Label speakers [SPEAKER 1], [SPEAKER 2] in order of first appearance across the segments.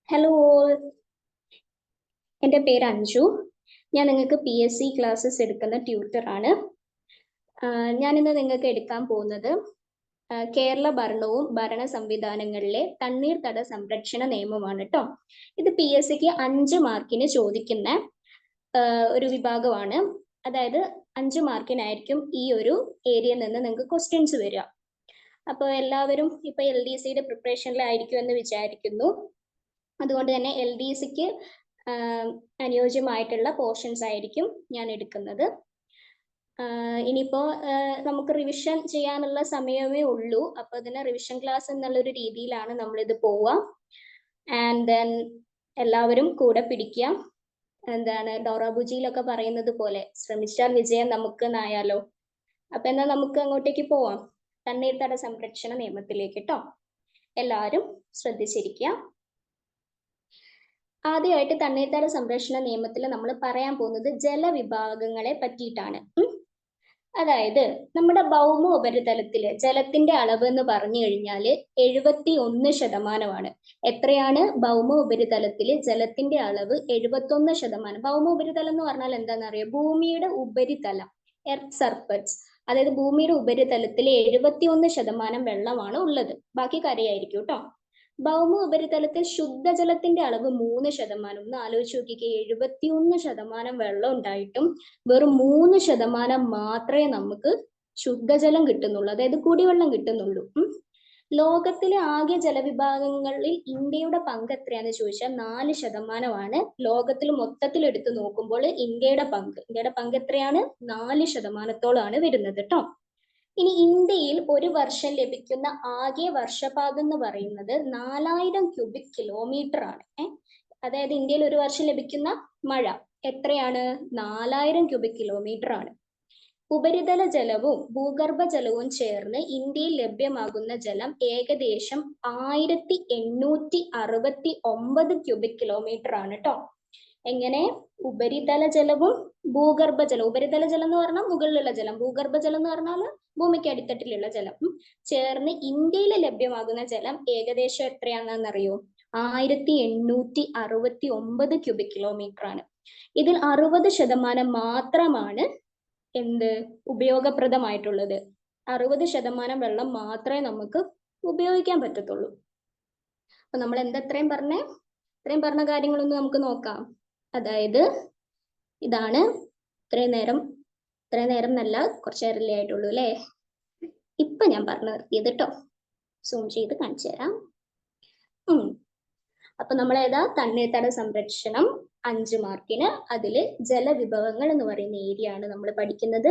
[SPEAKER 1] Hello all, എൻ്റെ പേര് അഞ്ജു. ഞാൻ നിങ്ങൾക്ക് PSC ക്ലാസ്സസ് എടുക്കുന്ന ട്യൂട്ടറാണ്. ഞാനിന്ന് നിങ്ങൾക്ക് എടുക്കാൻ പോകുന്നത് കേരള ഭരണവും ഭരണ സംവിധാനങ്ങളിലെ തണ്ണീർത്തട സംരക്ഷണ നിയമമാണ് കേട്ടോ. ഇത് PSCക്ക് 5 മാർക്കിന് ചോദിക്കുന്ന ഒരു വിഭാഗമാണ്. അതായത് 5 മാർക്കിനായിരിക്കും ഈ ഒരു ഏരിയയിൽ നിന്ന് നിങ്ങൾക്ക് ക്വസ്റ്റ്യൻസ് വരിക. അപ്പോൾ എല്ലാവരും ഇപ്പൊ LDCയുടെ പ്രിപ്പറേഷനിലായിരിക്കും എന്ന് വിചാരിക്കുന്നു. അതുകൊണ്ട് തന്നെ LDCക്ക് അനുയോജ്യമായിട്ടുള്ള പോർഷൻസ് ആയിരിക്കും ഞാൻ എടുക്കുന്നത്. ഇനിയിപ്പോ നമുക്ക് റിവിഷൻ ചെയ്യാനുള്ള സമയമേ ഉള്ളൂ. അപ്പൊ അതിന് റിവിഷൻ ക്ലാസ് എന്നുള്ളൊരു രീതിയിലാണ് നമ്മളിത് പോവുക. ആൻഡ് ദെൻ എല്ലാവരും കൂടെ പിടിക്കുക. എന്താണ് ഡോറാബുജിയിലൊക്കെ പറയുന്നത് പോലെ ശ്രമിച്ചാൽ വിജയം നമുക്ക് എന്നായാലോ. അപ്പൊ എന്നാൽ നമുക്ക് അങ്ങോട്ടേക്ക് പോവാം, തണ്ണീർത്തട സംരക്ഷണ നിയമത്തിലേക്ക് കേട്ടോ. എല്ലാവരും ശ്രദ്ധിച്ചിരിക്കുക. ആദ്യമായിട്ട് തണ്ണീർത്തട സംരക്ഷണ നിയമത്തിൽ നമ്മൾ പറയാൻ പോകുന്നത് ജലവിഭാഗങ്ങളെ പറ്റിയിട്ടാണ്. അതായത് നമ്മുടെ ഭൗമ ഉപരിതലത്തില് ജലത്തിന്റെ അളവ് എന്ന് പറഞ്ഞു കഴിഞ്ഞാൽ 71%. എത്രയാണ്? ഭൗമ ഉപരിതലത്തില് ജലത്തിന്റെ അളവ് 71%. ഭൗമ ഉപരിതലം എന്ന് പറഞ്ഞാൽ എന്താണെന്നറിയോ? ഭൂമിയുടെ ഉപരിതലം, എർത്ത് സർഫസ്. അതായത് ഭൂമിയുടെ ഉപരിതലത്തിൽ 71% വെള്ളമാണ് ഉള്ളത്, ബാക്കി കരയായിരിക്കും കേട്ടോ. ഭൗമ ഉപരിതലത്തിൽ ശുദ്ധജലത്തിന്റെ അളവ് 3%. ഒന്ന് ആലോചിച്ച് നോക്കിക്കേ, 71% വെള്ളം ഉണ്ടായിട്ടും വെറും 3% മാത്രമേ നമുക്ക് ശുദ്ധജലം കിട്ടുന്നുള്ളൂ, അതായത് കുടിവെള്ളം കിട്ടുന്നുള്ളൂ. ലോകത്തിലെ ആകെ ജലവിഭാഗങ്ങളിൽ ഇന്ത്യയുടെ പങ്ക് എത്രയാന്ന് ചോദിച്ചാൽ 4%. ലോകത്തിൽ മൊത്തത്തിൽ എടുത്തു നോക്കുമ്പോൾ ഇന്ത്യയുടെ പങ്ക് എത്രയാണ്? 4%-ഓളാണ് വരുന്നത് കേട്ടോ. ഇനി ഇന്ത്യയിൽ ഒരു വർഷം ലഭിക്കുന്ന ആകെ വർഷപാതം എന്ന് പറയുന്നത് 4000 ക്യൂബിക് കിലോമീറ്റർ ആണ്. അതായത് ഇന്ത്യയിൽ ഒരു വർഷം ലഭിക്കുന്ന മഴ എത്രയാണ്? 4000 ക്യൂബിക് കിലോമീറ്റർ ആണ്. ഉപരിതല ജലവും ഭൂഗർഭ ജലവും ചേർന്ന് ഇന്ത്യയിൽ ലഭ്യമാകുന്ന ജലം ഏകദേശം 1869 ക്യൂബിക് കിലോമീറ്റർ ആണ് കേട്ടോ. എങ്ങനെ? ഉപരിതല ജലവും ഭൂഗർഭ ജലം, ഉപരിതല ജലം എന്ന് പറഞ്ഞാൽ മുകളിലുള്ള ജലം, ഭൂഗർഭ ജലം എന്ന് പറഞ്ഞാൽ ഭൂമിക്ക് അടിത്തട്ടിലുള്ള ജലം ചേർന്ന് ഇന്ത്യയിൽ ലഭ്യമാകുന്ന ജലം ഏകദേശം എത്രയാണെന്നറിയോ? 1869 ക്യൂബിക് കിലോമീറ്റർ ആണ്. ഇതിൽ 60% മാത്രമാണ് എന്ത് ഉപയോഗപ്രദമായിട്ടുള്ളത്. 60% വെള്ളം മാത്രമേ നമുക്ക് ഉപയോഗിക്കാൻ പറ്റത്തുള്ളൂ. അപ്പൊ നമ്മൾ ഇത്രയും പറഞ്ഞ കാര്യങ്ങളൊന്നും നമുക്ക് നോക്കാം. അതായത് ഇതാണ് ഇത്രയും നേരം എന്നല്ല, കുറച്ച് നേരല്ലേ ആയിട്ടുള്ളൂ അല്ലേ. ഇപ്പൊ ഞാൻ പറഞ്ഞു നിർത്തിയത് കേട്ടോ. സൂം ചെയ്ത് കാണിച്ചു തരാം. അപ്പൊ നമ്മൾ തണ്ണീർത്തട സംരക്ഷണം 5 മാർക്കിന്. അതില് ജലവിഭവങ്ങൾ എന്ന് പറയുന്ന ഏരിയ ആണ് നമ്മൾ പഠിക്കുന്നത്.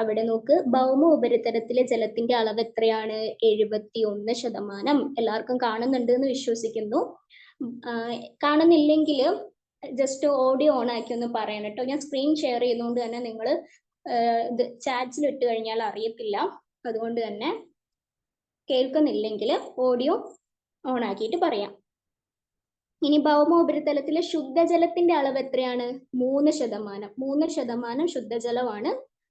[SPEAKER 1] അവിടെ നോക്ക്, ഭൗമ ഉപരിതലത്തിലെ ജലത്തിന്റെ അളവ് എത്രയാണ്? 71%. എല്ലാവർക്കും കാണുന്നുണ്ട് എന്ന് വിശ്വസിക്കുന്നു. കാണുന്നില്ലെങ്കിൽ ജസ്റ്റ് ഓഡിയോ ഓൺ ആക്കി ഒന്ന് പറയണം കേട്ടോ. ഞാൻ സ്ക്രീൻ ഷെയർ ചെയ്യുന്നതുകൊണ്ട് തന്നെ നിങ്ങൾ ഇത് ചാറ്റ്സിൽ ഇട്ട് കഴിഞ്ഞാൽ അറിയത്തില്ല. അതുകൊണ്ട് തന്നെ കേൾക്കുന്നില്ലെങ്കിൽ ഓഡിയോ ഓൺ ആക്കിയിട്ട് പറയാം. ഇനി ഭൗമ ഉപരിതലത്തിലെ ശുദ്ധജലത്തിന്റെ അളവ് എത്രയാണ്? 3%. 3% ശുദ്ധജലമാണ്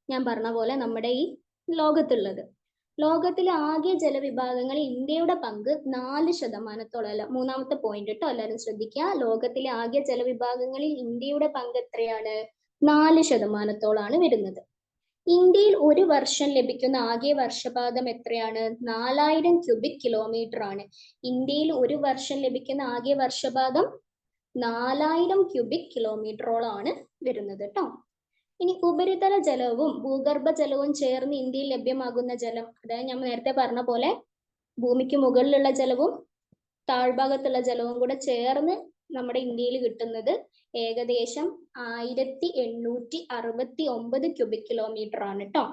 [SPEAKER 1] ഞാൻ പറഞ്ഞ പോലെ നമ്മുടെ ഈ ലോകത്തുള്ളത്. ലോകത്തിലെ ആകെ ജലവിഭാഗങ്ങളിൽ ഇന്ത്യയുടെ പങ്ക് 4%-ഓളല്ല. മൂന്നാമത്തെ പോയിന്റ് കേട്ടോ, എല്ലാവരും ശ്രദ്ധിക്കുക. ലോകത്തിലെ ആകെ ജലവിഭാഗങ്ങളിൽ ഇന്ത്യയുടെ പങ്ക് എത്രയാണ്? 4%-ഓളാണ് വരുന്നത്. ഇന്ത്യയിൽ ഒരു വർഷം ലഭിക്കുന്ന ആകെ വർഷപാതം എത്രയാണ്? 4000 ക്യൂബിക് കിലോമീറ്റർ ആണ്. ഇന്ത്യയിൽ ഒരു വർഷം ലഭിക്കുന്ന ആകെ വർഷപാതം 4000 ക്യൂബിക് കിലോമീറ്ററോളാണ് വരുന്നത് കേട്ടോ. ഇനി ഉപരിതല ജലവും ഭൂഗർഭ ജലവും ചേർന്ന് ഇന്ത്യയിൽ ലഭ്യമാകുന്ന ജലം, അതായത് ഞാൻ നേരത്തെ പറഞ്ഞ പോലെ ഭൂമിക്ക് മുകളിലുള്ള ജലവും താഴ്ഭാഗത്തുള്ള ജലവും കൂടെ ചേർന്ന് നമ്മുടെ ഇന്ത്യയിൽ കിട്ടുന്നത് ഏകദേശം 1869 ക്യൂബിക് കിലോമീറ്റർ ആണ് കേട്ടോ.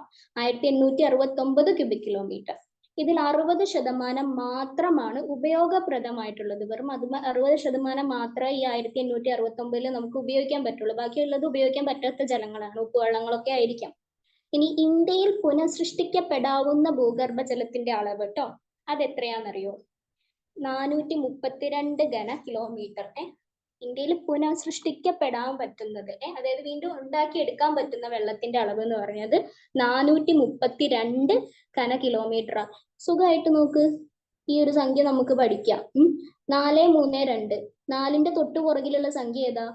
[SPEAKER 1] 1869 ക്യൂബിക് കിലോമീറ്റർ. ഇതിൽ 60% മാത്രമാണ് ഉപയോഗപ്രദമായിട്ടുള്ളത്. വെറും 60% മാത്രമേ ഈ 1869 നമുക്ക് ഉപയോഗിക്കാൻ പറ്റുള്ളൂ. ബാക്കിയുള്ളത് ഉപയോഗിക്കാൻ പറ്റാത്ത ജലങ്ങളാണ്, ഉപ്പുവെള്ളങ്ങളൊക്കെ ആയിരിക്കാം. ഇനി ഇന്ത്യയിൽ പുനഃസൃഷ്ടിക്കപ്പെടാവുന്ന ഭൂഗർഭ ജലത്തിന്റെ അളവ് കേട്ടോ, അതെത്രയാണെന്നറിയോ? 432 ഘന കിലോമീറ്റർ. ഇന്ത്യയിൽ പുനഃസൃഷ്ടിക്കപ്പെടാൻ പറ്റുന്നത്, അതായത് വീണ്ടും ഉണ്ടാക്കിയെടുക്കാൻ പറ്റുന്ന വെള്ളത്തിന്റെ അളവ് എന്ന് പറയുന്നത് 432 ഘന കിലോമീറ്റർ. സുഖമായിട്ട് നോക്ക്, ഈ ഒരു സംഖ്യ നമുക്ക് പഠിക്കാം. 4, 3, 2. 4ന്റെ തൊട്ട് പുറകിലുള്ള സംഖ്യ ഏതാ?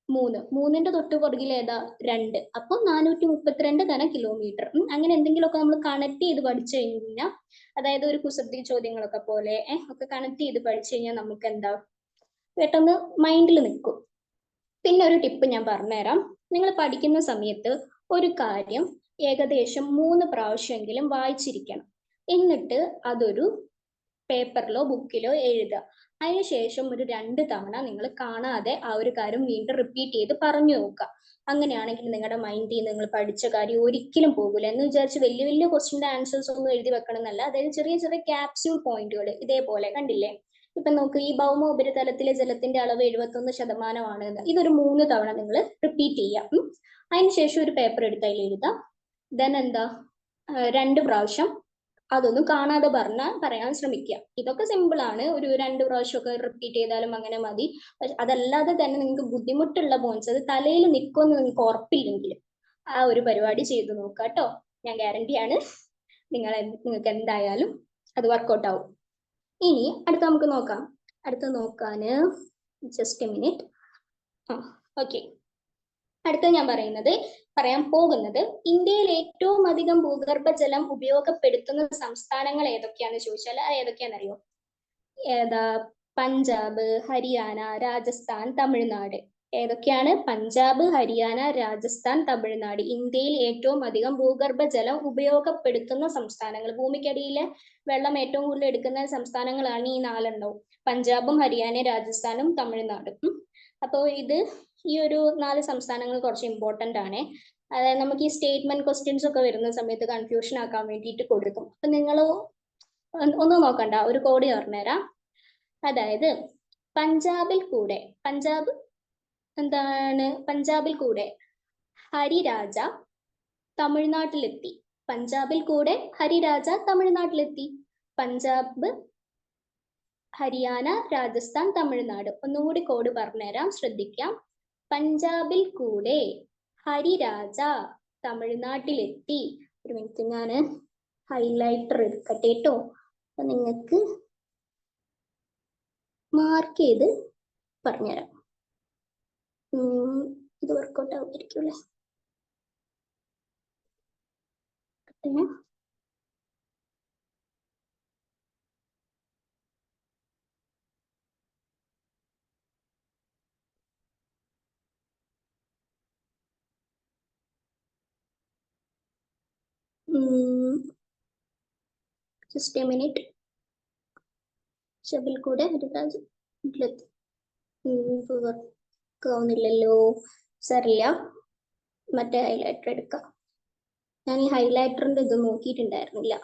[SPEAKER 1] 3. 3ന്റെ തൊട്ട് പുറകിൽ ഏതാ? 2. അപ്പൊ 432 ഘന കിലോമീറ്റർ. അങ്ങനെ എന്തെങ്കിലുമൊക്കെ നമ്മൾ കണക്ട് ചെയ്ത് പഠിച്ചു കഴിഞ്ഞാൽ, അതായത് ഒരു കുസൃതി ചോദ്യങ്ങളൊക്കെ പോലെ ഒക്കെ കണക്ട് ചെയ്ത് പഠിച്ചു കഴിഞ്ഞാൽ നമുക്ക് എന്താ പെട്ടെന്ന് മൈൻഡിൽ നിൽക്കും. പിന്നെ ഒരു ടിപ്പ് ഞാൻ പറഞ്ഞുതരാം. നിങ്ങൾ പഠിക്കുന്ന സമയത്ത് ഒരു കാര്യം ഏകദേശം 3 പ്രാവശ്യമെങ്കിലും വായിച്ചിരിക്കണം. എന്നിട്ട് അതൊരു പേപ്പറിലോ ബുക്കിലോ എഴുതുക. അതിനുശേഷം ഒരു 2 തവണ നിങ്ങൾ കാണാതെ ആ ഒരു കാര്യം വീണ്ടും റിപ്പീറ്റ് ചെയ്ത് പറഞ്ഞു നോക്കുക. അങ്ങനെയാണെങ്കിൽ നിങ്ങളുടെ മൈൻഡിൽ നിങ്ങൾ പഠിച്ച കാര്യം ഒരിക്കലും പോകില്ല. എന്ന് വിചാരിച്ച് വലിയ വലിയ ക്വസ്റ്റിന്റെ ആൻസേഴ്സ് ഒന്നും എഴുതി വെക്കണം എന്നല്ല. അതായത് ചെറിയ ചെറിയ ക്യാപ്സ്യൂൾ പോയിന്റുകൾ ഇതേപോലെ കണ്ടില്ലേ? ഇപ്പൊ നോക്ക്, ഈ ഭൗമ ഉപരിതലത്തിലെ ജലത്തിന്റെ അളവ് 71% എന്ന്. ഇതൊരു 3 തവണ നിങ്ങൾ റിപ്പീറ്റ് ചെയ്യാം. അതിനുശേഷം ഒരു പേപ്പർ എടുത്ത് അതിൽ എഴുതാം. ദെൻ എന്താ 2 പ്രാവശ്യം അതൊന്നും കാണാതെ പറയാൻ ശ്രമിക്കുക. ഇതൊക്കെ സിമ്പിൾ ആണ്. ഒരു 2 പ്രാവശ്യമൊക്കെ റിപ്പീറ്റ് ചെയ്താലും അങ്ങനെ മതി. അതല്ലാതെ തന്നെ നിങ്ങൾക്ക് ബുദ്ധിമുട്ടുള്ള പോയിന്റ്സ്, അത് തലയിൽ നിൽക്കുമെന്ന് നിങ്ങൾക്ക് ഉറപ്പില്ലെങ്കിൽ ആ ഒരു പരിപാടി ചെയ്തു നോക്കുക കേട്ടോ. ഞാൻ ഗ്യാരണ്ടിയാണ് നിങ്ങൾക്ക് എന്തായാലും അത് വർക്കൗട്ട് ആവും. ഇനി അടുത്ത നമുക്ക് നോക്കാം. അടുത്ത നോക്കാന് ജസ്റ്റ് എ മിനിറ്റ്. ഓക്കെ, അടുത്ത ഞാൻ പറയാൻ പോകുന്നത് ഇന്ത്യയിൽ ഏറ്റവും അധികം ഭൂഗർഭജലം ഉപയോഗപ്പെടുത്തുന്ന സംസ്ഥാനങ്ങൾ ഏതൊക്കെയാന്ന് ചോദിച്ചാൽ അത് ഏതൊക്കെയാണെന്നറിയോ? ഏതാ? പഞ്ചാബ്, ഹരിയാന, രാജസ്ഥാൻ, തമിഴ്നാട്. ഏതൊക്കെയാണ്? പഞ്ചാബ്, ഹരിയാന, രാജസ്ഥാൻ, തമിഴ്നാട്. ഇന്ത്യയിൽ ഏറ്റവും അധികം ഭൂഗർഭജലം ഉപയോഗപ്പെടുത്തുന്ന സംസ്ഥാനങ്ങൾ. ഭൂമിക്കടിയിലെ വെള്ളം ഏറ്റവും കൂടുതൽ എടുക്കുന്ന സംസ്ഥാനങ്ങളാണ് ഈ 4 പഞ്ചാബും, ഹരിയാനയും, രാജസ്ഥാനും, തമിഴ്നാടും. അപ്പോൾ ഈ ഒരു 4 സംസ്ഥാനങ്ങൾ കുറച്ച് ഇമ്പോർട്ടന്റ് ആണ്. അതായത് നമുക്ക് ഈ സ്റ്റേറ്റ്മെന്റ് ക്വസ്റ്റ്യൻസ് ഒക്കെ വരുന്ന സമയത്ത് കൺഫ്യൂഷൻ ആക്കാൻ വേണ്ടിയിട്ട് കൊടുക്കും. അപ്പൊ നിങ്ങൾ ഒന്നും നോക്കണ്ട, ഒരു കോഡ് പറഞ്ഞുതരാം. അതായത് പഞ്ചാബിൽ കൂടെ ഹരിരാജ തമിഴ്നാട്ടിലെത്തി. പഞ്ചാബ്, ഹരിയാന, രാജസ്ഥാൻ, തമിഴ്നാട്. ഒന്നുകൂടി കോഡ് പറഞ്ഞുതരാം, ശ്രദ്ധിക്കാം. പഞ്ചാബിൽ കൂടെ ഹരിരാജ തമിഴ്നാട്ടിലെത്തി. ഒരു മിനിറ്റ്, ഞാൻ ഹൈലൈറ്റർ എടുക്കട്ടെ കേട്ടോ. അപ്പൊ നിങ്ങൾക്ക് മാർക്ക് ചെയ്ത് പറഞ്ഞുതരാം. ഇത് വർക്കൗട്ട് ആവുമായിരിക്കും അല്ലേ? Just A minute. ഷബിൽ കൂടെ ഹരിരാജ് ആവുന്നില്ലല്ലോ. സാറില്ല, മറ്റേ ഹൈലൈറ്റർ എടുക്കാം. ഞാൻ ഈ ഹൈലൈറ്ററിന്റെ ഇത് നോക്കിയിട്ടുണ്ടായിരുന്നില്ല.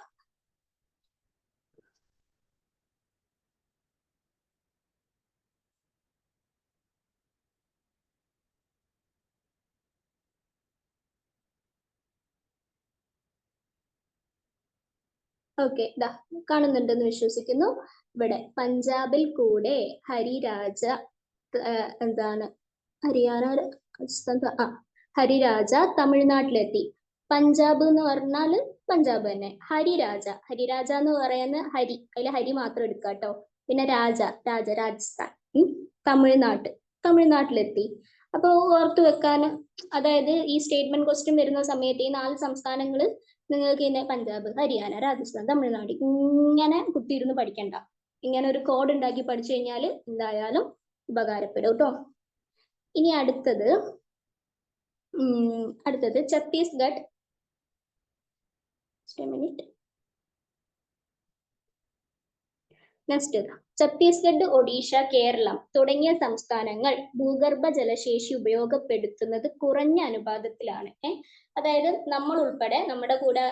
[SPEAKER 1] ഓക്കെ, ഇതാ കാണുന്നുണ്ടെന്ന് വിശ്വസിക്കുന്നു. ഇവിടെ പഞ്ചാബിൽ കൂടെ ഹരിരാജ എന്താണ് ഹരിയാന, ഹരിരാജ തമിഴ്നാട്ടിലെത്തി. പഞ്ചാബ് എന്ന് പറഞ്ഞാല് പഞ്ചാബ് തന്നെ. ഹരിരാജ എന്ന് പറയുന്ന ഹരി, അതിൽ ഹരി മാത്രം എടുക്കുക കേട്ടോ. പിന്നെ രാജസ്ഥാൻ. തമിഴ്നാട്ടിലെത്തി. അപ്പൊ ഓർത്തു വെക്കാൻ, അതായത് ഈ സ്റ്റേറ്റ്മെന്റ് ക്വസ്റ്റ്യൻ വരുന്ന സമയത്ത് ഈ 4 സംസ്ഥാനങ്ങൾ നിങ്ങൾക്ക് ഇങ്ങനെ പഞ്ചാബ്, ഹരിയാന, രാജസ്ഥാൻ, തമിഴ്നാട് ഇങ്ങനെ കുത്തിയിരുന്ന് പഠിക്കണ്ട. ഇങ്ങനെ ഒരു കോഡ് ഉണ്ടാക്കി പഠിച്ചു കഴിഞ്ഞാൽ എന്തായാലും ഉപകാരപ്പെടും കേട്ടോ. ഇനി അടുത്തത് ഛത്തീസ്ഗഡ്. നെക്സ്റ്റ്, ഛത്തീസ്ഗഡ്, ഒഡീഷ, കേരളം തുടങ്ങിയ സംസ്ഥാനങ്ങൾ ഭൂഗർഭ ജലശേഷി ഉപയോഗപ്പെടുത്തുന്നത് കുറഞ്ഞ അനുപാതത്തിലാണ്. അതായത് നമ്മൾ ഉൾപ്പെടെ നമ്മുടെ കൂടെ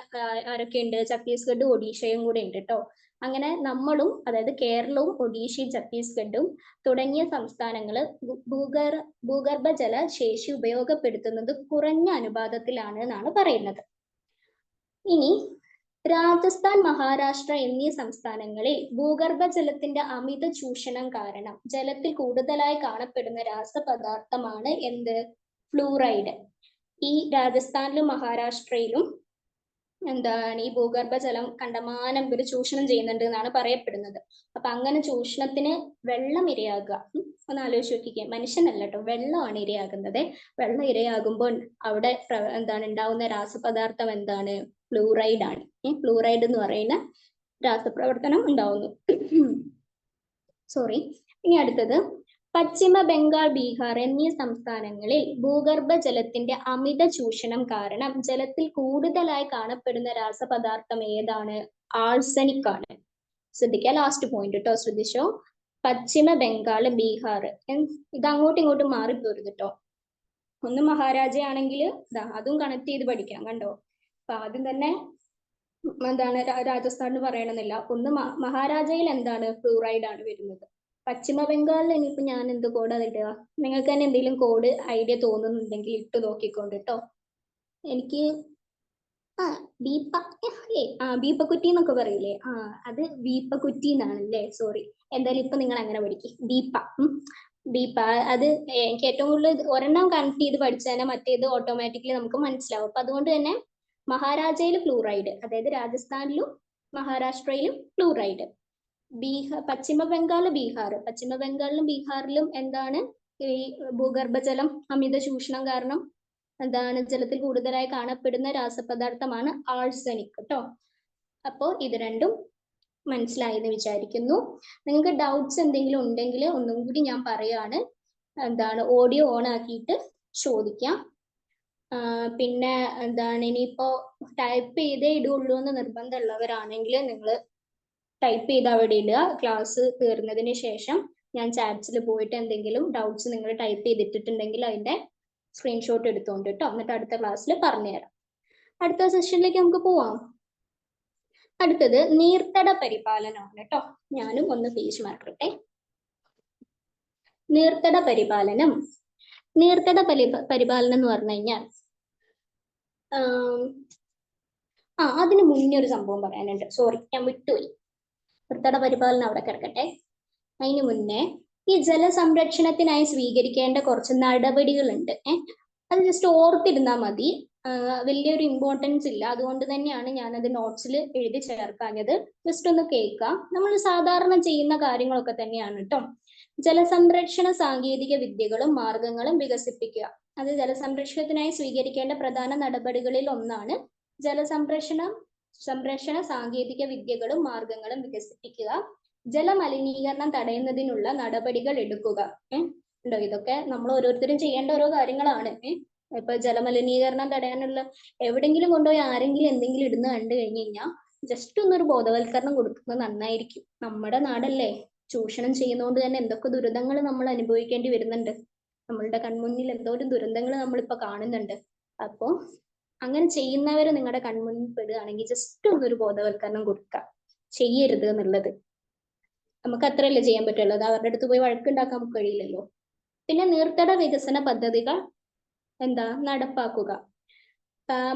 [SPEAKER 1] ആരൊക്കെ ഉണ്ട്? ഛത്തീസ്ഗഡും ഒഡീഷയും കൂടെ ഉണ്ട് കേട്ടോ. അങ്ങനെ നമ്മളും, അതായത് കേരളവും ഒഡീഷയും ഛത്തീസ്ഗഡും തുടങ്ങിയ സംസ്ഥാനങ്ങൾ ഭൂഗർഭ ജലശേഷി ഉപയോഗപ്പെടുത്തുന്നത് കുറഞ്ഞ അനുപാതത്തിലാണ് എന്നാണ് പറയുന്നത്. ഇനി രാജസ്ഥാൻ, മഹാരാഷ്ട്ര എന്നീ സംസ്ഥാനങ്ങളിൽ ഭൂഗർഭജലത്തിന്റെ അമിത ചൂഷണം കാരണം ജലത്തിൽ കൂടുതലായി കാണപ്പെടുന്ന രാസപദാർത്ഥമാണ് എന്ത്? ഫ്ലൂറൈഡ്. ഈ രാജസ്ഥാനിലും മഹാരാഷ്ട്രയിലും എന്താണ് ഈ ഭൂഗർഭജലം കണ്ടമാനം ഇവർ ചൂഷണം ചെയ്യുന്നുണ്ട് എന്നാണ് പറയപ്പെടുന്നത്. അപ്പൊ അങ്ങനെ ചൂഷണത്തിന് വെള്ളം ഇരയാകുക. ഒന്ന് ആലോചിച്ച് നോക്കിക്കേ, മനുഷ്യനല്ല കേട്ടോ, വെള്ളമാണ് ഇരയാകുന്നത്. വെള്ളം ഇരയാകുമ്പോൾ അവിടെ എന്താണ് ഉണ്ടാവുന്ന രാസപദാർത്ഥം എന്താണ്? ഫ്ലൂറൈഡ് ആണ്. ഫ്ലൂറൈഡ് എന്ന് പറയുന്ന രാസപ്രവർത്തനം ഉണ്ടാവുന്നു. സോറി. ഇനി അടുത്തത്, പശ്ചിമ ബംഗാൾ, ബീഹാർ എന്നീ സംസ്ഥാനങ്ങളിൽ ഭൂഗർഭ ജലത്തിന്റെ അമിത ചൂഷണം കാരണം ജലത്തിൽ കൂടുതലായി കാണപ്പെടുന്ന രാസപദാർത്ഥം ഏതാണ്? ആഴ്സനിക് ആണ്. ശ്രദ്ധിക്കുക, ലാസ്റ്റ് പോയിന്റ് കേട്ടോ, ശ്രദ്ധിച്ചോ. പശ്ചിമ ബംഗാൾ, ബീഹാർ, ഇത് അങ്ങോട്ടും ഇങ്ങോട്ടും മാറിപ്പോരുത് കേട്ടോ. ഒന്ന് മഹാരാജയാണെങ്കിൽ അതും കണക്ട് ചെയ്ത് പഠിക്കാം, കണ്ടോ. അപ്പൊ ആദ്യം തന്നെ എന്താണ് രാജസ്ഥാൻ പറയണമെന്നില്ല. ഒന്ന് മഹാരാജയിൽ എന്താണ്? ഫ്ലൂറൈഡ് ആണ് വരുന്നത്. പശ്ചിമ ബംഗാളിൽ ഇനിയിപ്പോ ഞാൻ എന്ത് കോഡാ ഇടുക? നിങ്ങൾക്ക് തന്നെ എന്തെങ്കിലും കോഡ് ഐഡിയ തോന്നുന്നുണ്ടെങ്കിൽ ഇട്ട് നോക്കിക്കൊണ്ട് കേട്ടോ. എനിക്ക് ബീപ്പക്കുറ്റി എന്നൊക്കെ പറയില്ലേ, അത് വീപ്പക്കുറ്റി എന്നാണല്ലേ, സോറി. എന്തായാലും ഇപ്പൊ നിങ്ങൾ അങ്ങനെ പഠിക്കും, ബീപ്പ. അത് എനിക്ക് ഏറ്റവും കൂടുതൽ ഒരെണ്ണം കണക്ട് ചെയ്ത് പഠിച്ചാൽ മറ്റേത് ഓട്ടോമാറ്റിക്കലി നമുക്ക് മനസ്സിലാവും. അപ്പൊ അതുകൊണ്ട് തന്നെ മഹാരാജയിൽ ഫ്ലൂറൈഡ്, അതായത് രാജസ്ഥാനിലും മഹാരാഷ്ട്രയിലും ഫ്ലൂറൈഡ്. പശ്ചിമ ബംഗാൾ, ബീഹാർ, പശ്ചിമ ബംഗാളിലും ബീഹാറിലും എന്താണ് ഈ ഭൂഗർഭജലം അമിത ചൂഷണം കാരണം എന്താണ് ജലത്തിൽ കൂടുതലായി കാണപ്പെടുന്ന രാസപദാർത്ഥമാണ് ആഴ്സനിക് കേട്ടോ. അപ്പോ ഇത് രണ്ടും മനസ്സിലായി എന്ന് വിചാരിക്കുന്നു. നിങ്ങൾക്ക് ഡൗട്ട്സ് എന്തെങ്കിലും ഉണ്ടെങ്കിൽ ഒന്നും കൂടി ഞാൻ പറയാണ്, എന്താണ് ഓഡിയോ ഓൺ ആക്കിയിട്ട് ചോദിക്കാം. പിന്നെ എന്താണ് ഇനിയിപ്പോ ടൈപ്പ് ചെയ്തേ ഇടുള്ളൂ എന്ന് നിർബന്ധമുള്ളവരാണെങ്കിൽ നിങ്ങൾ ടൈപ്പ് ചെയ്ത് അവിടെ ഇടുക. ക്ലാസ് തീർന്നതിന് ശേഷം ഞാൻ ചാറ്റ്സിൽ പോയിട്ട് എന്തെങ്കിലും ഡൗട്ട്സ് നിങ്ങൾ ടൈപ്പ് ചെയ്തിട്ടുണ്ടെങ്കിൽ അതിന്റെ സ്ക്രീൻഷോട്ട് എടുത്തോണ്ട് കേട്ടോ, എന്നിട്ട് അടുത്ത ക്ലാസ്സിൽ പറഞ്ഞുതരാം. അടുത്ത സെഷനിലേക്ക് നമുക്ക് പോവാം. അടുത്തത് നീർത്തട പരിപാലനമാണ് കേട്ടോ. ഞാനും ഒന്ന് പേജ് മാറ്റട്ടെ. നീർത്തട പരിപാലനം. നീർത്തട പരിപാലനം എന്ന് പറഞ്ഞു കഴിഞ്ഞാൽ അതിന് മുന്നേ ഒരു സംഭവം പറയാനുണ്ട്. സോറി, ഞാൻ വിട്ടുപോയി. നീർത്തട പരിപാലനം അവിടെ കിടക്കട്ടെ. അതിന് മുന്നേ ഈ ജലസംരക്ഷണത്തിനായി സ്വീകരിക്കേണ്ട കുറച്ച് നടപടികളുണ്ട്. അത് ജസ്റ്റ് ഓർത്തിരുന്നാൽ മതി, വലിയൊരു ഇമ്പോർട്ടൻസ് ഇല്ല. അതുകൊണ്ട് തന്നെയാണ് ഞാനത് നോട്ട്സിൽ എഴുതി ചേർക്കാഞ്ഞത്. ജസ്റ്റ് ഒന്ന് കേൾക്കാം. നമ്മൾ സാധാരണ ചെയ്യുന്ന കാര്യങ്ങളൊക്കെ തന്നെയാണ് കേട്ടോ. ജലസംരക്ഷണ സാങ്കേതിക വിദ്യകളും മാർഗങ്ങളും വികസിപ്പിക്കുക. അത് ജലസംരക്ഷണത്തിനായി സ്വീകരിക്കേണ്ട പ്രധാന നടപടികളിൽ ഒന്നാണ് സംരക്ഷണ സാങ്കേതിക വിദ്യകളും മാർഗങ്ങളും വികസിപ്പിക്കുക. ജലമലിനീകരണം തടയുന്നതിനുള്ള നടപടികൾ എടുക്കുക. ഉണ്ടോ? ഇതൊക്കെ നമ്മൾ ഓരോരുത്തരും ചെയ്യേണ്ട ഓരോ കാര്യങ്ങളാണ്. ഇപ്പൊ ജലമലിനീകരണം തടയാനുള്ള എവിടെങ്കിലും കൊണ്ടുപോയി ആരെങ്കിലും എന്തെങ്കിലും ഇടുന്ന കണ്ടു കഴിഞ്ഞു കഴിഞ്ഞാൽ ജസ്റ്റ് ഒന്നൊരു ബോധവൽക്കരണം കൊടുക്കുന്നത് നന്നായിരിക്കും. നമ്മുടെ നാടല്ലേ, ചൂഷണം ചെയ്യുന്നതുകൊണ്ട് തന്നെ എന്തൊക്കെ ദുരിതങ്ങൾ നമ്മൾ അനുഭവിക്കേണ്ടി വരുന്നുണ്ട്. നമ്മളുടെ കൺമുന്നിൽ എന്തോരം ദുരന്തങ്ങൾ നമ്മളിപ്പോ കാണുന്നുണ്ട്. അപ്പോ അങ്ങനെ ചെയ്യുന്നവര് നിങ്ങളുടെ കൺമുന്നിൽ പെടുകയാണെങ്കിൽ ജസ്റ്റ് ഒന്നൊരു ബോധവൽക്കരണം കൊടുക്കുക, ചെയ്യരുത് എന്നുള്ളത്. നമുക്ക് അത്രയല്ലേ ചെയ്യാൻ പറ്റുള്ളൂ. അത് അവരുടെ അടുത്ത് പോയി വഴക്കുണ്ടാക്കാൻ നമുക്ക് കഴിയില്ലല്ലോ. പിന്നെ നീർത്തട വികസന പദ്ധതികൾ നടപ്പാക്കുക.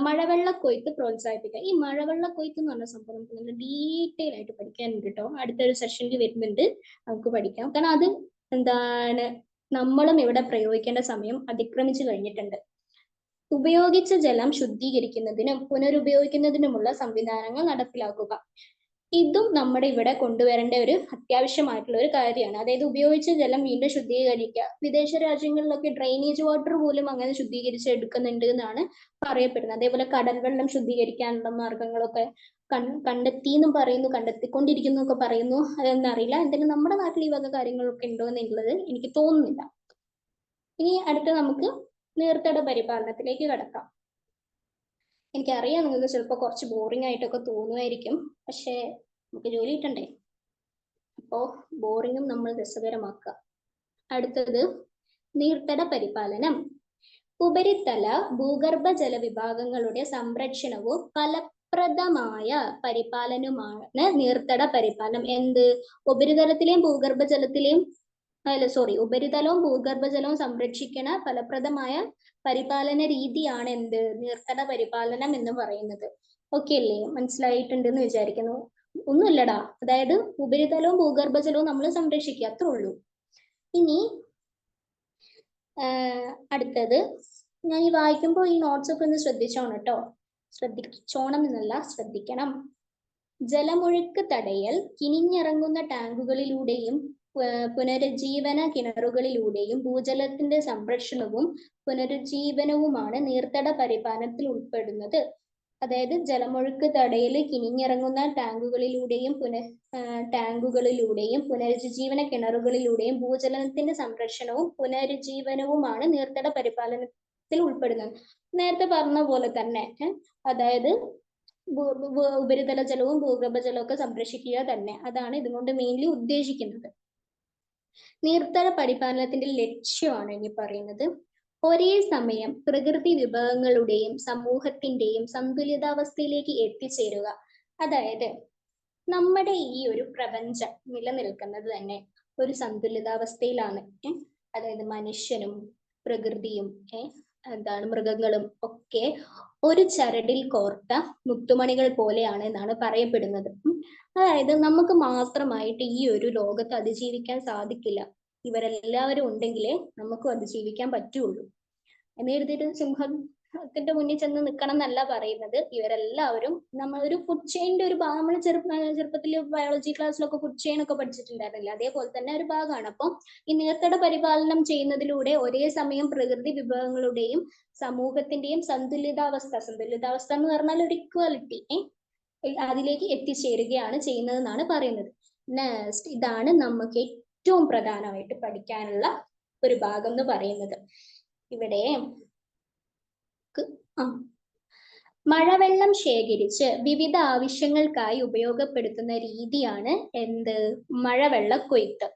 [SPEAKER 1] മഴവെള്ളക്കൊയ്ത്ത് പ്രോത്സാഹിപ്പിക്കുക. ഈ മഴവെള്ളക്കൊയ്ത്ത് എന്ന് പറഞ്ഞ സംഭവം നമുക്ക് നല്ല ഡീറ്റെയിൽ ആയിട്ട് പഠിക്കാനുണ്ട് കേട്ടോ. അടുത്തൊരു സെഷനിൽ വരുന്നുണ്ട്, നമുക്ക് പഠിക്കാം. കാരണം അത് നമ്മളും ഇവിടെ പ്രയോഗിക്കേണ്ട സമയം അതിക്രമിച്ചു കഴിഞ്ഞിട്ടുണ്ട്. ഉപയോഗിച്ച ജലം ശുദ്ധീകരിക്കുന്നതിനും പുനരുപയോഗിക്കുന്നതിനുമുള്ള സംവിധാനങ്ങൾ നടപ്പിലാക്കുക. ഇതും നമ്മുടെ ഇവിടെ കൊണ്ടുവരേണ്ട ഒരു അത്യാവശ്യമായിട്ടുള്ള ഒരു കാര്യമാണ്. അതായത് ഉപയോഗിച്ച ജലം വീണ്ടും ശുദ്ധീകരിക്കുക. വിദേശ രാജ്യങ്ങളിലൊക്കെ ഡ്രെയിനേജ് വാട്ടർ പോലും അങ്ങനെ ശുദ്ധീകരിച്ച് എടുക്കുന്നുണ്ട് എന്നാണ് പറയപ്പെടുന്നത്. അതേപോലെ കടൽ വെള്ളം ശുദ്ധീകരിക്കാനുള്ള മാർഗങ്ങളൊക്കെ കണ്ടെത്തി എന്നും പറയുന്നു, കണ്ടെത്തിക്കൊണ്ടിരിക്കുന്നു ഒക്കെ പറയുന്നു. അതെന്നറിയില്ല. എന്തായാലും നമ്മുടെ നാട്ടിൽ ഈ വക കാര്യങ്ങളൊക്കെ ഉണ്ടോ എന്നുള്ളത് എനിക്ക് തോന്നുന്നില്ല. ഇനി അടുത്ത നമുക്ക് നീർത്തട പരിപാലനത്തിലേക്ക് കടക്കാം. എനിക്കറിയാം നിങ്ങൾക്ക് ചിലപ്പോൾ കുറച്ച് ബോറിംഗ് ആയിട്ടൊക്കെ തോന്നുമായിരിക്കും, പക്ഷെ നമുക്ക് ജോലി കിട്ടണ്ടേ. അപ്പോ ബോറിങ്ങും നമ്മൾ രസകരമാക്കുക. അടുത്തത് നീർത്തട പരിപാലനം. ഉപരിതല ഭൂഗർഭ ജലവിഭാഗങ്ങളുടെ സംരക്ഷണവും ഫലപ്രദമായ പരിപാലനവുമാണ് നീർത്തട പരിപാലനം. ഉപരിതലത്തിലെയും ഭൂഗർഭ ജലത്തിലെയും ഉപരിതലവും ഭൂഗർഭജലവും സംരക്ഷിക്കുന്ന ഫലപ്രദമായ പരിപാലന രീതിയാണ് നീർത്തട പരിപാലനം എന്ന് പറയുന്നത്. ഓക്കെ അല്ലേ? മനസ്സിലായിട്ടുണ്ടെന്ന് വിചാരിക്കുന്നു. ഒന്നുമില്ലടാ, അതായത് ഉപരിതലവും ഭൂഗർഭജലവും നമ്മൾ സംരക്ഷിക്കുക, അത്രേ ഉള്ളൂ. ഇനി അടുത്തത് ഞാൻ ഈ വായിക്കുമ്പോൾ ഈ നോട്ട്സ് ഒക്കെ ഒന്ന് ശ്രദ്ധിച്ചോണം കേട്ടോ. ശ്രദ്ധിച്ചോണം എന്നല്ല, ശ്രദ്ധിക്കണം. ജലമൊഴുക്ക് തടയൽ കിനിഞ്ഞിറങ്ങുന്ന ടാങ്കുകളിലൂടെയും പുനരുജ്ജീവന കിണറുകളിലൂടെയും ഭൂജലത്തിന്റെ സംരക്ഷണവും പുനരുജ്ജീവനവുമാണ് നീർത്തട പരിപാലനത്തിൽ ഉൾപ്പെടുന്നത്. അതായത് ജലമൊഴുക്ക് തടയൽ കിനിഞ്ഞിറങ്ങുന്ന ടാങ്കുകളിലൂടെയും പുനരുജ്ജീവന കിണറുകളിലൂടെയും ഭൂജലത്തിന്റെ സംരക്ഷണവും പുനരുജ്ജീവനവുമാണ് നീർത്തട പരിപാലനത്തിൽ ഉൾപ്പെടുന്നത്. നേരത്തെ പറഞ്ഞ പോലെ തന്നെ അതായത് ഉപരിതല ജലവും ഭൂഗർഭജലവും ഒക്കെ സംരക്ഷിക്കുക തന്നെ, അതാണ് ഇതുകൊണ്ട് മെയിൻലി ഉദ്ദേശിക്കുന്നത്. നീർത്തട പരിപാലനത്തിന്റെ ലക്ഷ്യമാണ് ഇനി പറയുന്നത്. ഒരേ സമയം പ്രകൃതി വിഭവങ്ങളുടെയും സമൂഹത്തിന്റെയും സന്തുലിതാവസ്ഥയിലേക്ക് എത്തിച്ചേരുക. അതായത് നമ്മുടെ ഈ ഒരു പ്രപഞ്ചം നിലനിൽക്കുന്നത് തന്നെ ഒരു സന്തുലിതാവസ്ഥയിലാണ്. അതായത് മനുഷ്യനും പ്രകൃതിയും മൃഗങ്ങളും ഒക്കെ ഒരു ചരടിൽ കോർത്ത മുത്തുമണികൾ പോലെയാണ് എന്നാണ് പറയപ്പെടുന്നത്. അതായത് നമുക്ക് മാത്രമായിട്ട് ഈ ഒരു ലോകത്ത് അതിജീവിക്കാൻ സാധിക്കില്ല. ഇവരെല്ലാവരും ഉണ്ടെങ്കിലേ നമുക്കും അതിജീവിക്കാൻ പറ്റുള്ളൂ. എന്ന് കരുതിയിട്ട് സിംഹത്തിന്റെ മുന്നിൽ ചെന്ന് നിൽക്കണം എന്നല്ല പറയുന്നത്. ഇവരെല്ലാവരും നമ്മളൊരു ഫുഡ് ചെയിന്റെ ഒരു ഭാഗം. നമ്മൾ ചെറുപ്പത്തിൽ ബയോളജി ക്ലാസ്സിലൊക്കെ ഫുഡ് ചെയിൻ ഒക്കെ പഠിച്ചിട്ടുണ്ടായിരുന്നില്ല, അതേപോലെ തന്നെ ഒരു ഭാഗമാണ്. അപ്പം ഈ നീർത്തട പരിപാലനം ചെയ്യുന്നതിലൂടെ ഒരേ സമയം പ്രകൃതി വിഭവങ്ങളുടെയും സമൂഹത്തിന്റെയും സന്തുലിതാവസ്ഥ എന്ന് പറഞ്ഞാൽ ഒരു ഇക്വാലിറ്റി അതിലേക്ക് എത്തിച്ചേരുകയാണ് ചെയ്യുന്നതെന്നാണ് പറയുന്നത്. നെക്സ്റ്റ്, ഇതാണ് നമുക്ക് ഏറ്റവും പ്രധാനമായിട്ട് പഠിക്കാനുള്ള ഒരു ഭാഗം എന്ന് പറയുന്നത്. ഇവിടെ മഴവെള്ളം ശേഖരിച്ച് വിവിധ ആവശ്യങ്ങൾക്കായി ഉപയോഗപ്പെടുത്തുന്ന രീതിയാണ് മഴവെള്ള കൊയ്ത്ത്.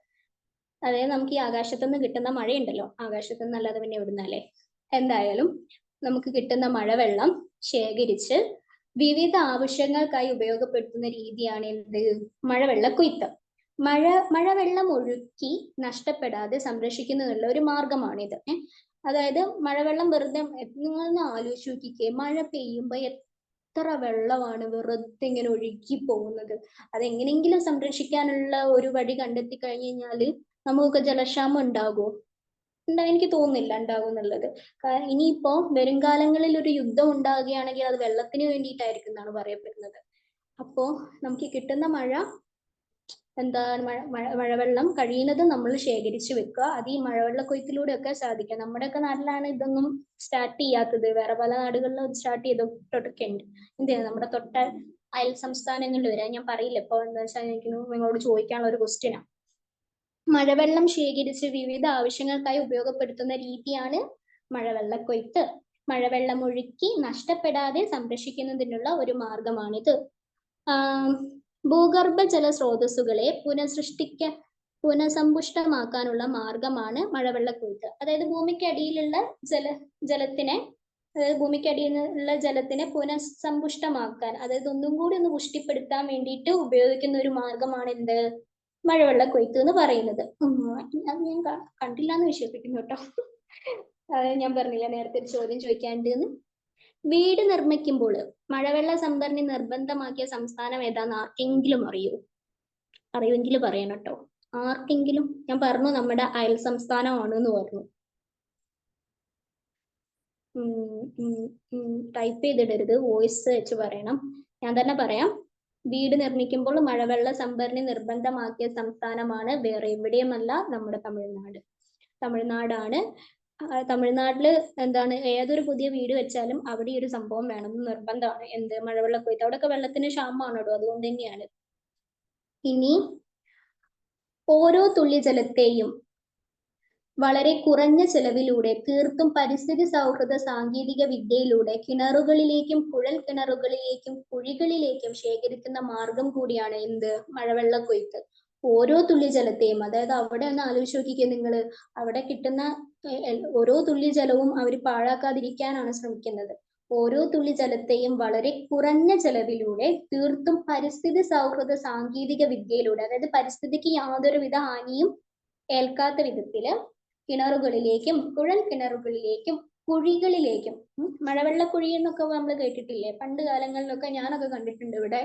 [SPEAKER 1] അതായത് നമുക്ക് ഈ ആകാശത്തുനിന്ന് കിട്ടുന്ന മഴയുണ്ടല്ലോ, ആകാശത്തുനിന്ന് അല്ലാതെ പിന്നെ എവിടുന്നല്ലേ, എന്തായാലും നമുക്ക് കിട്ടുന്ന മഴവെള്ളം ശേഖരിച്ച് വിവിധ ആവശ്യങ്ങൾക്കായി ഉപയോഗപ്പെടുത്തുന്ന രീതിയാണ് മഴവെള്ള കൊയ്ത്ത്. മഴവെള്ളം ഒഴുക്കി നഷ്ടപ്പെടാതെ സംരക്ഷിക്കുന്നതിനുള്ള ഒരു മാർഗമാണിത്. അതായത് മഴവെള്ളം വെറുതെ, നിങ്ങളൊന്ന് ആലോചിച്ച് നോക്കിക്കേ, മഴ പെയ്യുമ്പോ എത്ര വെള്ളമാണ് വെറുതെ ഇങ്ങനെ ഒഴുകി പോകുന്നത്. അതെങ്ങനെയെങ്കിലും സംരക്ഷിക്കാനുള്ള ഒരു വഴി കണ്ടെത്തി കഴിഞ്ഞു കഴിഞ്ഞാല് നമുക്ക് ജലക്ഷാമം ഉണ്ടാകുമോ? എനിക്ക് തോന്നുന്നില്ല ഉണ്ടാകും എന്നുള്ളത്. ഇനിയിപ്പോ വരും കാലങ്ങളിൽ ഒരു യുദ്ധം ഉണ്ടാകുകയാണെങ്കിൽ അത് വെള്ളത്തിന് വേണ്ടിയിട്ടായിരിക്കും എന്നാണ് പറയപ്പെടുന്നത്. അപ്പോ നമുക്ക് കിട്ടുന്ന മഴവെള്ളം കഴിയുന്നത് നമ്മൾ ശേഖരിച്ചു വെക്കുക. അത് ഈ മഴവെള്ള കൊയ്ത്തിലൂടെ ഒക്കെ സാധിക്കും. നമ്മുടെയൊക്കെ നാട്ടിലാണ് ഇതൊന്നും സ്റ്റാർട്ട് ചെയ്യാത്തത്, വേറെ പല നാടുകളിലും സ്റ്റാർട്ട് ചെയ്തിട്ടൊക്കെ ഉണ്ട്. നമ്മുടെ തൊട്ട അയൽ സംസ്ഥാനങ്ങളിൽ വരെ ഞാൻ പറയില്ല ഇപ്പൊ, എന്താ വെച്ചാൽ എനിക്ക് നിങ്ങളോട് ചോദിക്കാനുള്ള ഒരു ക്വസ്റ്റ്യനാണ്. മഴവെള്ളം ശേഖരിച്ച് വിവിധ ആവശ്യങ്ങൾക്കായി ഉപയോഗപ്പെടുത്തുന്ന രീതിയാണ് മഴവെള്ള കൊയ്ത്ത്. മഴവെള്ളം ഒഴുക്കി നഷ്ടപ്പെടാതെ സംരക്ഷിക്കുന്നതിനുള്ള ഒരു മാർഗമാണിത്. ഭൂഗർഭ ജല സ്രോതസ്സുകളെ പുനഃസമ്പുഷ്ടമാക്കാനുള്ള മാർഗമാണ് മഴവെള്ള കൊയ്ത്ത്. അതായത് ഭൂമിക്കടിയിലുള്ള ജലത്തിനെ പുനഃസമ്പുഷ്ടമാക്കാൻ, അതായത് ഒന്നും കൂടി ഒന്ന് പുഷ്ടിപ്പെടുത്താൻ വേണ്ടിയിട്ട് ഉപയോഗിക്കുന്ന ഒരു മാർഗമാണ് മഴവെള്ള കൊയ്ത്ത് എന്ന് പറയുന്നത്. അത് ഞാൻ കണ്ടില്ല എന്ന് വിശ്വസിക്കുന്നു കേട്ടോ. അതായത് ഞാൻ പറഞ്ഞില്ല നേരത്തെ ഒരു ചോദ്യം ചോദിക്കാണ്ടെന്ന്. വീട് നിർമ്മിക്കുമ്പോൾ മഴവെള്ള സംഭരണി നിർബന്ധമാക്കിയ സംസ്ഥാനം ഏതാന്ന് ആർക്കെങ്കിലും അറിയുമെങ്കിൽ പറയണം കേട്ടോ. ആർക്കെങ്കിലും? ഞാൻ പറഞ്ഞു നമ്മുടെ അയൽ സംസ്ഥാനമാണ് എന്ന് പറഞ്ഞു. ടൈപ്പ് ചെയ്തിടരുത്, വോയിസ് വെച്ച് പറയണം. ഞാൻ തന്നെ പറയാം. വീട് നിർമ്മിക്കുമ്പോൾ മഴവെള്ള സംഭരണി നിർബന്ധമാക്കിയ സംസ്ഥാനമാണ് വേറെ എവിടെയുമല്ല, നമ്മുടെ തമിഴ്നാടാണ്. തമിഴ്നാട്ടില് ഏതൊരു പുതിയ വീട് വെച്ചാലും അവിടെ ഒരു സംഭവം വേണമെന്ന് നിർബന്ധമാണ്. മഴവെള്ള കൊയ്ത്ത്. അവിടെയൊക്കെ വെള്ളത്തിന് ക്ഷാമമാണോ? അതുകൊണ്ട് തന്നെയാണ്. ഇനി ഓരോ തുള്ളി ജലത്തെയും വളരെ കുറഞ്ഞ ചെലവിലൂടെ തീർത്തും പരിസ്ഥിതി സൗഹൃദ സാങ്കേതിക വിദ്യയിലൂടെ കിണറുകളിലേക്കും കുഴൽ കിണറുകളിലേക്കും കുഴികളിലേക്കും ശേഖരിക്കുന്ന മാർഗം കൂടിയാണ് മഴവെള്ള കൊയ്ത്ത്. ഓരോ തുള്ളി ജലത്തെയും, അതായത് അവിടെ ഒന്ന് ആലോചിച്ച് നോക്കിക്കേ നിങ്ങൾ, അവിടെ കിട്ടുന്ന ഓരോ തുള്ളി ജലവും അവർ പാഴാക്കാതിരിക്കാനാണ് ശ്രമിക്കുന്നത്. ഓരോ തുള്ളി ജലത്തെയും വളരെ കുറഞ്ഞ ചെലവിലൂടെ തീർത്തും പരിസ്ഥിതി സൗഹൃദ സാങ്കേതിക വിദ്യയിലൂടെ, അതായത് പരിസ്ഥിതിക്ക് യാതൊരുവിധ ഹാനിയും ഏൽക്കാത്ത വിധത്തില് കിണറുകളിലേക്കും കുഴൽ കിണറുകളിലേക്കും കുഴികളിലേക്കും, മഴവെള്ള കുഴി എന്നൊക്കെ നമ്മൾ കേട്ടിട്ടില്ലേ? പണ്ട് കാലങ്ങളിലൊക്കെ ഞാനൊക്കെ കണ്ടിട്ടുണ്ട്. ഇവിടെ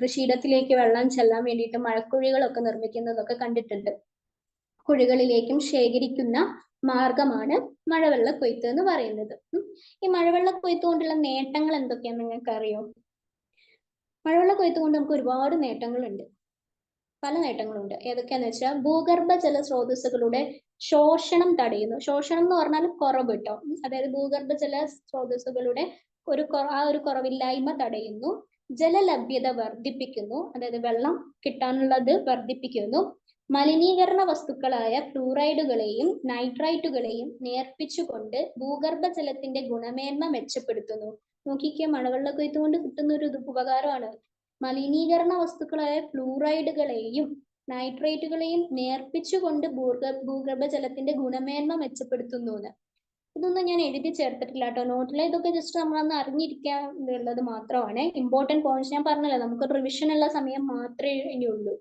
[SPEAKER 1] കൃഷിയിടത്തിലേക്ക് വെള്ളം ചെല്ലാൻ വേണ്ടിയിട്ട് മഴക്കുഴികളൊക്കെ നിർമ്മിക്കുന്നതൊക്കെ കണ്ടിട്ടുണ്ട്. കുഴികളിലേക്കും ശേഖരിക്കുന്ന മാർഗമാണ് മഴവെള്ള കൊയ്ത്ത് എന്ന് പറയുന്നത്. ഈ മഴവെള്ള കൊയ്ത്ത് കൊണ്ടുള്ള നേട്ടങ്ങൾ എന്തൊക്കെയാണെന്ന് നിങ്ങൾക്ക് അറിയോ? മഴവെള്ള കൊയ്ത്ത് കൊണ്ട് നമുക്ക് ഒരുപാട് നേട്ടങ്ങളുണ്ട്, പല നേട്ടങ്ങളുണ്ട്. ഏതൊക്കെയാന്ന് വെച്ചാൽ ഭൂഗർഭ ജല സ്രോതസ്സുകളുടെ ശോഷണം തടയുന്നു. ശോഷണം എന്ന് പറഞ്ഞാൽ കുറവ് കേട്ടോ, അതായത് ഭൂഗർഭ ജല സ്രോതസ്സുകളുടെ ആ ഒരു കുറവില്ലായ്മ തടയുന്നു. ജലലഭ്യത വർദ്ധിപ്പിക്കുന്നു, അതായത് വെള്ളം കിട്ടാനുള്ളത് വർദ്ധിപ്പിക്കുന്നു. മലിനീകരണ വസ്തുക്കളായ ഫ്ലൂറൈഡുകളെയും നൈട്രൈറ്റുകളെയും നേർപ്പിച്ചുകൊണ്ട് ഭൂഗർഭ ജലത്തിന്റെ ഗുണമേന്മ മെച്ചപ്പെടുത്തുന്നു. നോക്കിക്കേ, മഴവെള്ള കൊയ്ത്ത് കൊണ്ട് കിട്ടുന്ന ഒരു ഉപകാരമാണ്. മലിനീകരണ വസ്തുക്കളായ ഫ്ലൂറൈഡുകളെയും നൈട്രേറ്റുകളെയും നേർപ്പിച്ചുകൊണ്ട് ഭൂഗർഭ ജലത്തിന്റെ ഗുണമേന്മ മെച്ചപ്പെടുത്തുന്നു. ഇതൊന്നും ഞാൻ എഴുതി ചേർത്തിട്ടില്ല കേട്ടോ നോട്ടിൽ, ഇതൊക്കെ ജസ്റ്റ് നമ്മളൊന്ന് അറിഞ്ഞിരിക്കാനുള്ളത് മാത്രമാണ്. ഇമ്പോർട്ടന്റ് പോയിന്റ്സ് ഞാൻ പറഞ്ഞല്ലോ, നമുക്ക് റിവിഷൻ ഉള്ള സമയം മാത്രമേ ഇനിയുള്ളൂ.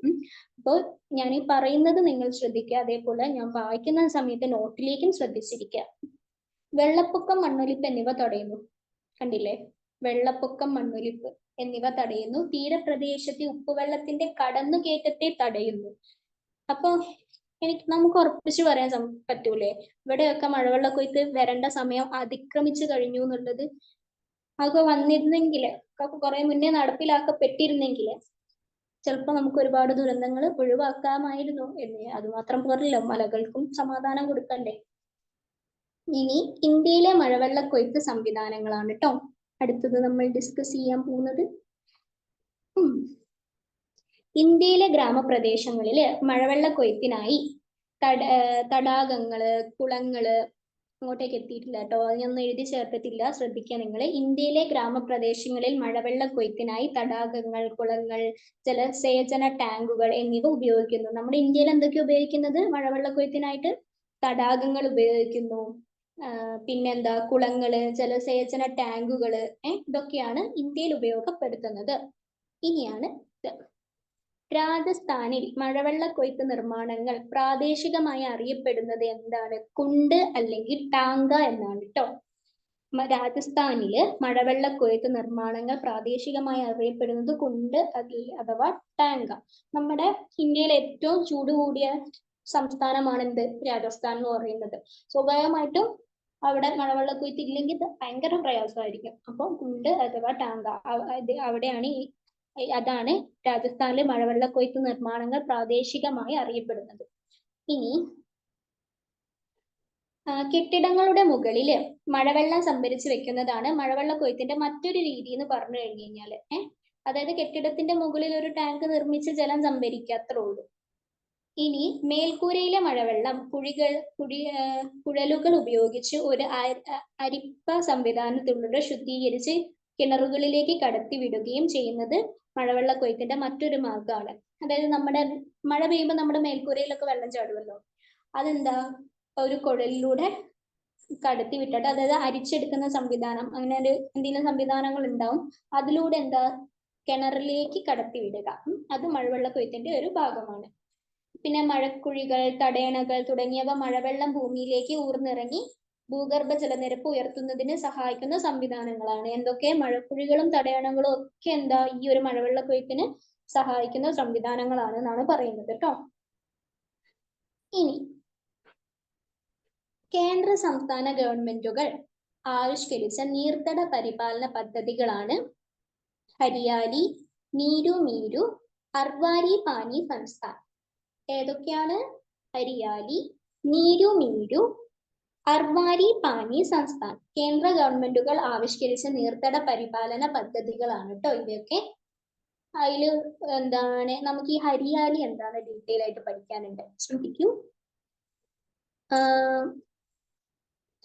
[SPEAKER 1] അപ്പോൾ ഞാൻ ഈ പറയുന്നത് നിങ്ങൾ ശ്രദ്ധിക്കുക, അതേപോലെ ഞാൻ വായിക്കുന്ന സമയത്ത് നോട്ടിലേക്കും ശ്രദ്ധിച്ചിരിക്കുക. വെള്ളപ്പൊക്കം, മണ്ണൊലിപ്പ് എന്നിവ തടയുന്നു. കണ്ടില്ലേ, വെള്ളപ്പൊക്കം, മണ്ണൊലിപ്പ് എന്നിവ തടയുന്നു. തീരപ്രദേശത്തെ ഉപ്പുവെള്ളത്തിന്റെ കടന്നുകയറ്റത്തെ തടയുന്നു. അപ്പൊ നമുക്ക് ഉറപ്പിച്ച് പറയാൻ പറ്റൂലേ, ഇവിടെയൊക്കെ മഴവെള്ള കൊയ്ത്ത് വരേണ്ട സമയം അതിക്രമിച്ചു കഴിഞ്ഞു എന്നുള്ളത്? അതൊക്കെ വന്നിരുന്നെങ്കിൽ, കുറെ മുന്നേ നടപ്പിലാക്കപ്പെട്ടിരുന്നെങ്കിൽ ചിലപ്പോൾ നമുക്ക് ഒരുപാട് ദുരന്തങ്ങൾ ഒഴിവാക്കാമായിരുന്നു എന്ന്. അത് മാത്രം പോരല്ലോ, മലകൾക്കും സമാധാനം കൊടുക്കണ്ടേ. ഇനി ഇന്ത്യയിലെ മഴവെള്ള കൊയ്ത്ത് സംവിധാനങ്ങളാണ് കേട്ടോ അടുത്തത് നമ്മൾ ഡിസ്കസ് ചെയ്യാൻ പോകുന്നത്. ഇന്ത്യയിലെ ഗ്രാമപ്രദേശങ്ങളില് മഴവെള്ള കൊയ്ത്തിനായി തടാകങ്ങള്, കുളങ്ങള്, അങ്ങോട്ടേക്ക് എത്തിയിട്ടില്ല കേട്ടോ, അത് ഞാൻ എഴുതി ചേർത്തിട്ടില്ല, ശ്രദ്ധിക്കുക നിങ്ങൾ. ഇന്ത്യയിലെ ഗ്രാമപ്രദേശങ്ങളിൽ മഴവെള്ള കൊയ്ത്തിനായി തടാകങ്ങൾ, കുളങ്ങൾ, ജലസേചന ടാങ്കുകൾ എന്നിവ ഉപയോഗിക്കുന്നു. നമ്മുടെ ഇന്ത്യയിൽ എന്തൊക്കെയാണ് ഉപയോഗിക്കുന്നത് മഴവെള്ള കൊയ്ത്തിനായിട്ട്? തടാകങ്ങൾ ഉപയോഗിക്കുന്നു, പിന്നെന്താ, കുളങ്ങള്, ജലസേചന ടാങ്കുകള്, ഇതൊക്കെയാണ് ഇന്ത്യയിൽ ഉപയോഗപ്പെടുത്തുന്നത്. ഇനിയാണ് രാജസ്ഥാനിൽ മഴവെള്ള കൊയ്ത്ത് നിർമ്മാണങ്ങൾ പ്രാദേശികമായി അറിയപ്പെടുന്നത് എന്താണ്? കുണ്ട് അല്ലെങ്കിൽ ടാങ്ക എന്നാണ് കേട്ടോ. രാജസ്ഥാനില് മഴവെള്ള കൊയ്ത്ത് നിർമ്മാണങ്ങൾ പ്രാദേശികമായി അറിയപ്പെടുന്നത് കുണ്ട് അഥവാ ടാങ്ക. നമ്മുടെ ഇന്ത്യയിലെ ഏറ്റവും ചൂട് കൂടിയ സംസ്ഥാനമാണ് എന്ത്? രാജസ്ഥാൻ എന്ന് പറയുന്നത്. സ്വാഭാവികമായിട്ടും അവിടെ മഴവെള്ള കൊയ്ത്ത് ഇല്ലെങ്കിൽ ഭയങ്കര പ്രയാസമായിരിക്കും. അപ്പോൾ കുണ്ട് അഥവാ ടാങ്ക അവിടെയാണ് അതാണ് രാജസ്ഥാനിലെ മഴവെള്ള കൊയ്ത്ത് നിർമ്മാണങ്ങൾ പ്രാദേശികമായി അറിയപ്പെടുന്നത്. ഇനി കെട്ടിടങ്ങളുടെ മുകളില് മഴവെള്ളം സംഭരിച്ചു വെക്കുന്നതാണ് മഴവെള്ള കൊയ്ത്തിന്റെ മറ്റൊരു രീതി എന്ന് പറഞ്ഞു കഴിഞ്ഞാല്. അതായത് കെട്ടിടത്തിന്റെ മുകളിൽ ഒരു ടാങ്ക് നിർമ്മിച്ച് ജലം സംഭരിക്കാത്രേ ഉള്ളൂ. ഇനി മേൽക്കൂരയിലെ മഴവെള്ളം കുഴലുകൾ ഉപയോഗിച്ച് ഒരു അരിപ്പ സംവിധാനത്തിലൂടെ ശുദ്ധീകരിച്ച് കിണറുകളിലേക്ക് കടത്തി വിടുകയും ചെയ്യുന്നത് മഴവെള്ള കൊയ്ത്തിന്റെ മറ്റൊരു മാർഗമാണ്. അതായത് നമ്മുടെ മഴ പെയ്യുമ്പോൾ നമ്മുടെ മേൽക്കൂരയിലൊക്കെ വെള്ളം ചാടുമല്ലോ, അതെന്താ, ഒരു കുഴലിലൂടെ കടത്തി വിട്ടിട്ട്, അതായത് അരിച്ചെടുക്കുന്ന സംവിധാനം, അങ്ങനെ ഒരു എന്തെങ്കിലും സംവിധാനങ്ങൾ ഉണ്ടാവും, അതിലൂടെ എന്താ, കിണറിലേക്ക് കടത്തി വിടുക. അത് മഴവെള്ള കൊയ്ത്തിന്റെ ഒരു ഭാഗമാണ്. പിന്നെ മഴക്കുഴികൾ, തടയണകൾ തുടങ്ങിയവ മഴവെള്ളം ഭൂമിയിലേക്ക് ഊർന്നിറങ്ങി ഭൂഗർഭ ജലനിരപ്പ് ഉയർത്തുന്നതിന് സഹായിക്കുന്ന സംവിധാനങ്ങളാണ്. എന്തൊക്കെ? മഴക്കുഴികളും തടയണകളും ഒക്കെ എന്താ, ഈ ഒരു മഴവെള്ള കൊയ്ത്തിന് സഹായിക്കുന്ന സംവിധാനങ്ങളാണ് എന്നാണ് പറയുന്നത് കേട്ടോ. ഇനി കേന്ദ്ര സംസ്ഥാന ഗവൺമെന്റുകൾ ആവിഷ്കരിച്ച നീർത്തട പരിപാലന പദ്ധതികളാണ് ഹരിയാലി, നീരു മീരു, അർവാരി പാനി സംസ്ഥാൻ. ഏതൊക്കെയാണ്? ഹരിയാലി, നീരു മീരു, അർവാരി പാനി സംസ്ഥാൻ. കേന്ദ്ര ഗവൺമെന്റുകൾ ആവിഷ്കരിച്ച നീർത്തട പരിപാലന പദ്ധതികളാണ് കേട്ടോ ഇവയൊക്കെ. അതിൽ എന്താണ്, നമുക്ക് ഈ ഹരിയാലി എന്താണ് ഡീറ്റെയിൽ ആയിട്ട് പഠിക്കാനുണ്ട്, ശ്രദ്ധിക്കൂ.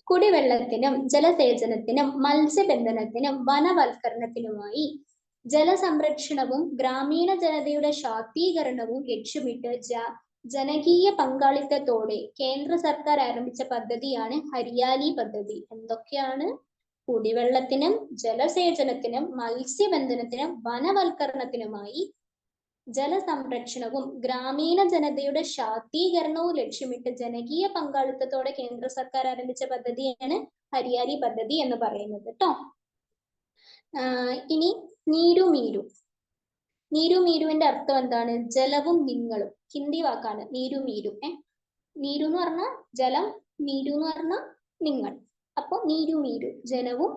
[SPEAKER 1] കുടിവെള്ളത്തിനും ജലസേചനത്തിനും മത്സ്യബന്ധനത്തിനും വനവൽക്കരണത്തിനുമായി ജലസംരക്ഷണവും ഗ്രാമീണ ജനതയുടെ ശാക്തീകരണവും ലക്ഷ്യമിട്ട് ജനകീയ പങ്കാളിത്തത്തോടെ കേന്ദ്ര സർക്കാർ ആരംഭിച്ച പദ്ധതിയാണ് ഹരിയാലി പദ്ധതി. എന്തൊക്കെയാണ്? കുടിവെള്ളത്തിനും ജലസേചനത്തിനും മത്സ്യബന്ധനത്തിനും വനവൽക്കരണത്തിനുമായി ജലസംരക്ഷണവും ഗ്രാമീണ ജനതയുടെ ശാക്തീകരണവും ലക്ഷ്യമിട്ട് ജനകീയ പങ്കാളിത്തത്തോടെ കേന്ദ്ര സർക്കാർ ആരംഭിച്ച പദ്ധതിയാണ് ഹരിയാലി പദ്ധതി എന്ന് പറയുന്നത് കേട്ടോ. ഇനി നീരു മീരു. നീരു മീരുവിന്റെ അർത്ഥം എന്താണ്? ജലവും നിങ്ങളും. ഹിന്ദി വാക്കാണ് നീരു മീരു. നീരു എന്ന് പറഞ്ഞാൽ ജലം, മീരു എന്ന് പറഞ്ഞാൽ നിങ്ങൾ. അപ്പൊ നീരു മീരു, ജലവും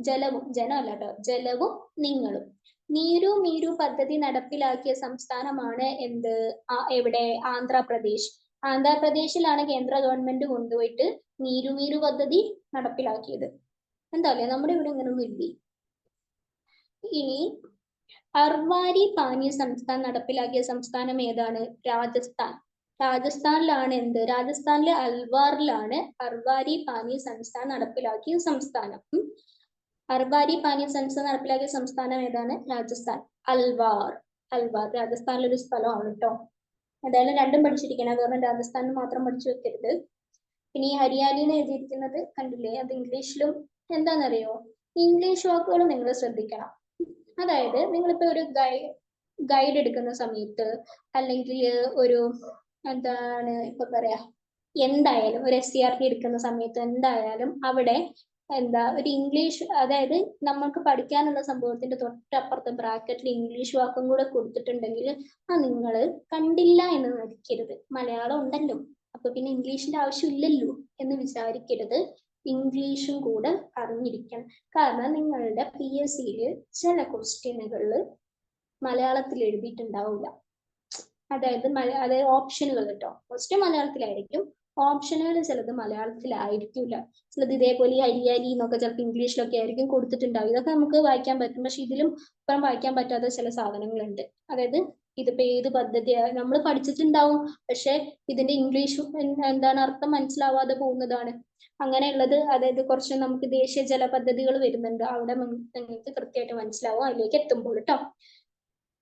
[SPEAKER 1] ജലവും, ജലം അല്ല കേട്ടോ, ജലവും നിങ്ങളും. നീരു മീരു പദ്ധതി നടപ്പിലാക്കിയ സംസ്ഥാനമാണ് എന്ത്? എവിടെ? ആന്ധ്രാപ്രദേശ്. ആന്ധ്രാപ്രദേശിലാണ് കേന്ദ്ര ഗവൺമെന്റ് കൊണ്ടുപോയിട്ട് നീരു മീരു പദ്ധതി നടപ്പിലാക്കിയത്. എന്താ അല്ലേ, നമ്മുടെ ഇവിടെ ഇങ്ങനൊന്നും ഇല്ലേ. ഇനി അർവാരി പാനി സംസ്ഥാനം നടപ്പിലാക്കിയ സംസ്ഥാനം ഏതാണ്? രാജസ്ഥാൻ. രാജസ്ഥാനിലാണ് എന്ത്? രാജസ്ഥാനിലെ അൽവാറിലാണ് അർവാരി പാനി സംസ്ഥാനം നടപ്പിലാക്കിയ സംസ്ഥാനം. അർവാരി പാനി സംസ്ഥാനം നടപ്പിലാക്കിയ സംസ്ഥാനം ഏതാണ്? രാജസ്ഥാൻ. അൽവാർ. അൽവാർ രാജസ്ഥാനിലൊരു സ്ഥലമാണ് കേട്ടോ. എന്തായാലും രണ്ടും പഠിച്ചിരിക്കണം, കാരണം രാജസ്ഥാനിൽ മാത്രം പഠിച്ചു വെക്കരുത്. പിന്നെ ഈ ഹരിയാനയിൽ എഴുതിയിരിക്കുന്നത് കണ്ടില്ലേ, അത് ഇംഗ്ലീഷിലും. എന്താണെന്നറിയോ, ഇംഗ്ലീഷ് വാക്കുകൾ നിങ്ങൾ ശ്രദ്ധിക്കണം. അതായത് നിങ്ങളിപ്പോ ഒരു ഗൈഡ് എടുക്കുന്ന സമയത്ത്, അല്ലെങ്കിൽ ഒരു എന്താണ് ഇപ്പൊ പറയാ, എന്തായാലും ഒരു SCRT എടുക്കുന്ന സമയത്ത് എന്തായാലും അവിടെ എന്താ ഒരു ഇംഗ്ലീഷ്, അതായത് നമുക്ക് പഠിക്കാനുള്ള സംഭവത്തിന്റെ തൊട്ടപ്പുറത്തെ ബ്രാക്കറ്റിൽ ഇംഗ്ലീഷ് വാക്കും കൂടെ കൊടുത്തിട്ടുണ്ടെങ്കിൽ നിങ്ങൾ കണ്ടില്ല എന്ന് നടിക്കരുത്. മലയാളം ഉണ്ടല്ലോ, അപ്പൊ പിന്നെ ഇംഗ്ലീഷിന്റെ ആവശ്യമില്ലല്ലോ എന്ന് വിചാരിക്കരുത്. ഇംഗ്ലീഷും കൂടെ അറിഞ്ഞിരിക്കണം. കാരണം നിങ്ങളുടെ PSCയിൽ ചില ക്വസ്റ്റ്യനുകളിൽ മലയാളത്തിൽ എഴുതിയിട്ടുണ്ടാവില്ല. അതായത് ഓപ്ഷനുകൾ കേട്ടോ, ക്വസ്റ്റ്യൻ മലയാളത്തിലായിരിക്കും, ഓപ്ഷനുകൾ ചിലത് മലയാളത്തിലായിരിക്കില്ല. ചിലത് ഇതേപോലെ ഹരിയാലി എന്നൊക്കെ ചിലപ്പോൾ ഇംഗ്ലീഷിലൊക്കെ ആയിരിക്കും കൊടുത്തിട്ടുണ്ടാവും. ഇതൊക്കെ നമുക്ക് വായിക്കാൻ പറ്റും, പക്ഷെ ഇതിലും ഇപ്പം വായിക്കാൻ പറ്റാത്ത ചില സാധനങ്ങളുണ്ട്. അതായത് ഇതിപ്പോ ഏത് പദ്ധതിയാണ് നമ്മൾ പഠിച്ചിട്ടുണ്ടാവും, പക്ഷെ ഇതിന്റെ ഇംഗ്ലീഷ് എന്താണ് അർത്ഥം മനസ്സിലാവാതെ പോകുന്നതാണ് അങ്ങനെയുള്ളത്. അതായത് കുറച്ച് നമുക്ക് ദേശീയ ജല പദ്ധതികൾ വരുന്നുണ്ട്, അവിടെ നിങ്ങൾക്ക് കൃത്യമായിട്ട് മനസ്സിലാവും അതിലേക്ക് എത്തുമ്പോൾ കേട്ടോ.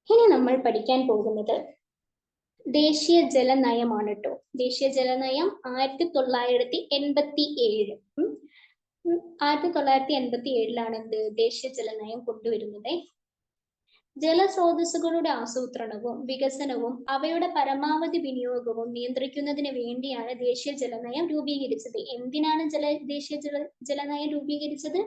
[SPEAKER 1] ഇനി നമ്മൾ പഠിക്കാൻ പോകുന്നത് ദേശീയ ജലനയമാണ് കേട്ടോ. ദേശീയ ജലനയം 1987. 1987 എന്ത് ദേശീയ ജലനയം കൊണ്ടുവരുന്നത്. ജലസ്രോതസ്സുകളുടെ ആസൂത്രണവും വികസനവും അവയുടെ പരമാവധി വിനിയോഗവും നിയന്ത്രിക്കുന്നതിന് വേണ്ടിയാണ് ദേശീയ ജലനയം രൂപീകരിച്ചത്. എന്തിനാണ് ദേശീയ ജലനയം രൂപീകരിച്ചത്?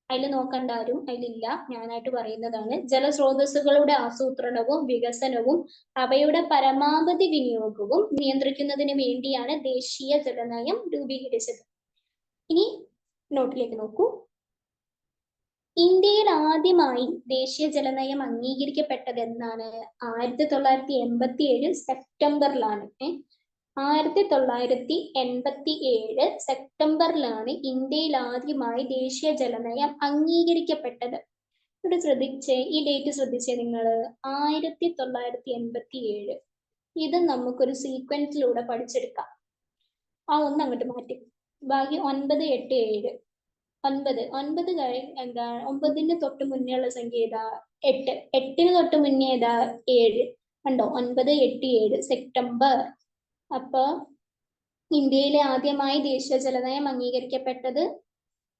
[SPEAKER 1] അതിൽ നോക്കണ്ട ആരും, അതിലില്ല, ഞാനായിട്ട് പറയുന്നതാണ്. ജലസ്രോതസ്സുകളുടെ ആസൂത്രണവും വികസനവും അവയുടെ പരമാവധി വിനിയോഗവും നിയന്ത്രിക്കുന്നതിന് വേണ്ടിയാണ് ദേശീയ ജലനയം രൂപീകരിച്ചത്. ഇനി നോട്ടിലേക്ക് നോക്കൂ. ഇന്ത്യയിൽ ആദ്യമായി ദേശീയ ജലനയം അംഗീകരിക്കപ്പെട്ടത് എന്നാണ്? 1987 സെപ്റ്റംബറിലാണ്. 1987 സെപ്റ്റംബറിലാണ് ഇന്ത്യയിൽ ആദ്യമായി ദേശീയ ജലനയം അംഗീകരിക്കപ്പെട്ടത്. ഇവിടെ ശ്രദ്ധിച്ചേ, ഈ ഡേറ്റ് ശ്രദ്ധിച്ചേ നിങ്ങൾ, 1987. ഇത് നമുക്കൊരു സീക്വൻസിലൂടെ പഠിച്ചെടുക്കാം. ആ ഒന്ന് അങ്ങോട്ട് മാറ്റി, ബാക്കി 9, 8, 7. 9 എന്താ, 9ന് തൊട്ട് മുന്നേ ഉള്ള സംഖ്യ ഏതാ? 8. 8ന് തൊട്ട് മുന്നേ ഏതാ? 7. കണ്ടോ, 9, 8, 7 സെപ്റ്റംബർ. അപ്പൊ ഇന്ത്യയിലെ ആദ്യമായി ദേശീയ ജലനയം അംഗീകരിക്കപ്പെട്ടത്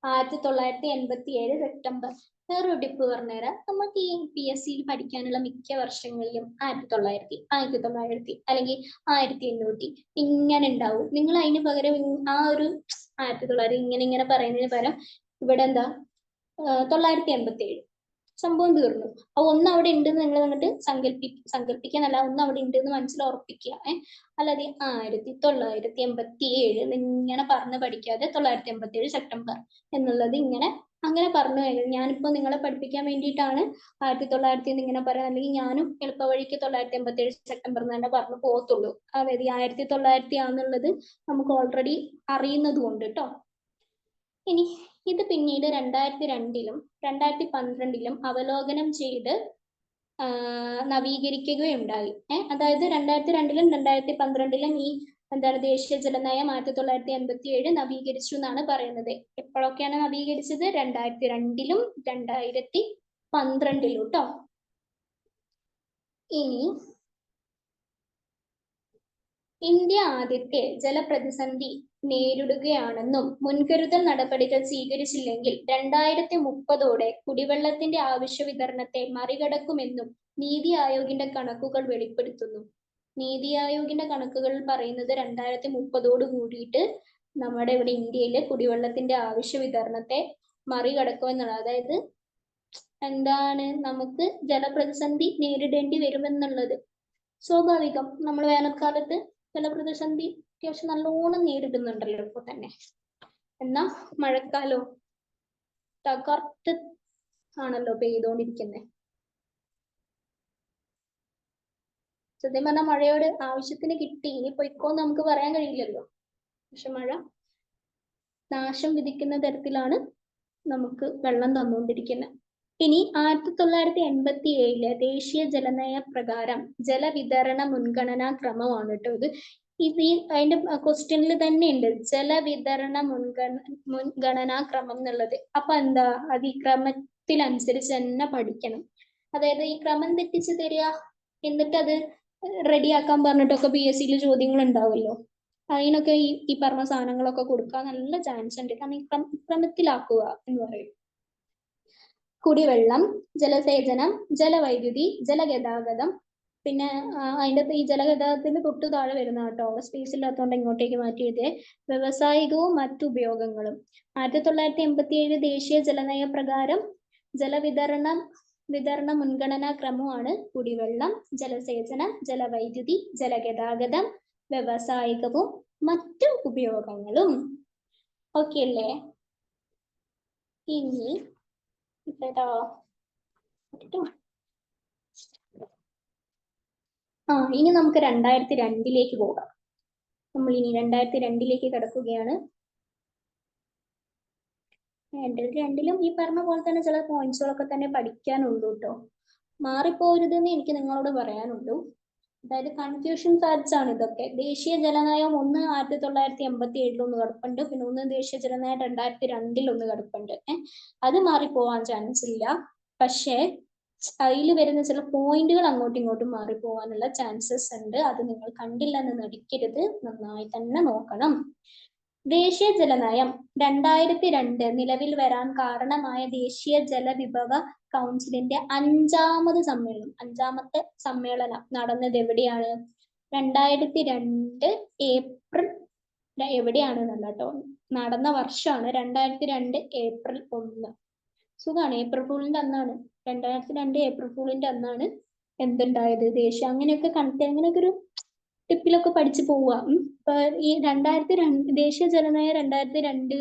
[SPEAKER 1] 1987 സെപ്റ്റംബർ. വേറൊരു ടിപ്പ് പറഞ്ഞുതരാം. നമുക്ക് ഈ PSCയിൽ പഠിക്കാനുള്ള മിക്ക വർഷങ്ങളിലും 1900 അല്ലെങ്കിൽ 1800 ഇങ്ങനെ ഉണ്ടാവും. നിങ്ങൾ അതിന് പകരം ആ ഒരു 1900 ഇങ്ങനെ പറയുന്നതിന് പകരം ഇവിടെ എന്താ 987 സംഭവം തീർന്നു. അപ്പൊ ഒന്ന് അവിടെ ഉണ്ടെന്ന് നിങ്ങൾ എന്നിട്ട് സങ്കല്പിക്കാനല്ല, ഒന്ന് അവിടെ ഉണ്ടെന്ന് മനസ്സിൽ ഉറപ്പിക്കുക. അല്ലാതെ 1987 ഇങ്ങനെ പറഞ്ഞ് പഠിക്കാതെ 1987 സെപ്റ്റംബർ എന്നുള്ളത് അങ്ങനെ പറഞ്ഞു കഴിഞ്ഞാൽ, ഞാനിപ്പോ നിങ്ങളെ പഠിപ്പിക്കാൻ വേണ്ടിയിട്ടാണ് 1900 ഇങ്ങനെ പറയാം, അല്ലെങ്കിൽ ഞാനും എളുപ്പവഴിക്ക് 1987 സെപ്റ്റംബർ എന്ന് തന്നെ പറഞ്ഞു പോകത്തുള്ളൂ. അതായത് 1900 ആണെന്നുള്ളത് നമുക്ക് ഓൾറെഡി അറിയുന്നത് കൊണ്ട് കേട്ടോ. ഇനി ഇത് പിന്നീട് 2002ലും 2012ലും അവലോകനം ചെയ്ത് നവീകരിക്കുകയുണ്ടായി. അതായത് 2002ലും 2012ലും ഈ എന്താണ് ദേശീയ ജലനയം 1987 നവീകരിച്ചു എന്നാണ് പറയുന്നത്. എപ്പോഴൊക്കെയാണ് നവീകരിച്ചത്? 2002ലും 2012ലും കേട്ടോ. ഇനി ഇന്ത്യ ആദ്യത്തെ ജലപ്രതിസന്ധി നേരിടുകയാണെന്നും മുൻകരുതൽ നടപടികൾ സ്വീകരിച്ചില്ലെങ്കിൽ 2030 കുടിവെള്ളത്തിന്റെ ആവശ്യ വിതരണത്തെ മറികടക്കുമെന്നും നീതി ആയോഗിന്റെ കണക്കുകൾ വെളിപ്പെടുത്തുന്നു. നീതി ആയോഗിന്റെ കണക്കുകൾ പറയുന്നത് 2030 കൂടിയിട്ട് നമ്മുടെ ഇവിടെ ഇന്ത്യയിലെ കുടിവെള്ളത്തിന്റെ ആവശ്യ വിതരണത്തെ മറികടക്കുമെന്നുള്ളത്. അതായത് എന്താണ്, നമുക്ക് ജലപ്രതിസന്ധി നേരിടേണ്ടി വരുമെന്നുള്ളത് സ്വാഭാവികം. നമ്മൾ വേനൽക്കാലത്ത് ജലപ്രതിസന്ധി അത്യാവശ്യം നല്ലോണം നേരിടുന്നുണ്ടല്ലോ ഇപ്പൊ തന്നെ. എന്നാ മഴക്കാലോ തകർത്ത് ആണല്ലോ പെയ്തോണ്ടിരിക്കുന്നത്. സത്യം പറഞ്ഞാൽ മഴയോട് ആവശ്യത്തിന് കിട്ടി, ഇനി പൊയ്ക്കോന്ന് നമുക്ക് പറയാൻ കഴിയില്ലല്ലോ. പക്ഷെ മഴ നാശം വിധിക്കുന്ന തരത്തിലാണ് നമുക്ക് വെള്ളം തന്നുകൊണ്ടിരിക്കുന്നത്. ഇനി 1987 ദേശീയ ജലനയ പ്രകാരം ജലവിതരണ മുൻഗണനാ ക്രമമാണ് കേട്ടോ ഇത്. അതിന്റെ ക്വസ്റ്റ്യനിൽ തന്നെ ഉണ്ട് ജലവിതരണ മുൻഗണനാ ക്രമം എന്നുള്ളത്. അപ്പൊ എന്താ, അത് ഈ ക്രമത്തിനനുസരിച്ച് തന്നെ പഠിക്കണം. അതായത് ഈ ക്രമം തെറ്റിച്ച് തരിക എന്നിട്ട് അത് റെഡിയാക്കാൻ പറഞ്ഞിട്ടൊക്കെ PSC ചോദ്യങ്ങൾ ഉണ്ടാവുമല്ലോ. അതിനൊക്കെ ഈ പറഞ്ഞ സാധനങ്ങളൊക്കെ കൊടുക്കാൻ നല്ല ചാൻസ് ഉണ്ട്. കാരണം ഈ ക്രമത്തിലാക്കുക എന്ന് പറയും. കുടിവെള്ളം, ജലസേചനം, ജലവൈദ്യുതി, ജലഗതാഗതം. പിന്നെ അതിന്റെ ഈ ജലഗതാഗതത്തിന് തൊട്ട് താഴെ വരുന്ന കേട്ടോ, സ്പേസ് ഇല്ലാത്തതുകൊണ്ട് ഇങ്ങോട്ടേക്ക് മാറ്റിയത് വ്യവസായികവും മറ്റു ഉപയോഗങ്ങളും. 1987 ദേശീയ ജലനയ പ്രകാരം വിതരണ മുൻഗണനാ ക്രമമാണ് കുടിവെള്ളം, ജലസേചനം, ജലവൈദ്യുതി, ജലഗതാഗതം, വ്യവസായികവും മറ്റു ഉപയോഗങ്ങളും. ഓക്കെ അല്ലേ? ഇനി ഇനി നമുക്ക് 2002 പോകാം. നമ്മൾ ഇനി 2002 കിടക്കുകയാണ്. 2002 ഈ പറഞ്ഞ പോലെ തന്നെ ചില പോയിന്റ്സുകളൊക്കെ തന്നെ പഠിക്കാനുള്ളൂ കേട്ടോ. മാറിപ്പോരുതെന്ന് എനിക്ക് നിങ്ങളോട് പറയാനുള്ളൂ. അതായത് കൺഫ്യൂഷൻ ഫാക്ട്സ് ആണ് ഇതൊക്കെ. ദേശീയ ജലനയം 1987 ഒന്ന് കിടപ്പുണ്ട്, പിന്നെ ഒന്ന് ദേശീയ ജലനയം 2002 ഒന്ന് കിടപ്പുണ്ട്. അത് മാറിപ്പോവാൻ ചാൻസ് ഇല്ല. പക്ഷേ അതിൽ വരുന്ന ചില പോയിന്റുകൾ അങ്ങോട്ടും ഇങ്ങോട്ടും മാറിപ്പോവാനുള്ള ചാൻസസ് ഉണ്ട്. അത് നിങ്ങൾ കണ്ടില്ലെന്ന് നടിക്കരുത്, നന്നായി തന്നെ നോക്കണം. ദേശീയ ജലനയം 2002 നിലവിൽ വരാൻ കാരണമായ ദേശീയ ജലവിഭവ കൗൺസിലിന്റെ അഞ്ചാമത്തെ സമ്മേളനം നടന്നത് എവിടെയാണ്? 2002 ഏപ്രിൽ എവിടെയാണെന്നല്ല കേട്ടോ, നടന്ന വർഷമാണ് 2002 ഏപ്രിൽ 1. സുഖാണ്, ഏപ്രിൽ ഫൂളിന്റെ അന്നാണ്. 2002 ഏപ്രിൽ ഫൂളിന്റെ അന്നാണ് എന്തുണ്ടായത്? ദേശീയ അങ്ങനെയൊക്കെ അങ്ങനെയൊക്കെ ഒരു ടിപ്പിലൊക്കെ പഠിച്ചു പോവുക. ഇപ്പൊ ഈ 2002 ദേശീയ ജലനയം 2002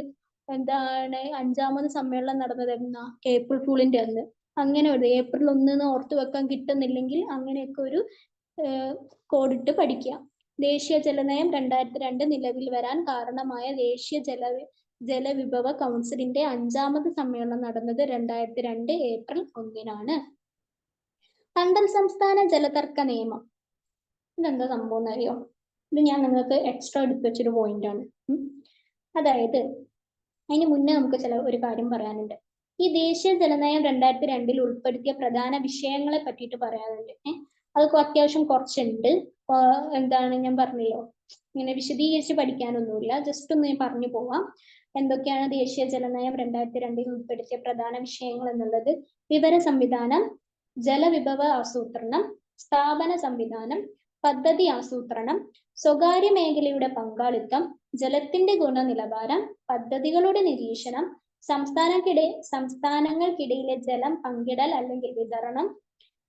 [SPEAKER 1] എന്താണ് 5ാമത് സമ്മേളനം നടന്നത് എന്നാ? ഏപ്രിൽ ഫൂളിന്റെ അന്ന്. അങ്ങനെ ഒരു ഏപ്രിൽ 1 ഓർത്തു വെക്കാൻ കിട്ടുന്നില്ലെങ്കിൽ അങ്ങനെയൊക്കെ ഒരു കോഡിട്ട് പഠിക്കുക. ദേശീയ ജലനയം 2002 നിലവിൽ വരാൻ കാരണമായ ദേശീയ ജലവിഭവ കൗൺസിലിന്റെ 5ാമത് സമ്മേളനം നടന്നത് 2002 ഏപ്രിൽ 1. അന്തർ സംസ്ഥാന ജലതർക്ക നിയമം ഇതെന്താ സംഭവം എന്നറിയോ? ഇത് ഞാൻ നിങ്ങൾക്ക് എക്സ്ട്രാ എടുത്ത് വെച്ചൊരു പോയിന്റ് ആണ്. അതായത് അതിന് മുന്നേ നമുക്ക് ഒരു കാര്യം പറയാനുണ്ട്. ഈ ദേശീയ ജലനയം 2002 ഉൾപ്പെടുത്തിയ പ്രധാന വിഷയങ്ങളെ പറ്റിയിട്ട് പറയാനുണ്ട്. അതൊക്കെ അത്യാവശ്യം കുറച്ചുണ്ട്. എന്താണ് ഞാൻ പറഞ്ഞല്ലോ, ഇങ്ങനെ വിശദീകരിച്ച് പഠിക്കാനൊന്നുമില്ല, ജസ്റ്റ് ഒന്ന് ഞാൻ പറഞ്ഞു പോവാം. എന്തൊക്കെയാണ് ദേശീയ ജലനയം 2002 ഉൾപ്പെടുത്തിയ പ്രധാന വിഷയങ്ങൾ എന്നുള്ളത്? വിവര സംവിധാനം, ജലവിഭവ ആസൂത്രണം, സ്ഥാപന സംവിധാനം, പദ്ധതി ആസൂത്രണം, സ്വകാര്യ മേഖലയുടെ പങ്കാളിത്തം, ജലത്തിന്റെ ഗുണനിലവാരം, പദ്ധതികളുടെ നിരീക്ഷണം, സംസ്ഥാനങ്ങൾക്കിടയിലെ ജലം പങ്കിടൽ അല്ലെങ്കിൽ വിതരണം,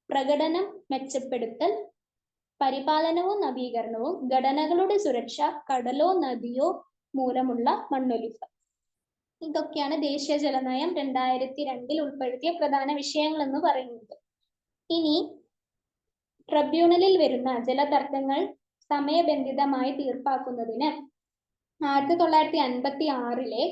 [SPEAKER 1] പ്രകടനം മെച്ചപ്പെടുത്തൽ, പരിപാലനവും നവീകരണവും, ഘടനകളുടെ സുരക്ഷ, കടലോ നദിയോ മൂലമുള്ള മണ്ണൊലിപ്പ്. ഇതൊക്കെയാണ് ദേശീയ ജലനയം 2002 ഉൾപ്പെടുത്തിയ പ്രധാന വിഷയങ്ങൾ എന്ന് പറയുന്നത്. ഇനി ട്രിബ്യൂണലിൽ വരുന്ന ജലതർക്കങ്ങൾ സമയബന്ധിതമായി തീർപ്പാക്കുന്നതിന് 1956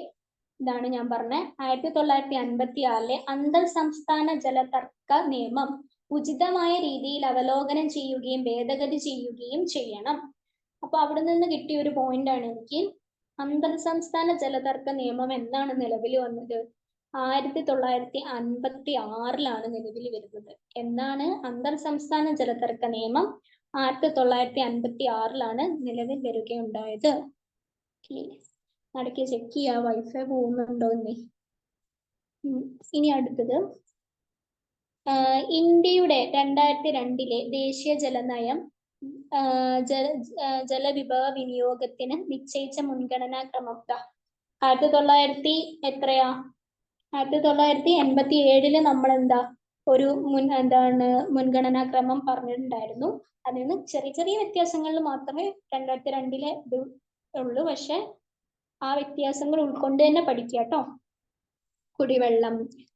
[SPEAKER 1] ഇതാണ് ഞാൻ പറഞ്ഞ 1956 അന്തർ സംസ്ഥാന ജലതർക്ക നിയമം ഉചിതമായ രീതിയിൽ അവലോകനം ചെയ്യുകയും ഭേദഗതി ചെയ്യുകയും ചെയ്യണം. അപ്പൊ അവിടെ നിന്ന് കിട്ടിയ ഒരു പോയിന്റ് ആണ് എനിക്ക്. അന്തർ സംസ്ഥാന ജലതർക്ക നിയമം എന്നാണ് നിലവിൽ വന്നത്? 1956 നിലവിൽ വരുന്നത്. എന്നാണ് അന്തർ സംസ്ഥാന ജലതർക്ക നിയമം 1956 നിലവിൽ വരികയുണ്ടായത്. ഇടയ്ക്ക് ചെക്ക് ചെയ്യാ വൈഫൈ പോകുന്നുണ്ടോ എന്നേ. ഇനി അടുത്തത് ഇന്ത്യയുടെ 2002 ദേശീയ ജലനയം ജലവിഭവ വിനിയോഗത്തിന് നിശ്ചയിച്ച മുൻഗണനാ ക്രമം 1987 നമ്മൾ എന്താ ഒരു മുൻഗണനാ ക്രമം പറഞ്ഞിട്ടുണ്ടായിരുന്നു. അതിൽ നിന്ന് ചെറിയ ചെറിയ വ്യത്യാസങ്ങളിൽ മാത്രമേ 2002 ഉള്ളൂ. പക്ഷെ ആ വ്യത്യാസങ്ങൾ ഉൾക്കൊണ്ട് തന്നെ പഠിക്കുക കേട്ടോ. കുടിവെള്ളം,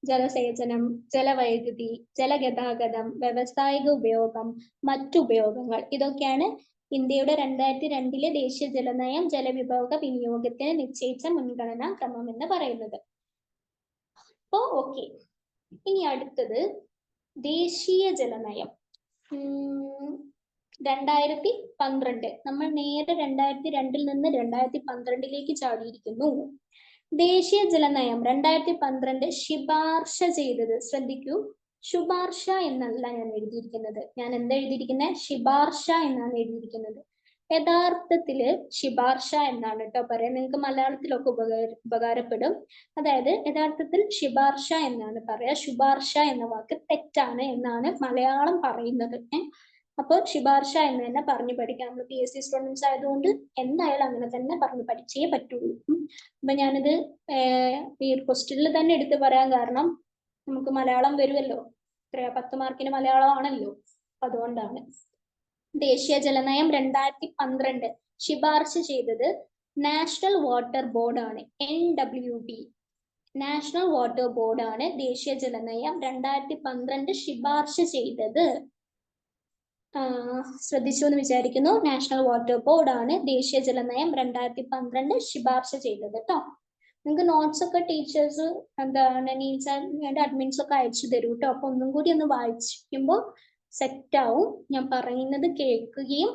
[SPEAKER 1] ജലസേചനം, ജലവൈദ്യുതി, ജലഗതാഗതം, വ്യവസായിക ഉപയോഗം, മറ്റുപയോഗങ്ങൾ, ഇതൊക്കെയാണ് ഇന്ത്യയുടെ 2002 ദേശീയ ജലനയം ജലവിഭവ വിനിയോഗത്തിന് നിശ്ചയിച്ച മുൻഗണനാ ക്രമം എന്ന് പറയുന്നത്. അപ്പോ ഓക്കെ, ഇനി അടുത്തത് ദേശീയ ജലനയം 2012. നമ്മൾ നേരെ 2002 നിന്ന് 2012 ചാടിയിരിക്കുന്നു. ദേശീയ ജലനയം 2012 ശുപാർശ ചെയ്തത്, ശ്രദ്ധിക്കൂ, ശുപാർശ എന്നല്ല ഞാൻ എഴുതിയിരിക്കുന്നത്. ഞാൻ എന്താ എഴുതിയിരിക്കുന്നത്? ശുപാർശ എന്നാണ് എഴുതിയിരിക്കുന്നത്. യഥാർത്ഥത്തില് ശുപാർശ എന്നാണ് കേട്ടോ പറയാം. നിങ്ങൾക്ക് മലയാളത്തിലൊക്കെ ഉപകാരപ്പെടും. അതായത് യഥാർത്ഥത്തിൽ ശുപാർശ എന്നാണ് പറയാ. ശുപാർശ എന്ന വാക്ക് തെറ്റാണ് എന്നാണ് മലയാളം പറയുന്നത്. അപ്പോൾ ശുപാർശ എന്ന് തന്നെ പറഞ്ഞു പഠിക്കാം. നമ്മൾ PSC സ്റ്റുഡൻസ് ആയതുകൊണ്ട് എന്തായാലും അങ്ങനെ തന്നെ പറഞ്ഞു പഠിച്ചേ പറ്റുള്ളൂ. അപ്പൊ ഞാനിത് ഈ ക്വസ്റ്റ്യനിൽ തന്നെ എടുത്ത് പറയാൻ കാരണം നമുക്ക് മലയാളം വരുമല്ലോ, 10 മാർക്കിന് മലയാളം ആണല്ലോ, അതുകൊണ്ടാണ്. ദേശീയ ജലനയം 2012 ശുപാർശ ചെയ്തത് നാഷണൽ വാട്ടർ ബോർഡ് ആണ്, NWB. നാഷണൽ വാട്ടർ ബോർഡ് ആണ് ദേശീയ ജലനയം 2012 ശുപാർശ ചെയ്തത്. ശ്രദ്ധിച്ചു എന്ന് വിചാരിക്കുന്നു. നാഷണൽ വാട്ടർ ബോർഡ് ആണ് ദേശീയ ജലനയം 2012 ശുപാർശ ചെയ്തത് കേട്ടോ. നിങ്ങൾക്ക് നോട്ട്സ് ഒക്കെ ടീച്ചേഴ്സ് എന്താണ് അഡ്മിൻസ് ഒക്കെ അയച്ചു തരൂ കേട്ടോ. അപ്പൊ ഒന്നും കൂടി ഒന്ന് വായിക്കുമ്പോൾ സെറ്റ് ആവും. ഞാൻ പറയുന്നത് കേൾക്കുകയും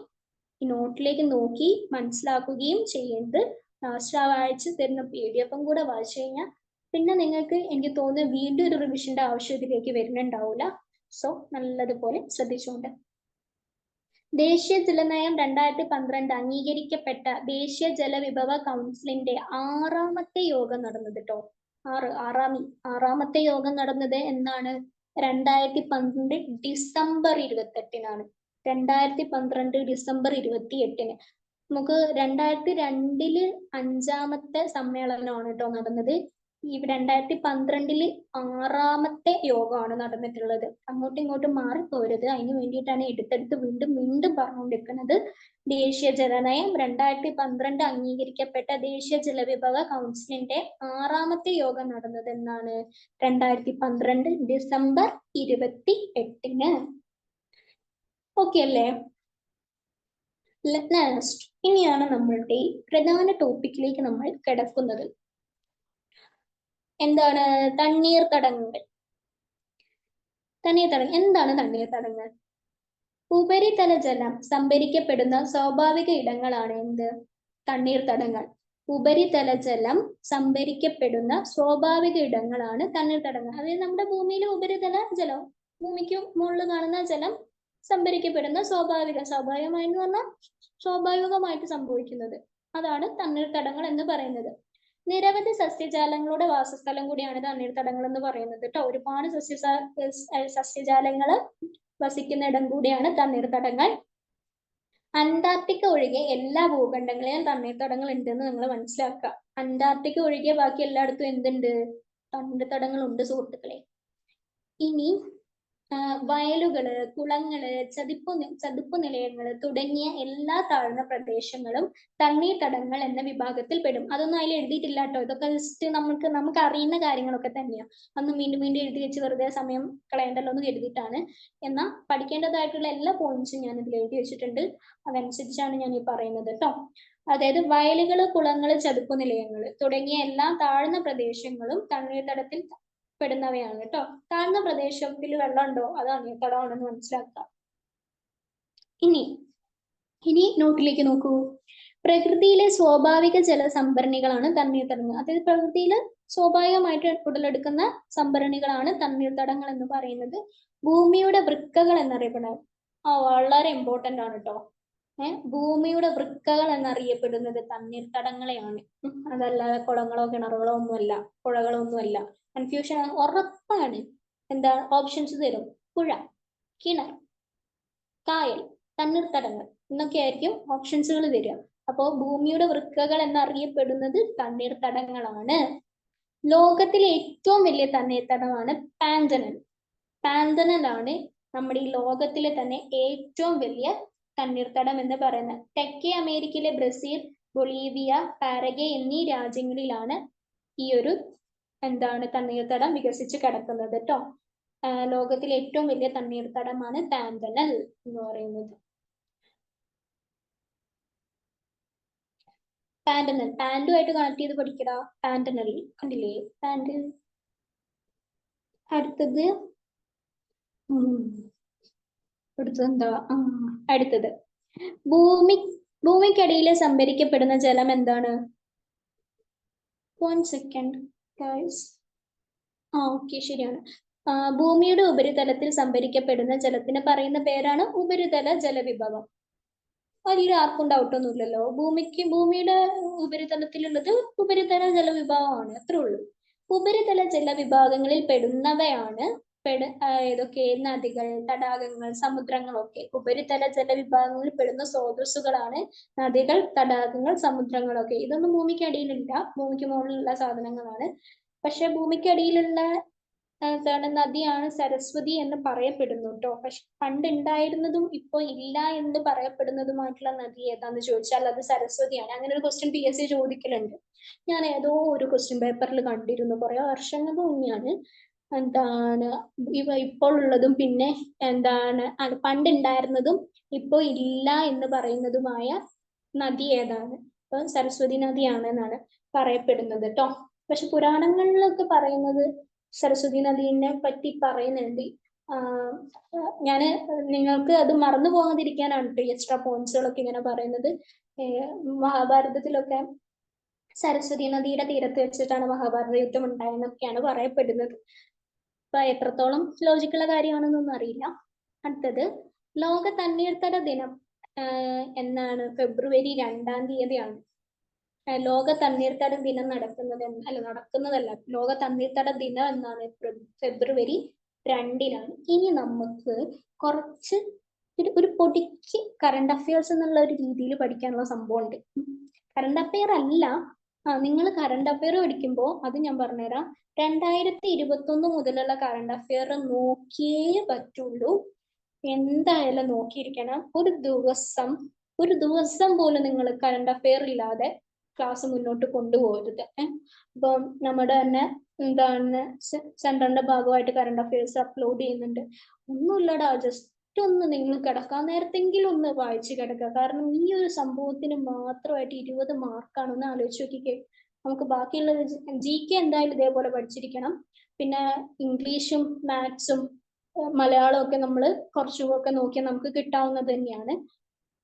[SPEAKER 1] നോട്ടിലേക്ക് നോക്കി മനസ്സിലാക്കുകയും ചെയ്യുന്നത്. ലാസ്റ്റ് അയച്ചു തരുന്ന PDF കൂടെ വായിച്ചു കഴിഞ്ഞാൽ പിന്നെ നിങ്ങൾക്ക് എനിക്ക് തോന്നുന്നു വീണ്ടും ഒരു റിവിഷന്റെ ആവശ്യം ഇതിലേക്ക് വരുന്നുണ്ടാവില്ല. സോ നല്ലതുപോലെ ശ്രദ്ധിച്ചുകൊണ്ട്. ദേശീയ ജലനയം 2012 അംഗീകരിക്കപ്പെട്ട ദേശീയ ജലവിഭവ കൗൺസിലിന്റെ 6ാമത്തെ യോഗം നടന്നത് കേട്ടോ. ആറാമത്തെ യോഗം നടന്നത് എന്നാണ്? 2012 ഡിസംബർ 28-നാണ്. 2012 ഡിസംബർ 28-ന്. നമുക്ക് 2002 5ാമത്തെ സമ്മേളനമാണ് കേട്ടോ നടന്നത്. ഈ 2012 6ാമത്തെ യോഗമാണ് നടന്നിട്ടുള്ളത്. അങ്ങോട്ടും ഇങ്ങോട്ടും മാറിപ്പോരുത്. അതിന് വേണ്ടിയിട്ടാണ് എടുത്തെടുത്ത് വീണ്ടും പറഞ്ഞുകൊണ്ടിരിക്കുന്നത്. ദേശീയ ജലനയം 2012 അംഗീകരിക്കപ്പെട്ട ദേശീയ ജലവിഭവ കൗൺസിലിന്റെ 6ാമത്തെ യോഗം നടന്നത് എന്നാണ്? 2012 ഡിസംബർ 28-ന്. ഓക്കെ അല്ലേ? ലാസ്റ്റ് ഇനിയാണ് നമ്മളുടെ പ്രധാന ടോപ്പിക്കിലേക്ക് നമ്മൾ കിടക്കുന്നത്. എന്താണ് തണ്ണീർത്തടങ്ങൾ? എന്താണ് തണ്ണീർത്തടങ്ങൾ? ഉപരിതല ജലം സംഭരിക്കപ്പെടുന്ന സ്വാഭാവിക ഇടങ്ങളാണ് എന്ത്? തണ്ണീർത്തടങ്ങൾ. ഉപരിതല ജലം സംഭരിക്കപ്പെടുന്ന സ്വാഭാവിക ഇടങ്ങളാണ് തണ്ണീർത്തടങ്ങൾ. അതായത് നമ്മുടെ ഭൂമിയിലെ ഉപരിതല ജലം, ഭൂമിക്ക് മുകളിൽ കാണുന്ന ജലം സംഭരിക്കപ്പെടുന്ന സ്വാഭാവികമായെന്ന് പറഞ്ഞാൽ സ്വാഭാവികമായിട്ട് സംഭവിക്കുന്നത്, അതാണ് തണ്ണീർത്തടങ്ങൾ എന്ന് പറയുന്നത്. നിരവധി സസ്യജാലങ്ങളുടെ വാസസ്ഥലം കൂടിയാണ് തണ്ണീർത്തടങ്ങൾ എന്ന് പറയുന്നത് കേട്ടോ. ഒരുപാട് സസ്യജാലങ്ങള് വസിക്കുന്ന ഇടം കൂടിയാണ് തണ്ണീർത്തടങ്ങൾ. അന്റാർട്ടിക്ക ഒഴികെ എല്ലാ ഭൂഖണ്ഡങ്ങളിലും തണ്ണീർത്തടങ്ങൾ ഉണ്ടെന്ന് നിങ്ങൾ മനസ്സിലാക്കുക. അന്റാർട്ടിക്ക ഒഴികെ ബാക്കി എല്ലായിടത്തും എന്തുണ്ട്? തണ്ണീർത്തടങ്ങൾ ഉണ്ട് സുഹൃത്തുക്കളെ. ഇനി വയലുകള്, കുളങ്ങള്, ചതുപ്പ് നിലയങ്ങള് തുടങ്ങിയ എല്ലാ താഴ്ന്ന പ്രദേശങ്ങളും തണ്ണീർത്തടങ്ങൾ എന്ന വിഭാഗത്തിൽ പെടും. അതൊന്നും അതിൽ എഴുതിയിട്ടില്ല കേട്ടോ. ഇതൊക്കെ ജസ്റ്റ് നമുക്ക് അറിയുന്ന കാര്യങ്ങളൊക്കെ തന്നെയാണ്. അന്ന് വീണ്ടും എഴുതി വെച്ച് വെറുതെ സമയം കളയണ്ടല്ലോ എന്ന് കരുതിയിട്ടാണ്. എന്നാൽ പഠിക്കേണ്ടതായിട്ടുള്ള എല്ലാ പോയിന്റ്സും ഞാൻ ഇതിൽ എഴുതി വെച്ചിട്ടുണ്ട്. അതനുസരിച്ചാണ് ഞാൻ ഈ പറയുന്നത് കേട്ടോ. അതായത് വയലുകള്, കുളങ്ങള്, ചതുപ്പ് നിലയങ്ങള് തുടങ്ങിയ എല്ലാ താഴ്ന്ന പ്രദേശങ്ങളും തണ്ണീർത്തടത്തിൽ പെടുന്നവയാണ് കേട്ടോ. താഴ്ന്ന പ്രദേശത്തിൽ വെള്ളം ഉണ്ടോ? അത് തണ്ണീർത്തടമാണെന്ന് മനസ്സിലാക്കാം. ഇനി നോട്ടിലേക്ക് നോക്കൂ. പ്രകൃതിയിലെ സ്വാഭാവിക ജലസംഭരണികളാണ് തണ്ണീർത്തടങ്ങൾ. അതായത് പ്രകൃതിയിൽ സ്വാഭാവികമായിട്ട് ഉടലെടുക്കുന്ന സംഭരണികളാണ് തണ്ണീർത്തടങ്ങൾ എന്ന് പറയുന്നത്. ഭൂമിയുടെ വൃക്കകൾ എന്നറിയപ്പെടുന്നത് വളരെ ഇമ്പോർട്ടന്റ് ആണ് കേട്ടോ. ഭൂമിയുടെ വൃക്കകൾ എന്നറിയപ്പെടുന്നത് തണ്ണീർത്തടങ്ങളെയാണ്. അതല്ലാതെ കുളങ്ങളോ കിണറുകളോ ഒന്നുമല്ല, പുഴകളോ ഒന്നുമല്ല. കൺഫ്യൂഷൻ ഉറപ്പാണ്. എന്താ ഓപ്ഷൻസ് തരും? പുഴ, കിണർ, കായൽ, തണ്ണീർത്തടങ്ങൾ എന്നൊക്കെ ആയിരിക്കും ഓപ്ഷൻസുകൾ തരിക. അപ്പോൾ ഭൂമിയുടെ വൃക്കകൾ എന്നറിയപ്പെടുന്നത് തണ്ണീർത്തടങ്ങളാണ്. ലോകത്തിലെ ഏറ്റവും വലിയ തണ്ണീർത്തടമാണ് പാന്തനൽ. പാന്തനലാണ് നമ്മുടെ ഈ ലോകത്തിലെ തന്നെ ഏറ്റവും വലിയ തണ്ണീർത്തടം എന്ന് പറയുന്നത്. തെക്കേ അമേരിക്കയിലെ ബ്രസീൽ ബൊളീവിയ, പാരഗ്വേ എന്നീ രാജ്യങ്ങളിലാണ് ഈ ഒരു തണ്ണീർത്തടം വികസിച്ച് കിടക്കുന്നത് കേട്ടോ. ലോകത്തിലെ ഏറ്റവും വലിയ തണ്ണീർത്തടമാണ് പാമ്പനൽ എന്ന് പറയുന്നത്. പാൻഡനൽ, പാൻഡുമായിട്ട് കണക്ട് ചെയ്ത് പഠിക്കടാ. പാൻഡനൽ കണ്ടില്ലേ, പാൻഡ്. അടുത്തത് അടുത്തത് ഭൂമിക്കടിയിൽ സംഭരിക്കപ്പെടുന്ന ജലം എന്താണ്? 1 സെക്കൻഡ് ഗൈസ്. ഓക്കെ, ശരിയാണ്. ഭൂമിയുടെ ഉപരിതലത്തിൽ സംഭരിക്കപ്പെടുന്ന ജലത്തിന് പറയുന്ന പേരാണ് ഉപരിതല ജലവിഭവം. അതിൽ ആർക്കും ഡൗട്ടൊന്നുമില്ലല്ലോ. ഭൂമിയുടെ ഉപരിതലത്തിലുള്ളത് ഉപരിതല ജലവിഭാഗമാണ്, അത്രേ ഉള്ളൂ. ഉപരിതല ജലവിഭാഗങ്ങളിൽ പെടുന്നവയാണ് ഏതൊക്കെ? നദികൾ, തടാകങ്ങൾ, സമുദ്രങ്ങളൊക്കെ ഉപരിതല ജലവിഭാഗങ്ങളിൽ പെടുന്ന സ്രോതസ്സുകളാണ് നദികൾ, തടാകങ്ങൾ, സമുദ്രങ്ങളൊക്കെ. ഇതൊന്നും ഭൂമിക്കടിയിലില്ല, ഭൂമിക്ക് മുകളിലുള്ള സാധനങ്ങളാണ്. പക്ഷെ ഭൂമിക്കടിയിലുള്ള നദിയാണ് സരസ്വതി എന്ന് പറയപ്പെടുന്നു കേട്ടോ. പക്ഷെ പണ്ട് ഉണ്ടായിരുന്നതും ഇപ്പൊ ഇല്ല എന്ന് പറയപ്പെടുന്നതുമായിട്ടുള്ള നദി ഏതാന്ന് ചോദിച്ചാൽ അത് സരസ്വതിയാണ്. അങ്ങനെ ഒരു ക്വസ്റ്റ്യൻ PSC ചോദിക്കലുണ്ട്. ഞാൻ ഏതോ ഒരു ക്വസ്റ്റ്യൻ പേപ്പറിൽ കണ്ടിരുന്നു, കുറെ വർഷങ്ങൾക്ക് മുന്നെയാണ്. ഇപ്പോൾ ഉള്ളതും പിന്നെ പണ്ട് ഉണ്ടായിരുന്നതും ഇപ്പൊ ഇല്ല എന്ന് പറയുന്നതുമായ നദി ഏതാണ്? അപ്പൊ സരസ്വതി നദിയാണ് എന്നാണ് പറയപ്പെടുന്നത് കേട്ടോ. പക്ഷെ പുരാണങ്ങളിലൊക്കെ പറയുന്നത് സരസ്വതി നദീനെ പറ്റി പറയുന്നുണ്ട്. ഞാന് നിങ്ങൾക്ക് അത് മറന്നു പോകാതിരിക്കാനാണ് കേട്ടോ എക്സ്ട്രാ പോയിന്റ്സുകളൊക്കെ ഇങ്ങനെ പറയുന്നത്. മഹാഭാരതത്തിലൊക്കെ സരസ്വതി നദിയുടെ തീരത്ത് വെച്ചിട്ടാണ് മഹാഭാരത യുദ്ധം ഉണ്ടായെന്നൊക്കെയാണ് പറയപ്പെടുന്നത്. അപ്പൊ എത്രത്തോളം ലോജിക്കുള്ള കാര്യമാണെന്നൊന്നും അറിയില്ല. അടുത്തത് ലോക തണ്ണീർത്തട ദിനം എന്നാണ്? ഫെബ്രുവരി 2-ാം തീയതിയാണ് ലോക തണ്ണീർത്തട ദിനം നടക്കുന്നതല്ല, ലോക തണ്ണീർത്തട ദിനം എന്നാണ് ഫെബ്രുവരി 2-നാണ്. ഇനി നമുക്ക് കുറച്ച് ഒരു പൊടിക്ക് കറണ്ട് അഫയേഴ്സ് എന്നുള്ള ഒരു രീതിയിൽ പഠിക്കാനുള്ള സംഭവം ഉണ്ട്. കറണ്ട് അഫയർ അല്ല, നിങ്ങൾ കറണ്ട് അഫയർ പഠിക്കുമ്പോൾ അത് ഞാൻ പറഞ്ഞുതരാം. 2021 മുതലുള്ള കറണ്ട് അഫയർ നോക്കിയേ പറ്റുള്ളൂ. എന്തായാലും നോക്കിയിരിക്കണം. ഒരു ദിവസം പോലും നിങ്ങൾ കറണ്ട് അഫയർ ഇല്ലാതെ ക്ലാസ് മുന്നോട്ട് കൊണ്ടുപോകരുത്. അപ്പൊ നമ്മുടെ തന്നെ സെന്ററിന്റെ ഭാഗമായിട്ട് കറണ്ട് അഫയേഴ്സ് അപ്ലോഡ് ചെയ്യുന്നുണ്ട്. ഒന്നുമില്ലടാ, ജസ്റ്റ് ഒന്ന് നിങ്ങൾ കിടക്കാൻ നേരത്തെങ്കിലും ഒന്ന് വായിച്ചു കിടക്കുക. കാരണം ഈ ഒരു സംഭവത്തിന് മാത്രമായിട്ട് 20 മാർക്കാണെന്ന് ആലോചിച്ച് നോക്കിക്കേ. നമുക്ക് ബാക്കിയുള്ള GK എന്തായാലും ഇതേപോലെ പഠിച്ചിരിക്കണം. പിന്നെ ഇംഗ്ലീഷും മാത്സും മലയാളവും ഒക്കെ നമ്മൾ കുറച്ചുകൂടെ നോക്കിയാൽ നമുക്ക് കിട്ടാവുന്നത് തന്നെയാണ്.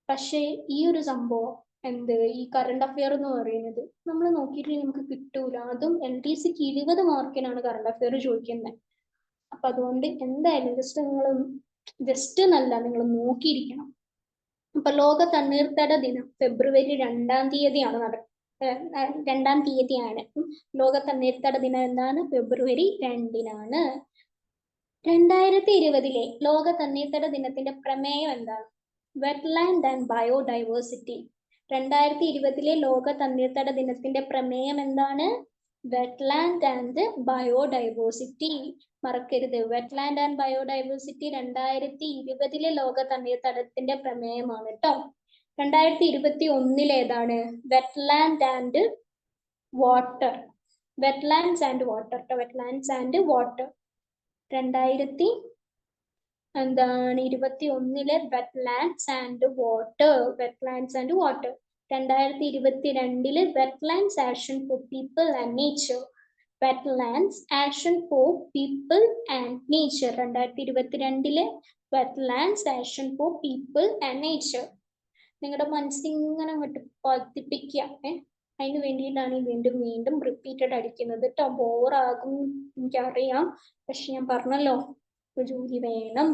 [SPEAKER 1] പക്ഷേ ഈ ഒരു സംഭവം ഈ കറണ്ട് അഫയർ എന്ന് പറയുന്നത് നമ്മൾ നോക്കിയിട്ടില്ലെങ്കിൽ നമുക്ക് കിട്ടൂല. അതും LTCക്ക് 20 മാർക്കിനാണ് കറണ്ട് അഫയർ ചോദിക്കുന്നത്. അപ്പൊ അതുകൊണ്ട് എന്തായാലും ജസ്റ്റ് നിങ്ങൾ നോക്കിയിരിക്കണം. അപ്പൊ ലോക തണ്ണീർത്തട ദിനം ഫെബ്രുവരി 2-ാം തീയതിയാണ് 2-ാം തീയതിയാണ്. ലോക തണ്ണീർത്തട ദിനം എന്താണ്? ഫെബ്രുവരി 2-നാണ്. 2020 ലോക തണ്ണീർത്തട ദിനത്തിന്റെ പ്രമേയം എന്താണ്? Wetland and biodiversity. 2020 ലോക തണ്ണീർത്തട ദിനത്തിന്റെ പ്രമേയം എന്താണ്? Wetland and biodiversity. മറക്കരുത്, വെറ്റ്ലാൻഡ് ആൻഡ് ബയോഡൈവേഴ്സിറ്റി 2020 ലോക തണ്ണീർത്തടത്തിന്റെ പ്രമേയമാണ് കേട്ടോ. 2021 ഏതാണ്? Wetland and water. Wetlands and water. 2021 wetlands and water. 2022 wetlands action for people and nature. Wetlands action for people and nature. 2022 wetlands action for people and nature. നിങ്ങളുടെ മനസ്സിങ്ങനെ അങ്ങോട്ട് പതിപ്പിക്കുക. അതിന് വേണ്ടിയിട്ടാണ് വീണ്ടും വീണ്ടും റിപ്പീറ്റഡ് അടിക്കുന്നത് കേട്ടോ. ബോറാകും എനിക്കറിയാം, പക്ഷെ ഞാൻ പറഞ്ഞല്ലോ, ജോലി വേണം,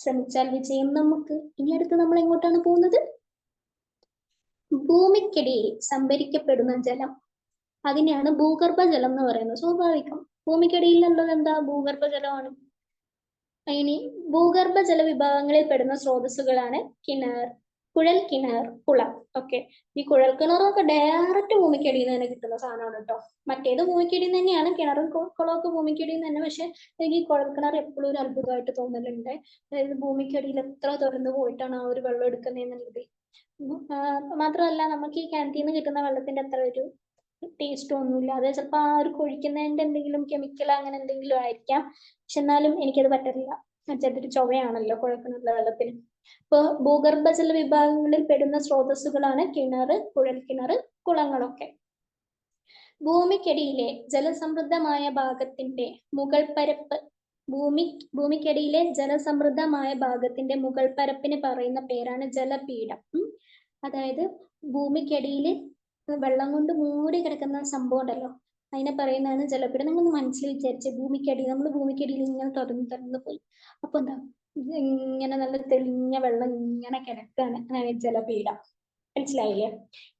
[SPEAKER 1] ശ്രമിച്ചാൽ വിജയം നമുക്ക്. ഇനി അടുത്ത് നമ്മൾ എങ്ങോട്ടാണ് പോകുന്നത്? ഭൂമിക്കടിയിൽ സംഭരിക്കപ്പെടുന്ന ജലം, അതിനെയാണ് ഭൂഗർഭ ജലം എന്ന് പറയുന്നത്. സ്വാഭാവികം, ഭൂമിക്കടിയിലുള്ളത് എന്താ? ഭൂഗർഭ ജലമാണ്. ഇനി ഭൂഗർഭ ജല വിഭാഗങ്ങളിൽ പെടുന്ന സ്രോതസ്സുകളാണ് കിണർ, കുഴൽ കിണർ, കുളം. ഓക്കെ, ഈ കുഴൽ കിണറൊക്കെ ഡയറക്റ്റ് ഭൂമിക്കടിയിൽ നിന്ന് തന്നെ കിട്ടുന്ന സാധനമാണ് കേട്ടോ. മറ്റേത് ഭൂമിക്കടിയിൽ നിന്ന് തന്നെയാണ്, കിണറും കുളമൊക്കെ ഭൂമിക്കടിയിൽ നിന്ന് തന്നെ. പക്ഷെ എനിക്ക് ഈ കുഴൽ കിണർ എപ്പോഴും ഒരു അത്ഭുതമായിട്ട് തോന്നലുണ്ട്. അതായത് ഭൂമിക്കടിയിൽ എത്ര തുറന്നു പോയിട്ടാണ് ആ ഒരു വെള്ളം എടുക്കുന്നതെന്നുള്ളത്. മാത്രമല്ല നമുക്ക് ഈ കിണറ്റിൽ നിന്ന് കിട്ടുന്ന വെള്ളത്തിന്റെ അത്ര ഒരു ടേസ്റ്റ് ഒന്നുമില്ല. അത് ചിലപ്പോൾ ആ ഒരു കൊഴിക്കുന്നതിന്റെ എന്തെങ്കിലും കെമിക്കൽ അങ്ങനെ എന്തെങ്കിലും ആയിരിക്കാം. പക്ഷെ എന്നാലും എനിക്കത് പറ്റില്ല. ചെറിയൊരു ചൊവയാണല്ലോ കുഴൽക്കിണറിലെ വെള്ളത്തിന്. ഇപ്പൊ ഭൂഗർഭജല വിഭാഗങ്ങളിൽ പെടുന്ന സ്രോതസ്സുകളാണ് കിണറ്, കുഴൽക്കിണറ്, കുളങ്ങളൊക്കെ. ഭൂമിക്കടിയിലെ ജലസമൃദ്ധമായ ഭാഗത്തിന്റെ മുകൾ പരപ്പ് ഭൂമിക്കടിയിലെ ജലസമൃദ്ധമായ ഭാഗത്തിന്റെ മുകൾ പരപ്പിന് പറയുന്ന പേരാണ് ജലപീഠം. അതായത് ഭൂമിക്കടിയിൽ വെള്ളം കൊണ്ട് മൂടി കിടക്കുന്ന സംഭവം ഉണ്ടല്ലോ, അതിനെ പറയുന്നതാണ് ജലപീഠം. നിങ്ങൾ മനസ്സിൽ വിചാരിച്ചേ, ഭൂമിക്കടിയിൽ നമ്മൾ ഭൂമിക്കടിയിൽ ഇങ്ങനെ തുറന്ന് പോയി, അപ്പൊ എന്താ ഇങ്ങനെ നല്ല തെളിഞ്ഞ വെള്ളം ഇങ്ങനെ കിടക്കാണ്, അതാണ് ജലപീഠം. മനസ്സിലായില്ലേ?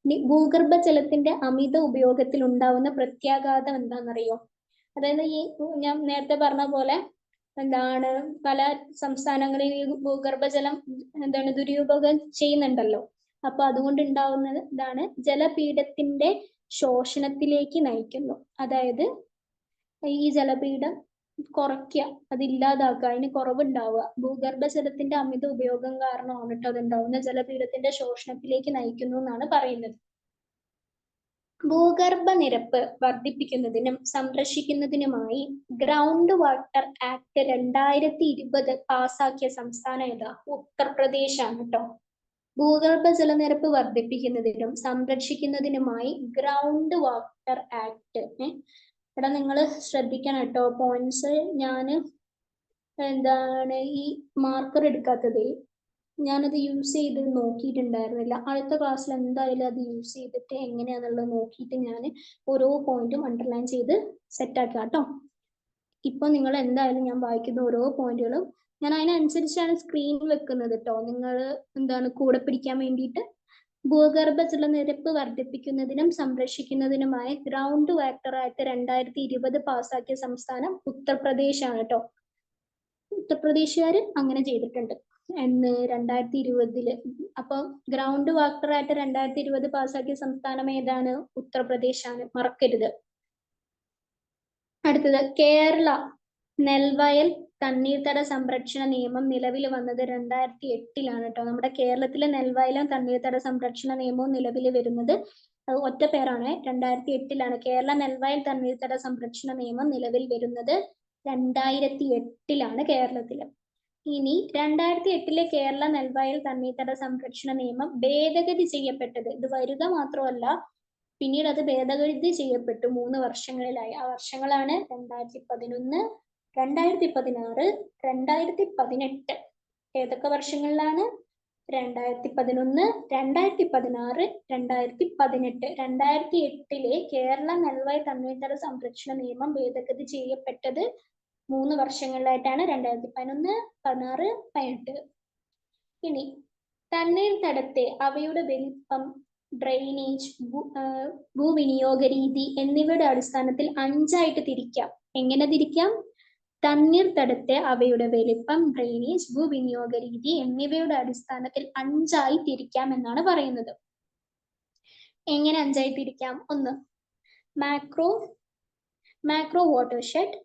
[SPEAKER 1] ഇനി ഭൂഗർഭ ജലത്തിന്റെ അമിത ഉപയോഗത്തിൽ ഉണ്ടാവുന്ന പ്രത്യാഘാതം എന്താണെന്നറിയോ? അതായത് ഈ ഞാൻ നേരത്തെ പറഞ്ഞ പോലെ എന്താണ് പല സംസ്ഥാനങ്ങളിൽ ഈ ഭൂഗർഭജലം എന്താണ് ദുരുപയോഗം ചെയ്യുന്നുണ്ടല്ലോ. അപ്പൊ അതുകൊണ്ട് ഉണ്ടാവുന്നത് ഇതാണ് ജലപീഠത്തിന്റെ ശോഷണത്തിലേക്ക് നയിക്കുന്നു. അതായത് ഈ ജലപീഠം കുറയ്ക്കുക, അതില്ലാതാക്കുക, അതിന് കുറവുണ്ടാവുക. ഭൂഗർഭജലത്തിന്റെ അമിത ഉപയോഗം കാരണമാണ് കേട്ടോ അതുണ്ടാവുന്ന ജലപീഠത്തിന്റെ ശോഷണത്തിലേക്ക് നയിക്കുന്നു എന്നാണ് പറയുന്നത്. ഭൂഗർഭ നിരപ്പ് വർദ്ധിപ്പിക്കുന്നതിനും സംരക്ഷിക്കുന്നതിനുമായി ഗ്രൗണ്ട് വാട്ടർ ആക്ട് 2020 പാസാക്കിയ സംസ്ഥാനം ഏതാ? ഉത്തർപ്രദേശാണ് കേട്ടോ. ഭൂഗർഭ ജലനിരപ്പ് വർദ്ധിപ്പിക്കുന്നതിനും സംരക്ഷിക്കുന്നതിനുമായി ഗ്രൗണ്ട് വാട്ടർ ആക്ട്. ഇവിടെ നിങ്ങൾ ശ്രദ്ധിക്കണം കേട്ടോ പോയിന്റ്സ്. ഞാന് എന്താണ് ഈ മാർക്കർ എടുക്കാത്തത്, ഞാനത് യൂസ് ചെയ്ത് നോക്കിയിട്ടുണ്ടായിരുന്നില്ല. അടുത്ത ക്ലാസ്സിൽ എന്തായാലും അത് യൂസ് ചെയ്തിട്ട് എങ്ങനെയാണെന്നുള്ളത് നോക്കിയിട്ട് ഞാൻ ഓരോ പോയിന്റും അണ്ടർലൈൻ ചെയ്ത് സെറ്റാക്കാം കേട്ടോ. ഇപ്പൊ നിങ്ങൾ എന്തായാലും ഞാൻ വായിക്കുന്ന ഓരോ പോയിന്റുകളും ഞാൻ അതിനനുസരിച്ചാണ് സ്ക്രീനിൽ വെക്കുന്നത് കേട്ടോ, നിങ്ങൾ എന്താണ് കൂടെ പിടിക്കാൻ വേണ്ടിയിട്ട്. ഭൂഗർഭ ജലനിരപ്പ് വർദ്ധിപ്പിക്കുന്നതിനും സംരക്ഷിക്കുന്നതിനുമായി ഗ്രൗണ്ട് വാട്ടർ ആക്ട് 2020 പാസാക്കിയ സംസ്ഥാനം ഉത്തർപ്രദേശ് ആണ് കേട്ടോ. ഉത്തർപ്രദേശുകാർ അങ്ങനെ ചെയ്തിട്ടുണ്ട് എന്ന് 2020. അപ്പൊ ഗ്രൗണ്ട് വാട്ടർ ആക്ട് 2020 പാസാക്കിയ സംസ്ഥാനം ഏതാണ്? ഉത്തർപ്രദേശാണ്, മറക്കരുത്. അടുത്തത് കേരള നെൽവയൽ തണ്ണീർത്തട സംരക്ഷണ നിയമം നിലവിൽ വന്നത് 2008 കേട്ടോ. നമ്മുടെ കേരളത്തിലെ നെൽവയലും തണ്ണീർത്തട സംരക്ഷണ നിയമവും നിലവിൽ വരുന്നത് ഒറ്റ പേരാണ്, 2008 കേരള നെൽവയൽ തണ്ണീർത്തട സംരക്ഷണ നിയമം നിലവിൽ വരുന്നത് 2008 കേരളത്തില്. ഇനി 2008 കേരള നെൽവയൽ തണ്ണീർത്തട സംരക്ഷണ നിയമം ഭേദഗതി ചെയ്യപ്പെട്ടത്, ഇത് വരിക മാത്രമല്ല പിന്നീട് അത് ഭേദഗതി ചെയ്യപ്പെട്ടു 3 വർഷങ്ങളിലായി. ആ വർഷങ്ങളാണ് 2011, 2016, 2018. ഏതൊക്കെ വർഷങ്ങളിലാണ്? 2011, 2016, 2018. 2008 കേരള നെൽവയൽ തണ്ണീർത്തട സംരക്ഷണ നിയമം ഭേദഗതി ചെയ്യപ്പെട്ടത് 3 വർഷങ്ങളിലായിട്ടാണ്, 2011, 16, 18. ഇനി തണ്ണീർത്തടത്തെ അവയുടെ വലിപ്പം, ഡ്രെയിനേജ്, ഭൂവിനിയോഗ രീതി എന്നിവയുടെ അടിസ്ഥാനത്തിൽ 5ആയിട്ട് തിരിക്കാം. എങ്ങനെ തിരിക്കാം? തണ്ണീർത്തടത്തെ അവയുടെ വലിപ്പം, ഡ്രെയിനേജ്, ഭൂവിനിയോഗ രീതി എന്നിവയുടെ അടിസ്ഥാനത്തിൽ 5ആയി തിരിക്കാം എന്നാണ് പറയുന്നത്. എങ്ങനെ 5ആയി തിരിക്കാം? 1. Macro watershed,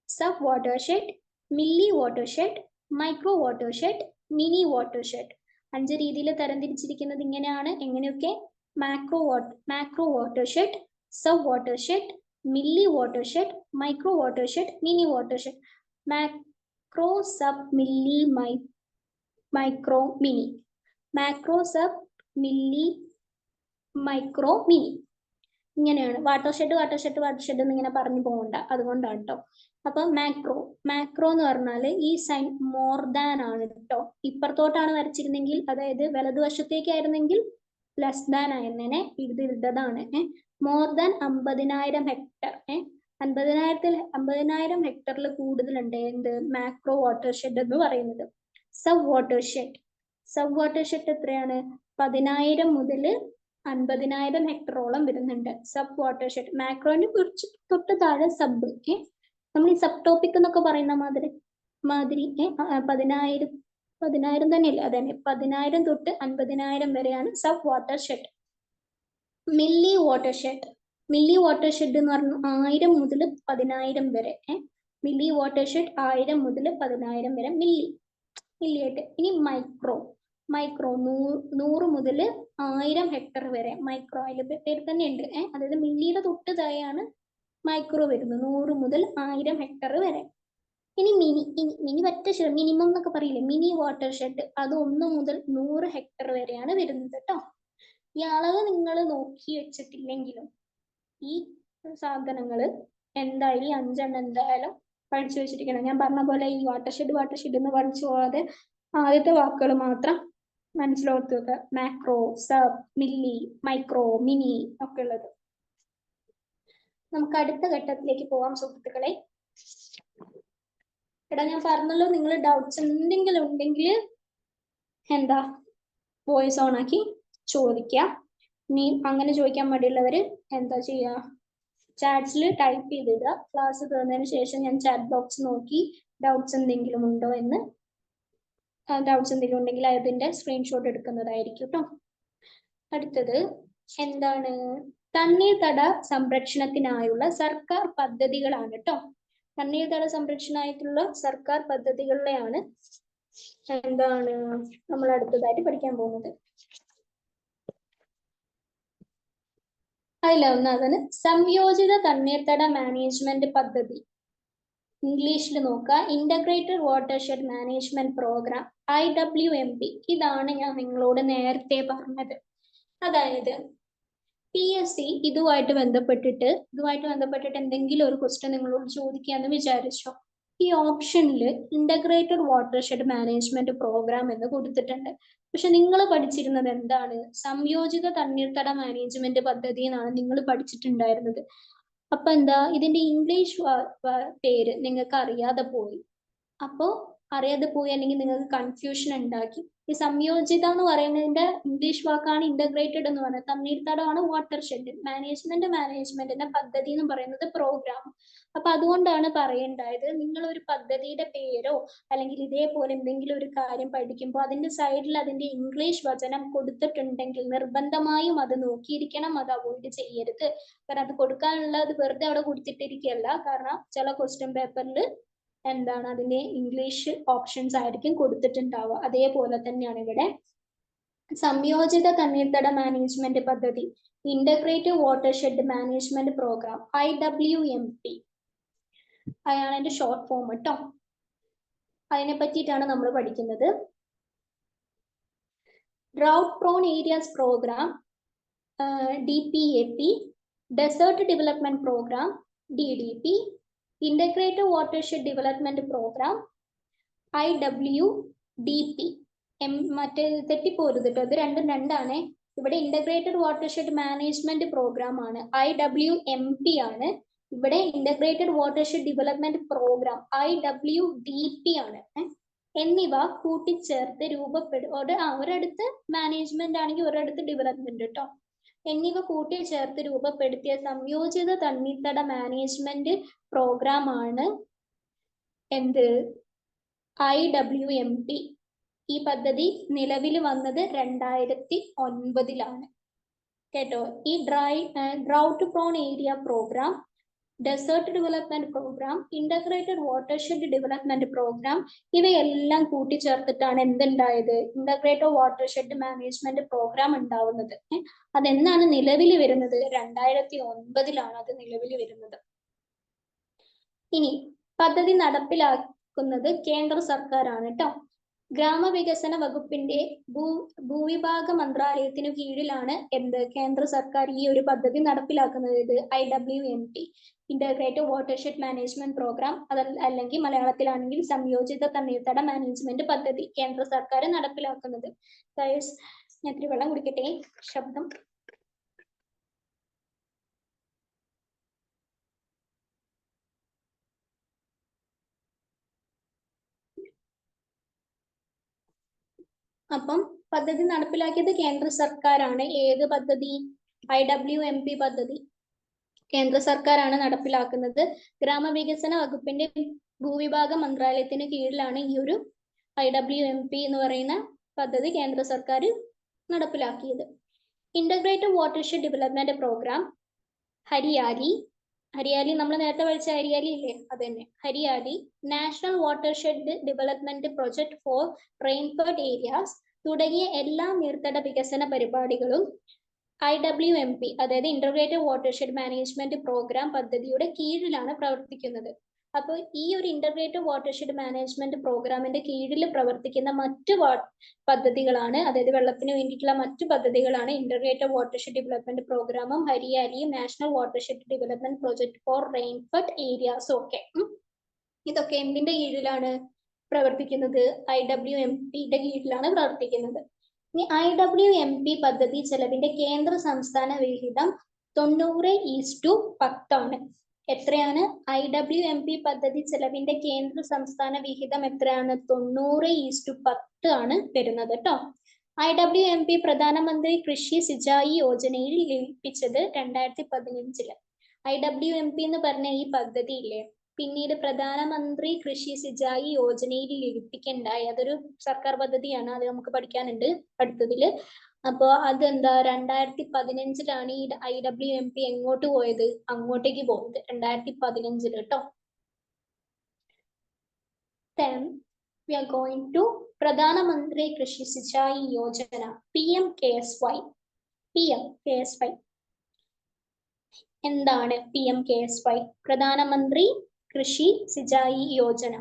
[SPEAKER 1] sub watershed, milli watershed, micro watershed, mini watershed. 5 രീതിയിൽ തരംതിരിച്ചിരിക്കുന്നത് ഇങ്ങനെയാണ്. എങ്ങനെയൊക്കെ? Macro watershed, sub watershed, milli watershed, micro watershed, mini watershed. Macro, sub, milli, micro, mini. Macro, sub, milli, micro, mini. ഇങ്ങനെയാണ്. വാട്ടർഷെഡ് എന്നിങ്ങനെ പറഞ്ഞു പോകണ്ട, അതുകൊണ്ടാണ് കേട്ടോ. അപ്പൊ മാക്രോ എന്ന് പറഞ്ഞാല് ഈ സൈൻ മോർ ദാൻ ആണ് കേട്ടോ. ഇപ്പുറത്തോട്ടാണ് വരച്ചിരുന്നെങ്കിൽ, അതായത് വലതുവശത്തേക്കായിരുന്നെങ്കിൽ ലെസ് ദാൻ ആയിരുന്നേനെ, ഇതാണ്. More than 50,000 hectare. 50,000 ഹെക്ടറിൽ കൂടുതലുണ്ട് എന്ത്? മാക്രോ വാട്ടർഷെഡ് എന്ന് പറയുന്നത്. സബ് വാട്ടർഷെഡ് എത്രയാണ്? 10,000 മുതൽ 50,000 ഹെക്ടറോളം വരുന്നുണ്ട് സബ് വാട്ടർഷെഡ്. മാക്രോന് കുറച്ച് തൊട്ട് താഴെ സബ്. നമ്മൾ ഈ സബ് ടോപ്പിക് എന്നൊക്കെ പറയുന്ന മാതിരി 10,000 തന്നെയല്ലേ? അതന്നെ, 10,000 തൊട്ട് 50,000 വരെയാണ് സബ് വാട്ടർഷെഡ്. മില്ലി വാട്ടർഷെഡ് എന്ന് പറഞ്ഞാൽ 1000 മുതൽ 10,000 വരെ. മില്ലി വാട്ടർഷെഡ് 1000 മുതൽ 10,000 വരെ മില്ലി ആയിട്ട്. ഇനി മൈക്രോ 100 മുതൽ 1000 ഹെക്ടർ വരെ മൈക്രോ, അതിൽ പേര് തന്നെ ഉണ്ട്. അതായത് മില്ലിയുടെ തൊട്ട് താഴെയാണ് മൈക്രോ വരുന്നത്, 100 മുതൽ 1000 ഹെക്ടർ വരെ. ഇനി മിനി ഒറ്റ മിനിമം എന്നൊക്കെ പറയില്ലേ, മിനി വാട്ടർ ഷെഡ്, അത് 1 മുതൽ 100 ഹെക്ടർ വരെയാണ് വരുന്നത് കേട്ടോ. ഈ അളവ് നിങ്ങൾ നോക്കി വെച്ചിട്ടില്ലെങ്കിലും ഈ സാധനങ്ങൾ എന്തായാലും ഈ 5 എണ്ണം എന്തായാലും പഠിച്ചു വെച്ചിരിക്കണം. ഞാൻ പറഞ്ഞ പോലെ ഈ വാട്ടർ ഷെഡ് എന്ന് പഠിച്ചു പോകാതെ ആദ്യത്തെ വാക്കുകൾ മാത്രം മനസ്സിലോർത്ത് വെക്കുക. Macro, sub, milli, micro, mini ഒക്കെ ഉള്ളത്. നമുക്ക് അടുത്ത ഘട്ടത്തിലേക്ക് പോവാം സുഹൃത്തുക്കളെ. എടാ ഞാൻ പറഞ്ഞല്ലോ, നിങ്ങൾ ഡൗട്ട്സ് എന്തെങ്കിലും ഉണ്ടെങ്കിൽ എന്താ വോയിസ് ഓൺ ആക്കി ചോദിക്കാം. നീ അങ്ങനെ ചോദിക്കാൻ മടിയുള്ളവർ എന്താ ചെയ്യുക, ചാറ്റ്സിൽ ടൈപ്പ് ചെയ്തിടുക. ക്ലാസ് തീർന്നതിന് ശേഷം ഞാൻ ചാറ്റ് ബോക്സ് നോക്കി ഡൗട്ട്സ് എന്തെങ്കിലും ഉണ്ടോ എന്ന്, ഡൗട്ട്സ് എന്തെങ്കിലും ഉണ്ടെങ്കിൽ അതിന്റെ സ്ക്രീൻഷോട്ട് എടുക്കുന്നതായിരിക്കും കേട്ടോ. അടുത്തത് എന്താണ്, തണ്ണീർത്തട സംരക്ഷണത്തിനായുള്ള സർക്കാർ പദ്ധതികളാണ് കേട്ടോ. തണ്ണീർത്തട സംരക്ഷണമായിട്ടുള്ള സർക്കാർ പദ്ധതികളിലെയാണ് എന്താണ് നമ്മൾ അടുത്തതായിട്ട് പഠിക്കാൻ പോകുന്നത്. അതിലൊന്നാണ് സംയോജിത തണ്ണീർത്തട മാനേജ്മെന്റ് പദ്ധതി. ഇംഗ്ലീഷിൽ നോക്കുക, integrated watershed management programme, IWMP. ഇതാണ് ഞാൻ നിങ്ങളോട് നേരത്തെ പറഞ്ഞത്. അതായത് PSC ഇതുമായിട്ട് ബന്ധപ്പെട്ടിട്ട് എന്തെങ്കിലും ഒരു ക്വസ്റ്റ്യൻ നിങ്ങളോട് ചോദിക്കാന്ന് വിചാരിച്ചോ. ഈ ഓപ്ഷനിൽ ഇന്റഗ്രേറ്റഡ് വാട്ടർഷെഡ് മാനേജ്മെന്റ് പ്രോഗ്രാം എന്ന് കൊടുത്തിട്ടുണ്ട്. പക്ഷെ നിങ്ങൾ പഠിച്ചിരുന്നത് എന്താണ്, സംയോജിത തണ്ണീർത്തട മാനേജ്മെന്റ് പദ്ധതി എന്നാണ് നിങ്ങൾ പഠിച്ചിട്ടുണ്ടായിരുന്നത്. അപ്പൊ എന്താ ഇതിന്റെ ഇംഗ്ലീഷ് പേര് നിങ്ങൾക്ക് അറിയാതെ പോയി. അല്ലെങ്കിൽ നിങ്ങൾക്ക് കൺഫ്യൂഷൻ ഉണ്ടാക്കി. ഈ സംയോജിത എന്ന് പറയുന്നതിന്റെ ഇംഗ്ലീഷ് വാക്കാണ് ഇന്റഗ്രേറ്റഡ് എന്ന് പറയുന്നത്. തണ്ണീർത്തടമാണ് വാട്ടർ ഷെഡ്, മാനേജ്മെന്റിന്റെ പദ്ധതി എന്ന് പറയുന്നത് പ്രോഗ്രാം. അപ്പൊ അതുകൊണ്ടാണ് പറയേണ്ടായത്, നിങ്ങൾ ഒരു പദ്ധതിയുടെ പേരോ അല്ലെങ്കിൽ ഇതേപോലെ എന്തെങ്കിലും ഒരു കാര്യം പഠിക്കുമ്പോൾ അതിന്റെ സൈഡിൽ അതിന്റെ ഇംഗ്ലീഷ് വചനം കൊടുത്തിട്ടുണ്ടെങ്കിൽ നിർബന്ധമായും അത് നോക്കിയിരിക്കണം, അത് അവോയ്ഡ് ചെയ്യരുത്. കാരണം അത് കൊടുക്കാനുള്ളത് വെറുതെ അവിടെ കൊടുത്തിട്ടിരിക്കുകയല്ല. കാരണം ചില ക്വസ്റ്റ്യൻ പേപ്പറിൽ എന്താണ് അതിന്റെ ഇംഗ്ലീഷ് ഓപ്ഷൻസ് ആയിരിക്കും കൊടുത്തിട്ടുണ്ടാവുക. അതേപോലെ തന്നെയാണ് ഇവിടെ സംയോജിത തണ്ണീർത്തട മാനേജ്മെന്റ് പദ്ധതി, integrative watershed management programme, IWMP. അതാണ് അതിന്റെ ഷോർട്ട് ഫോം കേട്ടോ. അതിനെ പറ്റിയിട്ടാണ് നമ്മൾ പഠിക്കുന്നത്. Drought prone areas programme, DPAP, desert development programme, DDP, integrated watershed development programme, IWDP. മറ്റേ തെറ്റിപ്പോരുത് കേട്ടോ, ഇത് രണ്ടും രണ്ടാണ്. ഇവിടെ ഇന്റഗ്രേറ്റഡ് വാട്ടർഷെഡ് മാനേജ്മെന്റ് പ്രോഗ്രാം ആണ്, IWMP ആണ്. ഇവിടെ integrated watershed development programme, IWDP ആണ്. എന്നിവ കൂട്ടിച്ചേർത്ത് ഒരിടത്ത് മാനേജ്മെന്റ് ആണെങ്കിൽ ഒരിടത്ത് ഡെവലപ്മെന്റ് കേട്ടോ. എന്നിവ കൂട്ടിച്ചേർത്ത് രൂപപ്പെടുത്തിയ സംയോജിത തണ്ണീർത്തട മാനേജ്മെന്റ് പ്രോഗ്രാം ആണ് എന്ത്, IWMP. ഈ പദ്ധതി നിലവിൽ വന്നത് 2009 കേട്ടോ. ഈ drought prone area programme, desert development programme, integrated watershed development programme, ഇവയെല്ലാം കൂട്ടിച്ചേർത്തിട്ടാണ് എന്തുണ്ടായത്, ഇന്റഗ്രേറ്റഡ് വാട്ടർഷെഡ് മാനേജ്മെന്റ് പ്രോഗ്രാം ഉണ്ടാവുന്നത്. അതെന്നാണ് നിലവിൽ വരുന്നത്, 2009 അത് നിലവിൽ വരുന്നത്. ഇനി പദ്ധതി നടപ്പിലാക്കുന്നത് കേന്ദ്ര സർക്കാരാണ് കേട്ടോ. ഗ്രാമവികസന വകുപ്പിന്റെ ഭൂവിഭാഗ മന്ത്രാലയത്തിനു കീഴിലാണ് കേന്ദ്ര സർക്കാർ ഈ ഒരു പദ്ധതി നടപ്പിലാക്കുന്നത്. IWMP, integrated watershed management programme, അല്ലെങ്കിൽ മലയാളത്തിലാണെങ്കിൽ സംയോജിത തണ്ണീർത്തട മാനേജ്മെന്റ് പദ്ധതി കേന്ദ്ര സർക്കാർ നടപ്പിലാക്കുന്നത്. ഞാൻ ഇത്തിരി വെള്ളം കുടിക്കട്ടെ, ശബ്ദം. അപ്പം പദ്ധതി നടപ്പിലാക്കിയത് കേന്ദ്ര സർക്കാരാണ്. ഏത് പദ്ധതി, IWMP പദ്ധതി കേന്ദ്ര സർക്കാരാണ് നടപ്പിലാക്കുന്നത്. ഗ്രാമവികസന വകുപ്പിന്റെ ഭൂവിഭാഗ മന്ത്രാലയത്തിന് കീഴിലാണ് ഈ ഒരു IWMP എന്ന് പറയുന്ന പദ്ധതി കേന്ദ്ര സർക്കാർ നടപ്പിലാക്കിയത്. Integrated watershed development programme, Hariyali നമ്മൾ നേരത്തെ പഠിച്ച ഹരിയാലി ഇല്ലേ, അത് തന്നെ Hariyali. National watershed development project for rainfed areas, തുടങ്ങിയ എല്ലാ നീർത്തട വികസന പരിപാടികളും IWMP, അതായത് ഇന്റഗ്രേറ്റഡ് വാട്ടർഷെഡ് മാനേജ്മെന്റ് പ്രോഗ്രാം പദ്ധതിയുടെ കീഴിലാണ് പ്രവർത്തിക്കുന്നത്. അപ്പോൾ ഈ ഒരു ഇന്റഗ്രേറ്റഡ് വാട്ടർഷെഡ് മാനേജ്മെന്റ് പ്രോഗ്രാമിന്റെ കീഴിൽ പ്രവർത്തിക്കുന്ന മറ്റു പദ്ധതികളാണ്, അതായത് വെള്ളത്തിന് വേണ്ടിയിട്ടുള്ള മറ്റു പദ്ധതികളാണ് ഇന്റഗ്രേറ്റഡ് വാട്ടർഷെഡ് ഡെവലപ്മെന്റ് പ്രോഗ്രാമും ഹരിയാലിയും national watershed development project for rainfed ഏരിയാസും ഒക്കെ. ഇതൊക്കെ എന്തിന്റെ കീഴിലാണ് പ്രവർത്തിക്കുന്നത്? IWMPയുടെ കീഴിലാണ് പ്രവർത്തിക്കുന്നത്. ഇനി IWMP പദ്ധതി ചെലവിന്റെ കേന്ദ്ര സംസ്ഥാന വിഹിതം 90:10 ആണ്. എത്രയാണ്? IWMP പദ്ധതി ചെലവിന്റെ കേന്ദ്ര സംസ്ഥാന വിഹിതം എത്രയാണ്? 90:10 ആണ് വരുന്നത് കേട്ടോ. IWMP പ്രധാനമന്ത്രി കൃഷി സിഞ്ചായി യോജനയിൽ ലയിപ്പിച്ചത് 2015. IWMP എന്ന് പറഞ്ഞ ഈ പദ്ധതി ഇല്ലേ, പിന്നീട് പ്രധാനമന്ത്രി കൃഷി സിഞ്ചായി യോജനയിൽ ലയിപ്പിക്കണ്ടായി. അതൊരു സർക്കാർ പദ്ധതിയാണ്, അത് നമുക്ക് പഠിക്കാനുണ്ട് അടുത്തതില്. അപ്പോ അതെന്താ 2015 ഈ IWMP എങ്ങോട്ട് പോയത്? അങ്ങോട്ടേക്ക് പോയത് 2015 കേട്ടോ. Then we are going to പ്രധാനമന്ത്രി കൃഷി സിഞ്ചായി യോജന, PMKSY. PMKSY എന്താണ്? PMKSY Pradhan Mantri Krishi Sinchai Yojana.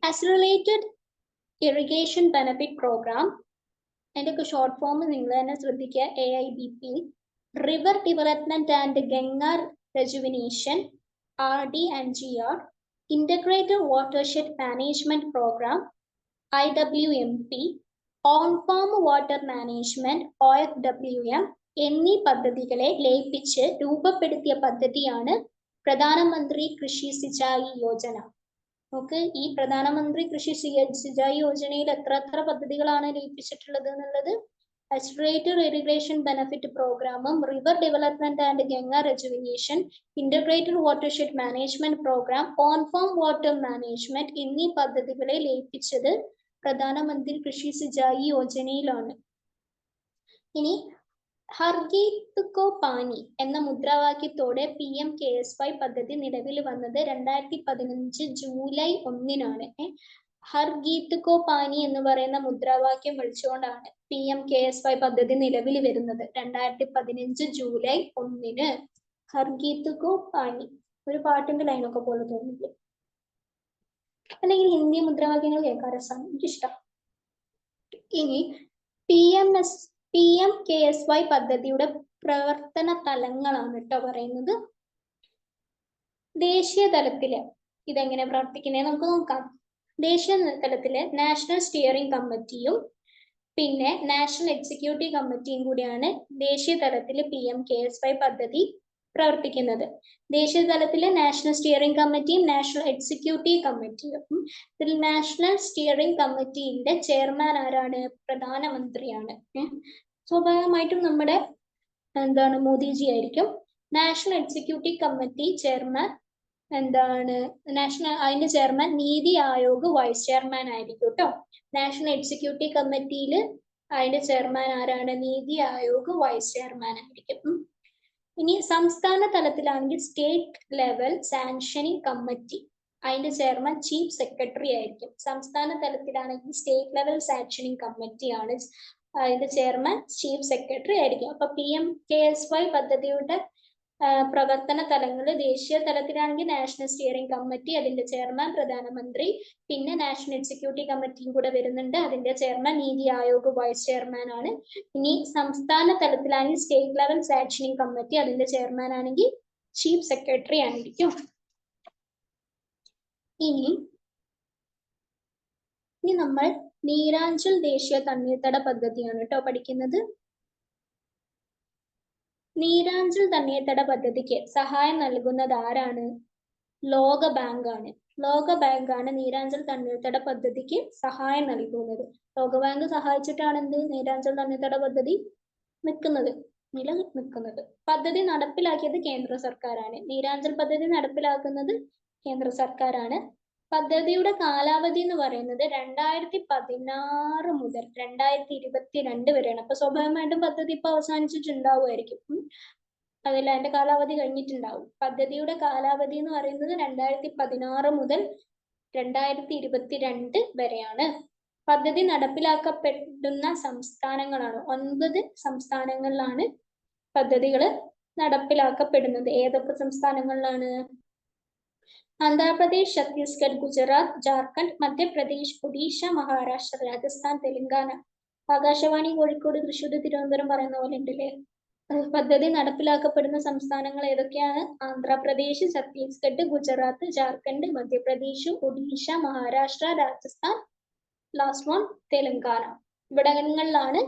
[SPEAKER 1] Accelerated Irrigation Benefit Program. അതിന്റെ ഷോർട്ട് ഫോം നിങ്ങൾ തന്നെ ശ്രദ്ധിക്കുക, AIBP. River development and Ganga rejuvenation, RDNGR. Integrated watershed management programme, IWMP. On farm water management, OFWM എന്നീ പദ്ധതികളെ ലയിപ്പിച്ച് രൂപപ്പെടുത്തിയ പദ്ധതിയാണ് പ്രധാനമന്ത്രി കൃഷി സിഞ്ചായി യോജന. നമുക്ക് ഈ പ്രധാനമന്ത്രി കൃഷി സിഞ്ചായി യോജനയിൽ എത്ര പദ്ധതികളാണ് ലയിപ്പിച്ചിട്ടുള്ളത് എന്നുള്ളത് Accelerated Irrigation Benefit പ്രോഗ്രാമും river development and Ganga rejuvenation, integrated watershed management programme, on farm water management എന്നീ പദ്ധതികളെ ലയിപ്പിച്ചത് പ്രധാനമന്ത്രി കൃഷി സിഞ്ചായി യോജനയിലാണ്. ഇനി ഹർ ഘർ കോ പാനി എന്ന മുദ്രാവാക്യത്തോടെ PMKSY പദ്ധതി നിലവിൽ വന്നത് 2015 ജൂലൈ 1-നാണ്. ഹർ ഘർ കോ പാനി എന്ന് പറയുന്ന മുദ്രാവാക്യം വിളിച്ചുകൊണ്ടാണ് PMKSY പദ്ധതി നിലവിൽ വരുന്നത് 2015 ജൂലൈ 1-ന്. ഹർ ഘർ കോ പാനി ഒരു പാട്ടിന്റെ ലൈനൊക്കെ പോലെ തോന്നില്ലേ? അല്ലെങ്കിൽ ഹിന്ദി മുദ്രാവാക്യങ്ങൾ കേൾക്കാൻ രസമാണ്, എനിക്കിഷ്ടം. ഇനി PMKSY പദ്ധതിയുടെ പ്രവർത്തന തലങ്ങളാണ് കേട്ടോ പറയുന്നത്. ദേശീയ തലത്തില് ഇതെങ്ങനെ പ്രവർത്തിക്കുന്നേ നമുക്ക് നോക്കാം. ദേശീയ തലത്തില് നാഷണൽ സ്റ്റിയറിംഗ് കമ്മിറ്റിയും പിന്നെ നാഷണൽ എക്സിക്യൂട്ടീവ് കമ്മിറ്റിയും കൂടിയാണ് ദേശീയ തലത്തിൽ PMKSY പദ്ധതി പ്രവർത്തിക്കുന്നത്. ദേശീയ തലത്തിലെ നാഷണൽ സ്റ്റിയറിംഗ് കമ്മിറ്റിയും നാഷണൽ എക്സിക്യൂട്ടീവ് കമ്മിറ്റിയും. ഇതിൽ നാഷണൽ സ്റ്റിയറിംഗ് കമ്മിറ്റിയുടെ ചെയർമാൻ ആരാണ്? പ്രധാനമന്ത്രിയാണ്. സ്വാഭാവികമായിട്ടും നമ്മുടെ മോദിജി ആയിരിക്കും. നാഷണൽ എക്സിക്യൂട്ടീവ് കമ്മിറ്റി ചെയർമാൻ അതിന്റെ chairman NITI Aayog vice chairman ആയിരിക്കും കേട്ടോ. നാഷണൽ എക്സിക്യൂട്ടീവ് കമ്മിറ്റിയിൽ അതിന്റെ ചെയർമാൻ ആരാണ്? നീതി ആയോഗ് വൈസ് ചെയർമാൻ ആയിരിക്കും. ഇനി സംസ്ഥാന തലത്തിലാണെങ്കിൽ സ്റ്റേറ്റ് ലെവൽ സാങ്ഷനിങ് കമ്മിറ്റി, അതിന്റെ ചെയർമാൻ ചീഫ് സെക്രട്ടറി ആയിരിക്കും. സംസ്ഥാന തലത്തിലാണെങ്കിൽ സ്റ്റേറ്റ് ലെവൽ സാങ്ഷനിങ് കമ്മിറ്റിയാണ്, അതിന്റെ ചെയർമാൻ ചീഫ് സെക്രട്ടറി ആയിരിക്കും. അപ്പൊ PMKSY പദ്ധതിയുടെ പ്രവർത്തന തലങ്ങൾ ദേശീയ തലത്തിലാണെങ്കിൽ നാഷണൽ സ്റ്റിയറിംഗ് കമ്മിറ്റി, അതിന്റെ ചെയർമാൻ പ്രധാനമന്ത്രി, പിന്നെ നാഷണൽ എക്സിക്യൂട്ടീവ് കമ്മിറ്റിയും കൂടെ വരുന്നുണ്ട്, അതിന്റെ chairman NITI Aayog vice chairman ആണ്. ഇനി സംസ്ഥാന തലത്തിലാണെങ്കിൽ സ്റ്റേറ്റ് ലെവൽ സാങ്ഷനിങ് കമ്മിറ്റി, അതിന്റെ ചെയർമാൻ ആണെങ്കിൽ ചീഫ് സെക്രട്ടറി ആയിരിക്കും. ഇനി നമ്മൾ നീരാഞ്ചൽ ദേശീയ തണ്ണീർത്തട പദ്ധതിയാണ് കേട്ടോ പഠിക്കുന്നത്. നീരാഞ്ചൽ തണ്ണീർത്തട പദ്ധതിക്ക് സഹായം നൽകുന്നത് ആരാണ്? ലോക ബാങ്കാണ്. ലോക ബാങ്കാണ് നീരാഞ്ചൽ തണ്ണീർത്തട പദ്ധതിക്ക് സഹായം നൽകുന്നത്. ലോകബാങ്ക് സഹായിച്ചിട്ടാണ് നീരാഞ്ചൽ തണ്ണീർത്തട പദ്ധതി നിലനിൽക്കുന്നത്. പദ്ധതി നടപ്പിലാക്കിയത് കേന്ദ്ര സർക്കാരാണ്. നീരാഞ്ചൽ പദ്ധതി നടപ്പിലാക്കുന്നത് കേന്ദ്ര സർക്കാരാണ്. പദ്ധതിയുടെ കാലാവധി എന്ന് പറയുന്നത് 2016 മുതൽ 2022 വരെയാണ്. അപ്പൊ സ്വാഭാവികമായിട്ടും പദ്ധതി ഇപ്പൊ അവസാനിച്ചിട്ടുണ്ടാവുമായിരിക്കും. അതിൽ അതിന്റെ കാലാവധി കഴിഞ്ഞിട്ടുണ്ടാവും. പദ്ധതിയുടെ കാലാവധി എന്ന് പറയുന്നത് 2016 മുതൽ 2022 വരെയാണ്. പദ്ധതി നടപ്പിലാക്കപ്പെടുന്ന സംസ്ഥാനങ്ങളാണ്. 9 സംസ്ഥാനങ്ങളിലാണ് പദ്ധതികൾ നടപ്പിലാക്കപ്പെടുന്നത്. ഏതൊക്കെ സംസ്ഥാനങ്ങളിലാണ്? ആന്ധ്രാപ്രദേശ്, ഛത്തീസ്ഗഡ്, ഗുജറാത്ത്, ജാർഖണ്ഡ്, മധ്യപ്രദേശ്, ഒഡീഷ, മഹാരാഷ്ട്ര, രാജസ്ഥാൻ, തെലങ്കാന. ആകാശവാണി കോഴിക്കോട്, തൃശ്ശൂർ, തിരുവനന്തപുരം പറയുന്ന പോലെ ഉണ്ടല്ലേ. പദ്ധതി നടപ്പിലാക്കപ്പെടുന്ന സംസ്ഥാനങ്ങൾ ഏതൊക്കെയാണ്? Andhra Pradesh, Chhattisgarh, Gujarat, Jharkhand, Madhya Pradesh, Odisha, Maharashtra, Rajasthan, last one Telangana. ഇവിടങ്ങളിലാണ്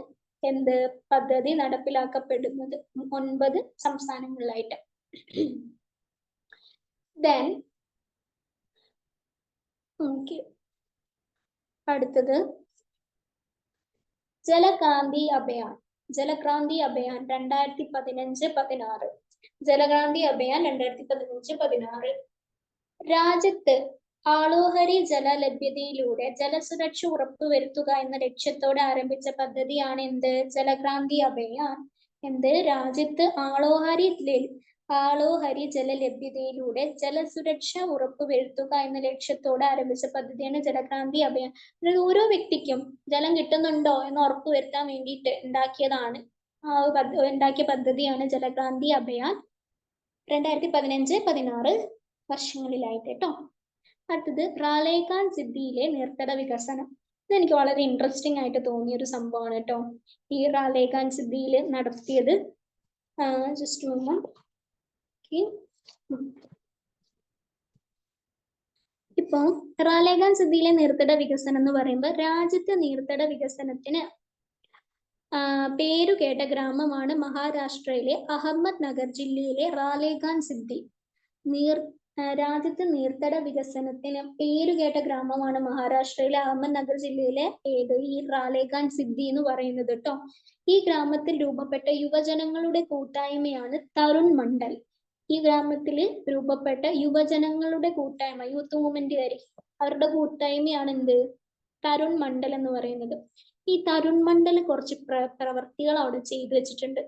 [SPEAKER 1] എന്ത് പദ്ധതി നടപ്പിലാക്കപ്പെടുന്നത്? 9 സംസ്ഥാനങ്ങളിലായിട്ട്. Then അടുത്തത് ജലക്രാന്തി അഭിയാൻ. ജലക്രാന്തി അഭിയാൻ 2015-16. ജലക്രാന്തി അഭിയാൻ 2015-16. രാജ്യത്ത് ആളോഹരി ജലലഭ്യതയിലൂടെ ജലസുരക്ഷ ഉറപ്പുവരുത്തുക എന്ന ലക്ഷ്യത്തോടെ ആരംഭിച്ച പദ്ധതിയാണ് എന്ത്? ജലക്രാന്തി അഭിയാൻ. എന്ത്? രാജ്യത്ത് ആളോഹരി ജലലഭ്യതയിലൂടെ ജലസുരക്ഷ ഉറപ്പുവരുത്തുക എന്ന ലക്ഷ്യത്തോടെ ആരംഭിച്ച പദ്ധതിയാണ് ജലക്രാന്തി അഭിയാൻ. അതായത് ഓരോ വ്യക്തിക്കും ജലം കിട്ടുന്നുണ്ടോ എന്ന് ഉറപ്പുവരുത്താൻ വേണ്ടിയിട്ട് ഉണ്ടാക്കിയ പദ്ധതിയാണ് ജലക്രാന്തി അഭിയാൻ 2015-16 വർഷങ്ങളിലായിട്ട് കേട്ടോ. അടുത്തത് റാലേഗാൻ സിദ്ധിയിലെ നീർത്തട വികസനം. ഇതെനിക്ക് വളരെ ഇൻട്രസ്റ്റിംഗ് ആയിട്ട് തോന്നിയ ഒരു സംഭവമാണ് കേട്ടോ. ഈ റാലേഗാൻ സിദ്ധിയിൽ നടത്തിയത് ജസ്റ്റ് ഇപ്പൊ റാലേഗാൻ സിദ്ധിയിലെ നീർത്തട വികസനം എന്ന് പറയുമ്പോൾ രാജ്യത്തെ നീർത്തട വികസനത്തിന് പേരുകേട്ട ഗ്രാമമാണ് മഹാരാഷ്ട്രയിലെ അഹമ്മദ് നഗർ ജില്ലയിലെ റാലേഗാൻ സിദ്ധി. രാജ്യത്തെ നീർത്തട വികസനത്തിന് പേരുകേട്ട ഗ്രാമമാണ് മഹാരാഷ്ട്രയിലെ അഹമ്മദ് നഗർ ജില്ലയിലെ ഈ റാലേഗാൻ സിദ്ധി എന്ന് പറയുന്നത് കേട്ടോ. ഈ ഗ്രാമത്തിൽ രൂപപ്പെട്ട യുവജനങ്ങളുടെ കൂട്ടായ്മയാണ് തരുൺ മണ്ഡൽ. ഈ ഗ്രാമത്തിൽ രൂപപ്പെട്ട യുവജനങ്ങളുടെ കൂട്ടായ്മ, യൂത്ത് മൂവ്മെന്റുകാരി, അവരുടെ കൂട്ടായ്മയാണ് എന്ത്? തരുൺ മണ്ഡൽ എന്ന് പറയുന്നത്. ഈ തരുൺ മണ്ഡൽ കുറച്ച് പ്രവർത്തികൾ അവിടെ ചെയ്തു വെച്ചിട്ടുണ്ട്.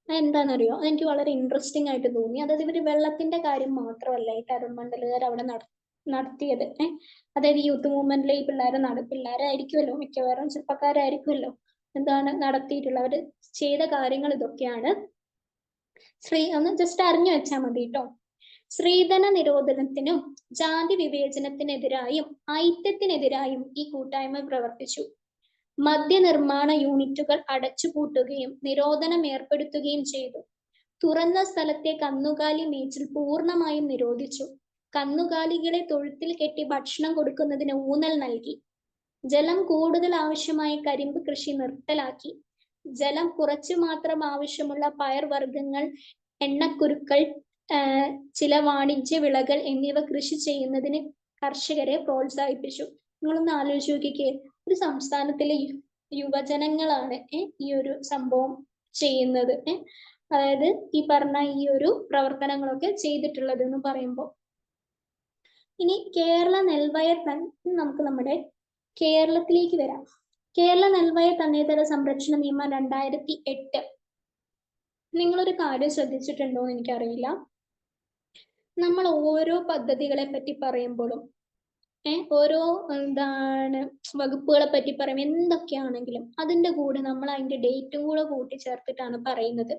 [SPEAKER 1] എന്താണെന്നറിയോ? എനിക്ക് വളരെ ഇൻട്രസ്റ്റിംഗ് ആയിട്ട് തോന്നി. അതായത് ഇവര് വെള്ളത്തിന്റെ കാര്യം മാത്രമല്ല ഈ തരുൺ മണ്ഡലുകാർ അവിടെ നടത്തിയത്. അതായത് യൂത്ത് മൂവ്മെന്റിലെ ഈ പിള്ളേരായിരിക്കുമല്ലോ, മിക്കവാറും ചെറുപ്പക്കാരായിരിക്കുമല്ലോ എന്താണ് നടത്തിയിട്ടുള്ളത്. അവര് ചെയ്ത കാര്യങ്ങൾ ഇതൊക്കെയാണ്. ഒന്ന് ജസ്റ്റ് അറിഞ്ഞു വെച്ചാൽ മതി കേട്ടോ. സ്ത്രീധന നിരോധനത്തിനും ജാതി വിവേചനത്തിനെതിരായും ഐക്യത്തിനെതിരായും ഈ കൂട്ടായ്മ പ്രവർത്തിച്ചു. മദ്യനിർമ്മാണ യൂണിറ്റുകൾ അടച്ചുപൂട്ടുകയും നിരോധനം ഏർപ്പെടുത്തുകയും ചെയ്തു. തുറന്ന സ്ഥലത്തെ കന്നുകാലി മേച്ചിൽ പൂർണ്ണമായും നിരോധിച്ചു. കന്നുകാലികളെ തൊഴുത്തിൽ കെട്ടി ഭക്ഷണം കൊടുക്കുന്നതിന് ഊന്നൽ നൽകി. ജലം കൂടുതൽ ആവശ്യമായ കരിമ്പ് കൃഷി നിർത്തലാക്കി. ജലം കുറച്ചു മാത്രം ആവശ്യമുള്ള പയർവർഗ്ഗങ്ങൾ, എണ്ണക്കുരുക്കൾ, ചില വാണിജ്യ വിളകൾ എന്നിവ കൃഷി ചെയ്യുന്നതിന് കർഷകരെ പ്രോത്സാഹിപ്പിച്ചു. നിങ്ങളൊന്ന് ആലോചിച്ച് നോക്കിക്കേ, ഒരു സംസ്ഥാനത്തിലെ യുവജനങ്ങളാണ് ഈ ഒരു സംഭവം ചെയ്യുന്നത്. അതായത് ഈ പറഞ്ഞ ഈ ഒരു പ്രവർത്തനങ്ങളൊക്കെ ചെയ്തിട്ടുള്ളത് എന്ന് പറയുമ്പോൾ. ഇനി കേരള നെൽവയർ നമുക്ക് നമ്മുടെ കേരളത്തിലേക്ക് വരാം. കേരള നെൽവയർ തണ്ണീർത്തട സംരക്ഷണ നിയമം 2008. നിങ്ങളൊരു കാര്യം ശ്രദ്ധിച്ചിട്ടുണ്ടോ എന്ന് എനിക്കറിയില്ല. നമ്മൾ ഓരോ പദ്ധതികളെ പറ്റി പറയുമ്പോഴും ഓരോ വകുപ്പുകളെ പറ്റി പറയും, എന്തൊക്കെയാണെങ്കിലും അതിന്റെ കൂടെ നമ്മൾ അതിന്റെ ഡേറ്റും കൂടെ കൂട്ടിച്ചേർത്തിട്ടാണ് പറയുന്നത്.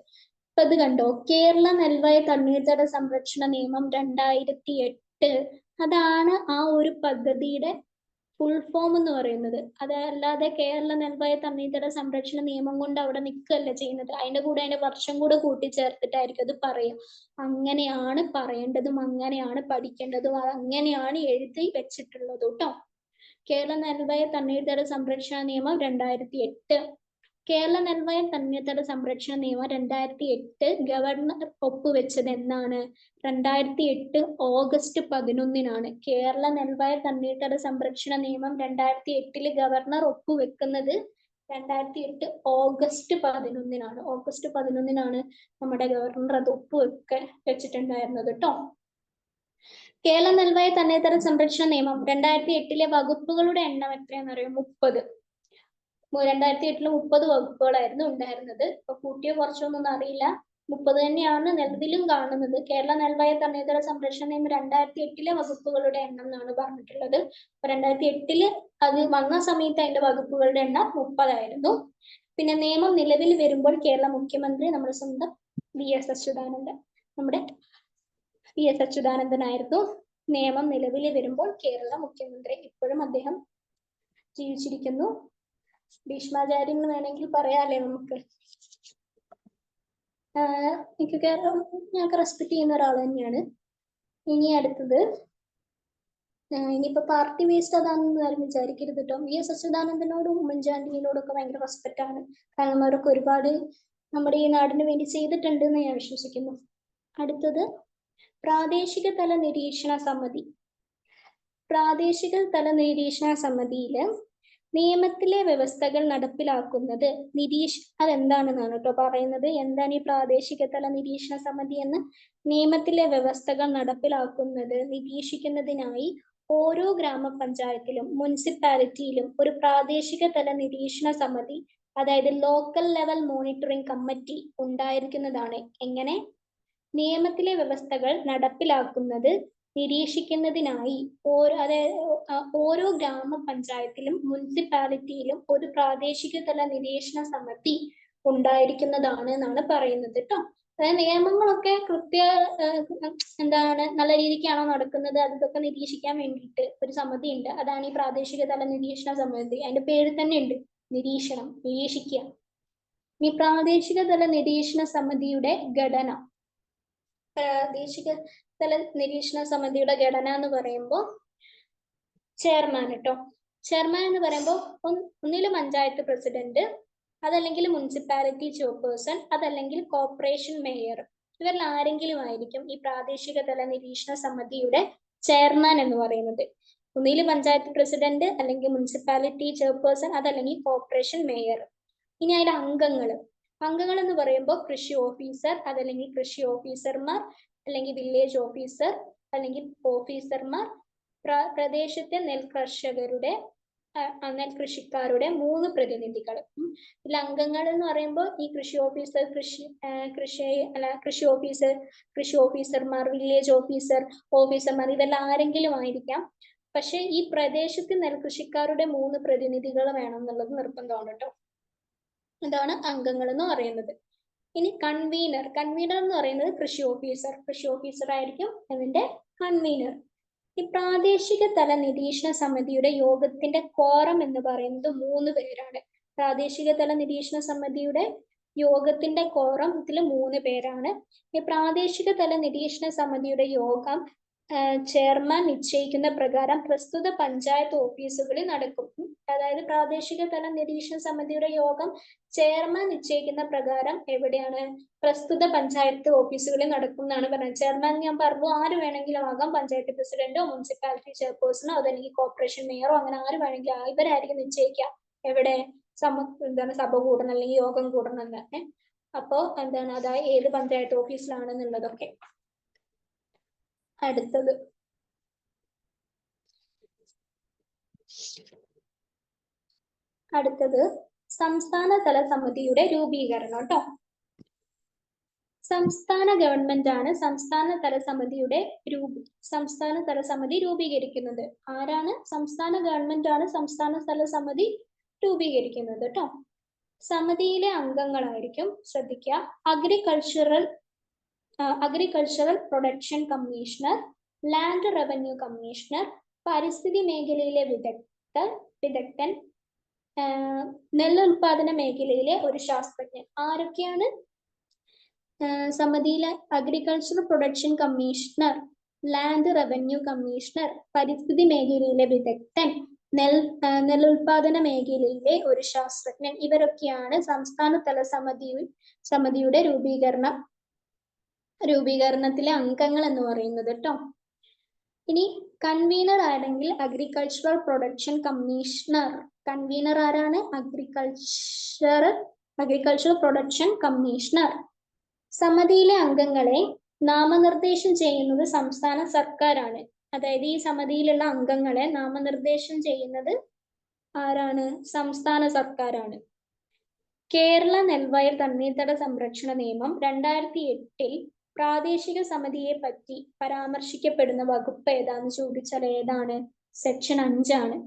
[SPEAKER 1] അപ്പൊ അത് കണ്ടോ, കേരള നെൽവയർ തണ്ണീർത്തട സംരക്ഷണ നിയമം 2008. അതാണ് ആ ഒരു പദ്ധതിയുടെ ഫുൾ ഫോം എന്ന് പറയുന്നത്. അതല്ലാതെ കേരള നെൽവയർ തണ്ണീർത്തട സംരക്ഷണ നിയമം കൊണ്ട് അവിടെ നിൽക്കുകയല്ല ചെയ്യുന്നത്. അതിന്റെ കൂടെ അതിന്റെ വർഷം കൂടെ കൂട്ടിച്ചേർത്തിട്ടായിരിക്കും അത് പറയും. അങ്ങനെയാണ് പറയേണ്ടതും അങ്ങനെയാണ് പഠിക്കേണ്ടതും അങ്ങനെയാണ് എഴുതി വെച്ചിട്ടുള്ളത് കേട്ടോ. കേരള നെൽവയർ തണ്ണീർത്തട സംരക്ഷണ നിയമം 2008. കേരള നെൽവയർ തണ്ണീർത്തട സംരക്ഷണ നിയമം 2008 ഗവർണർ ഒപ്പുവെച്ചത് എന്നാണ്? 2008 ഓഗസ്റ്റ് 11-നാണ്. കേരള നെൽവയർ തണ്ണീർത്തട സംരക്ഷണ നിയമം 2008 ഗവർണർ ഒപ്പുവെക്കുന്നത് 2008 ഓഗസ്റ്റ് 11-നാണ്. ഓഗസ്റ്റ് 11-നാണ് നമ്മുടെ ഗവർണർ അത് വെച്ചിട്ടുണ്ടായിരുന്നത് കേട്ടോ. കേരള നെൽവയർ തണ്ണീർത്തട സംരക്ഷണ നിയമം 2008 വകുപ്പുകളുടെ എണ്ണം എത്രയാണെന്ന് അറിയാം? 30. 2008 30 വകുപ്പുകളായിരുന്നു ഉണ്ടായിരുന്നത്. ഇപ്പൊ കൂട്ടിയോ കുറച്ചൊന്നും അറിയില്ല. 30 തന്നെയാണ് നിലവിലും കാണുന്നത്. കേരള നെൽവയ തണ്ണീർത്തട സംരക്ഷണ നിയമം 2008 വകുപ്പുകളുടെ എണ്ണം എന്നാണ് പറഞ്ഞിട്ടുള്ളത്. അപ്പൊ 2008 അത് വന്ന സമയത്ത് അതിന്റെ വകുപ്പുകളുടെ എണ്ണം 30 പിന്നെ നിയമം നിലവിൽ വരുമ്പോൾ കേരള മുഖ്യമന്ത്രി നമ്മുടെ സ്വന്തം നമ്മുടെ VS അച്യുതാനന്ദനായിരുന്നു നിയമം നിലവിൽ വരുമ്പോൾ കേരള മുഖ്യമന്ത്രി. ഇപ്പോഴും അദ്ദേഹം ജീവിച്ചിരിക്കുന്നു. ഭീഷ്മാചാര്യൻ എന്ന് വേണമെങ്കിൽ പറയാല്ലേ നമുക്ക്. ഞങ്ങൾക്ക് റെസ്പെക്ട് ചെയ്യുന്ന ഒരാൾ തന്നെയാണ്. ഇനി അടുത്തത്, ഇനിയിപ്പോ പാർട്ടി വേസ്റ്റ് അതാണെന്ന് ആരും വിചാരിക്കരുത് കേട്ടോ. VS അച്യുതാനന്ദനോടും ഉമ്മൻചാണ്ടിയോടും ഒക്കെ ഭയങ്കര റെസ്പെക്ട് ആണ്. കാരണം അവരൊക്കെ ഒരുപാട് നമ്മുടെ ഈ നാടിന് വേണ്ടി ചെയ്തിട്ടുണ്ട് എന്ന് ഞാൻ വിശ്വസിക്കുന്നു. അടുത്തത് പ്രാദേശിക തല നിരീക്ഷണ സമിതി. പ്രാദേശിക തല നിരീക്ഷണ സമിതിയില് നിയമത്തിലെ വ്യവസ്ഥകൾ നടപ്പിലാക്കുന്നത് അതെന്താണെന്നാണ് കേട്ടോ പറയുന്നത്. എന്താണ് ഈ പ്രാദേശിക തല നിരീക്ഷണ സമിതി എന്ന്? നിയമത്തിലെ വ്യവസ്ഥകൾ നടപ്പിലാക്കുന്നത് നിരീക്ഷിക്കുന്നതിനായി ഓരോ ഗ്രാമപഞ്ചായത്തിലും മുനിസിപ്പാലിറ്റിയിലും ഒരു പ്രാദേശിക തല നിരീക്ഷണ സമിതി, അതായത് ലോക്കൽ ലെവൽ മോണിറ്ററിംഗ് കമ്മിറ്റി ഉണ്ടായിരിക്കുന്നതാണ്. എങ്ങനെ? നിയമത്തിലെ വ്യവസ്ഥകൾ നടപ്പിലാക്കുന്നത് നിരീക്ഷിക്കുന്നതിനായി ഓരോ ഗ്രാമപഞ്ചായത്തിലും മുനിസിപ്പാലിറ്റിയിലും ഒരു പ്രാദേശിക തല നിരീക്ഷണ സമിതി ഉണ്ടായിരിക്കുന്നതാണ് എന്നാണ് പറയുന്നത് കേട്ടോ. അതായത് നിയമങ്ങളൊക്കെ നല്ല രീതിക്കാണോ നടക്കുന്നത് അതൊക്കെ നിരീക്ഷിക്കാൻ വേണ്ടിയിട്ട് ഒരു സമിതി ഉണ്ട്. അതാണ് ഈ പ്രാദേശിക തല നിരീക്ഷണ സമിതി. അതിന്റെ പേര് തന്നെ ഉണ്ട്, നിരീക്ഷിക്കുക. ഈ പ്രാദേശിക തല നിരീക്ഷണ സമിതിയുടെ ഘടന. പ്രാദേശിക തല നിരീക്ഷണ സമിതിയുടെ ഘടന എന്ന് പറയുമ്പോൾ ചെയർമാൻ കേട്ടോ. ചെയർമാൻ എന്ന് പറയുമ്പോൾ ഒന്നിലും പഞ്ചായത്ത് പ്രസിഡന്റ്, അതല്ലെങ്കിൽ മുനിസിപ്പാലിറ്റി ചെയർപേഴ്സൺ, അതല്ലെങ്കിൽ കോർപ്പറേഷൻ മേയർ. ഇവരിൽ ആരെങ്കിലും ആയിരിക്കും ഈ പ്രാദേശിക തല നിരീക്ഷണ സമിതിയുടെ ചെയർമാൻ എന്ന് പറയുന്നത്. ഒന്നിലും പഞ്ചായത്ത് പ്രസിഡന്റ്, അല്ലെങ്കിൽ മുനിസിപ്പാലിറ്റി ചെയർപേഴ്സൺ, അതല്ലെങ്കിൽ കോർപ്പറേഷൻ മേയർ. ഇനി അതിന്റെ അംഗങ്ങൾ എന്ന് പറയുമ്പോൾ കൃഷി ഓഫീസർ, അതല്ലെങ്കിൽ കൃഷി ഓഫീസർമാർ, അല്ലെങ്കിൽ വില്ലേജ് ഓഫീസർ, അല്ലെങ്കിൽ ഓഫീസർമാർ, പ്രദേശത്തെ നെൽകൃഷിക്കാരുടെ 3 പ്രതിനിധികൾ. ഇതിൽ അംഗങ്ങൾ എന്ന് പറയുമ്പോൾ ഈ കൃഷി ഓഫീസർ, കൃഷി ഓഫീസർമാർ, വില്ലേജ് ഓഫീസർമാർ ഇതെല്ലാം ആരെങ്കിലും ആയിരിക്കാം. പക്ഷെ ഈ പ്രദേശത്ത് നെൽകൃഷിക്കാരുടെ 3 പ്രതിനിധികൾ വേണം എന്നുള്ളത് നിർബന്ധമാണ് കേട്ടോ. ഇതാണ് അംഗങ്ങൾ എന്ന് പറയുന്നത്. ഇനി കൺവീനർ എന്ന് പറയുന്നത് കൃഷി ഓഫീസർ ആയിരിക്കും അതിന്റെ കൺവീനർ. ഈ പ്രാദേശിക തല നിരീക്ഷണ സമിതിയുടെ യോഗത്തിന്റെ ക്വാറം എന്ന് പറയുന്നത് 3 പേരാണ്. പ്രാദേശിക തല നിരീക്ഷണ സമിതിയുടെ യോഗത്തിന്റെ ക്വാറം ഇതിൽ 3 പേരാണ്. ഈ പ്രാദേശിക തല നിരീക്ഷണ സമിതിയുടെ യോഗം ചെയർമാൻ നിശ്ചയിക്കുന്ന പ്രകാരം പ്രസ്തുത പഞ്ചായത്ത് ഓഫീസുകളിൽ നടക്കും. അതായത് പ്രാദേശിക തല നിരീക്ഷണ സമിതിയുടെ യോഗം ചെയർമാൻ നിശ്ചയിക്കുന്ന പ്രകാരം എവിടെയാണ്? പ്രസ്തുത പഞ്ചായത്ത് ഓഫീസുകളിൽ നടക്കും എന്നാണ് പറയുന്നത്. ചെയർമാൻ ഞാൻ പറഞ്ഞു ആര് വേണമെങ്കിലും ആകാം. പഞ്ചായത്ത് പ്രസിഡന്റോ മുനിസിപ്പാലിറ്റി ചെയർപേഴ്സണോ അതല്ലെങ്കിൽ കോർപ്പറേഷൻ മേയറോ അങ്ങനെ ആര് വേണമെങ്കിലും ആകാം. ഇവരായിരിക്കും നിശ്ചയിക്കുക എവിടെ സഭ കൂടണം അല്ലെങ്കിൽ യോഗം കൂടണം എന്നൊക്കെ. അപ്പോ അതായത് ഏത് പഞ്ചായത്ത് ഓഫീസിലാണെന്നുള്ളതൊക്കെ. അടുത്തത് സംസ്ഥാന തല സമിതിയുടെ രൂപീകരണം കേട്ടോ. സംസ്ഥാന ഗവൺമെന്റ് ആണ് സംസ്ഥാന തല സമിതി രൂപീകരിക്കുന്നത്. ആരാണ്? സംസ്ഥാന ഗവൺമെന്റ് ആണ് സംസ്ഥാന തല സമിതി രൂപീകരിക്കുന്നത് കേട്ടോ. സമിതിയിലെ അംഗങ്ങളായിരിക്കും, ശ്രദ്ധിക്കുക, agricultural production commissioner, land revenue commissioner, പരിസ്ഥിതി മേഖലയിലെ വിദഗ്ധൻ, നെല്ലുൽപാദന മേഖലയിലെ ഒരു ശാസ്ത്രജ്ഞൻ. ആരൊക്കെയാണ് സമിതിയിലെ? Agricultural production commissioner, land revenue commissioner, പരിസ്ഥിതി മേഖലയിലെ വിദഗ്ധൻ, നെല്ലുൽപാദന മേഖലയിലെ ഒരു ശാസ്ത്രജ്ഞൻ. ഇവരൊക്കെയാണ് സംസ്ഥാന തല സമിതിയുടെ രൂപീകരണത്തിലെ അംഗങ്ങൾ എന്ന് പറയുന്നത് കേട്ടോ. ഇനി കൺവീനർ ആണെങ്കിൽ അഗ്രികൾച്ചറൽ പ്രൊഡക്ഷൻ കമ്മീഷണർ. കൺവീനർ ആരാണ്? Agricultural production commissioner. സമിതിയിലെ അംഗങ്ങളെ നാമനിർദ്ദേശം ചെയ്യുന്നത് സംസ്ഥാന സർക്കാരാണ്. അതായത് ഈ സമിതിയിലുള്ള അംഗങ്ങളെ നാമനിർദ്ദേശം ചെയ്യുന്നത് ആരാണ്? സംസ്ഥാന സർക്കാരാണ്. കേരള നെൽവയൽ തണ്ണീർത്തട സംരക്ഷണ നിയമം 2008 പ്രാദേശിക സമിതിയെ പറ്റി പരാമർശിക്കപ്പെടുന്ന വകുപ്പ് ഏതാന്ന് ചോദിച്ചാൽ ഏതാണ്? സെക്ഷൻ 5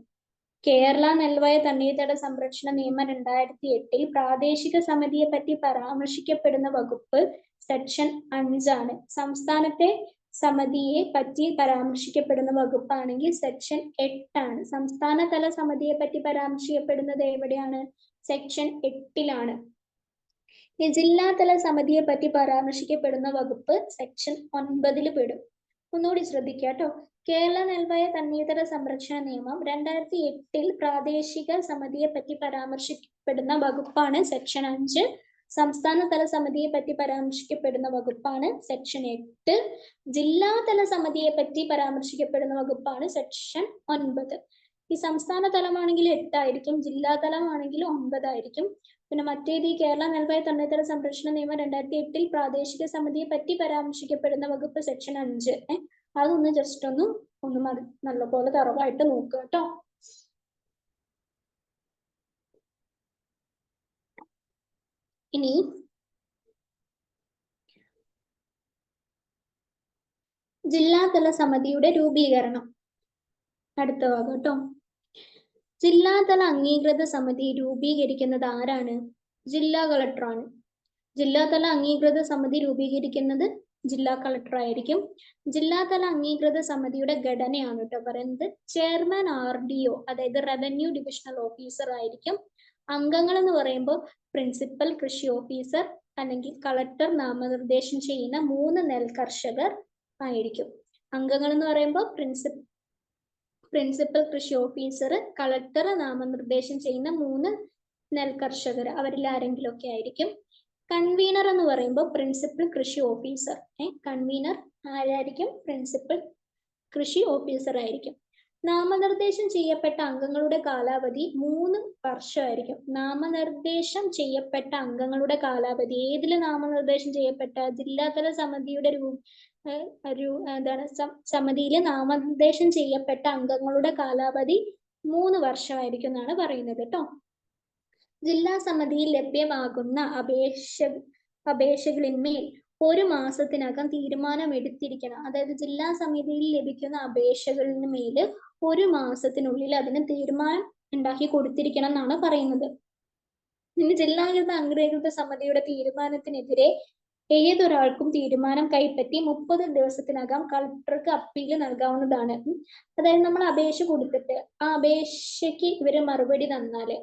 [SPEAKER 1] കേരള നെൽവയൽ തണ്ണീർത്തട സംരക്ഷണ നിയമം 2008 പ്രാദേശിക സമിതിയെ പറ്റി പരാമർശിക്കപ്പെടുന്ന വകുപ്പ് സെക്ഷൻ 5 സംസ്ഥാനത്തെ സമിതിയെ പറ്റി പരാമർശിക്കപ്പെടുന്ന വകുപ്പാണെങ്കിൽ സെക്ഷൻ 8 സംസ്ഥാനതല സമിതിയെ പറ്റി പരാമർശിക്കപ്പെടുന്നത് എവിടെയാണ്? സെക്ഷൻ 8 ഈ ജില്ലാതല സമിതിയെ പറ്റി പരാമർശിക്കപ്പെടുന്ന വകുപ്പ് സെക്ഷൻ 9 പെടും. ഒന്നുകൂടി ശ്രദ്ധിക്കുക കേട്ടോ. കേരള നെൽവയൽ തണ്ണീർത്തട സംരക്ഷണ നിയമം 2008 പ്രാദേശിക സമിതിയെ പറ്റി പരാമർശിക്കപ്പെടുന്ന വകുപ്പാണ് സെക്ഷൻ 5. സംസ്ഥാനതല സമിതിയെ പറ്റി പരാമർശിക്കപ്പെടുന്ന വകുപ്പാണ് സെക്ഷൻ 8. ജില്ലാതല സമിതിയെ പറ്റി പരാമർശിക്കപ്പെടുന്ന വകുപ്പാണ് സെക്ഷൻ 9. ഈ സംസ്ഥാന തലമാണെങ്കിൽ 8 ആയിരിക്കും, ജില്ലാതലമാണെങ്കിൽ 9 ആയിരിക്കും. പിന്നെ മറ്റേത് ഈ കേരള നെൽവയൽ തണ്ണീർത്തട സംരക്ഷണ നിയമം 2008 പ്രാദേശിക സമിതിയെ പറ്റി പരാമർശിക്കപ്പെടുന്ന വകുപ്പ് സെക്ഷൻ 5. അതൊന്ന് ജസ്റ്റ് ഒന്ന് നല്ലപോലെ തറവായിട്ട് നോക്കുക കേട്ടോ. ഇനി ജില്ലാതല സമിതിയുടെ രൂപീകരണം അടുത്ത ഭാഗം കേട്ടോ. ജില്ലാതല അംഗീകൃത സമിതി രൂപീകരിക്കുന്നത് ആരാണ്? ജില്ലാ കളക്ടറാണ്. ജില്ലാതല അംഗീകൃത സമിതി രൂപീകരിക്കുന്നത് ജില്ലാ കളക്ടർ ആയിരിക്കും. ജില്ലാതല അംഗീകൃത സമിതിയുടെ ഘടനയാണ് കേട്ടോ പറയുന്നത്. ചെയർമാൻ RDO, അതായത് റവന്യൂ ഡിവിഷണൽ ഓഫീസർ ആയിരിക്കും. അംഗങ്ങൾ എന്ന് പറയുമ്പോൾ പ്രിൻസിപ്പൽ കൃഷി ഓഫീസർ അല്ലെങ്കിൽ കളക്ടർ നാമനിർദ്ദേശം ചെയ്യുന്ന 3 നെൽ കർഷകർ ആയിരിക്കും. അംഗങ്ങൾ എന്ന് പറയുമ്പോൾ പ്രിൻസിപ്പൽ കൃഷി ഓഫീസർ, കളക്ടർ നാമനിർദ്ദേശം ചെയ്യുന്ന 3 നെൽ കർഷകർ, അവരിൽ ആരെങ്കിലും ഒക്കെ ആയിരിക്കും. കൺവീനർ എന്ന് പറയുമ്പോൾ പ്രിൻസിപ്പൽ കൃഷി ഓഫീസർ. കൺവീനർ ആരായിരിക്കും? പ്രിൻസിപ്പൽ കൃഷി ഓഫീസർ ആയിരിക്കും. നാമനിർദ്ദേശം ചെയ്യപ്പെട്ട അംഗങ്ങളുടെ കാലാവധി 3 വർഷമായിരിക്കും. നാമനിർദ്ദേശം ചെയ്യപ്പെട്ട അംഗങ്ങളുടെ കാലാവധി ഏതിൽ നാമനിർദ്ദേശം ചെയ്യപ്പെട്ട ജില്ലാതല സമിതിയുടെ സമിതിയിൽ നാമനിർദ്ദേശം ചെയ്യപ്പെട്ട അംഗങ്ങളുടെ കാലാവധി 3 വർഷമായിരിക്കും എന്നാണ് പറയുന്നത് കേട്ടോ. ജില്ലാ സമിതിയിൽ ലഭ്യമാകുന്ന അപേക്ഷകളിന്മേൽ 1 മാസത്തിനകം തീരുമാനം എടുത്തിരിക്കണം. അതായത് ജില്ലാ സമിതിയിൽ ലഭിക്കുന്ന അപേക്ഷകളിന് മേൽ 1 മാസത്തിനുള്ളിൽ അതിന് തീരുമാനം ഉണ്ടാക്കി കൊടുത്തിരിക്കണം എന്നാണ് പറയുന്നത്. ഇനി ജില്ലാകൃത അംഗീകൃത സമിതിയുടെ തീരുമാനത്തിനെതിരെ ഏതൊരാൾക്കും തീരുമാനം കൈപ്പറ്റി 30 ദിവസത്തിനകം കളക്ടർക്ക് അപ്പീൽ നൽകാവുന്നതാണ്. അതായത് നമ്മൾ അപേക്ഷ കൊടുത്തിട്ട് ആ അപേക്ഷയ്ക്ക് ഇവര് മറുപടി തന്നാല്,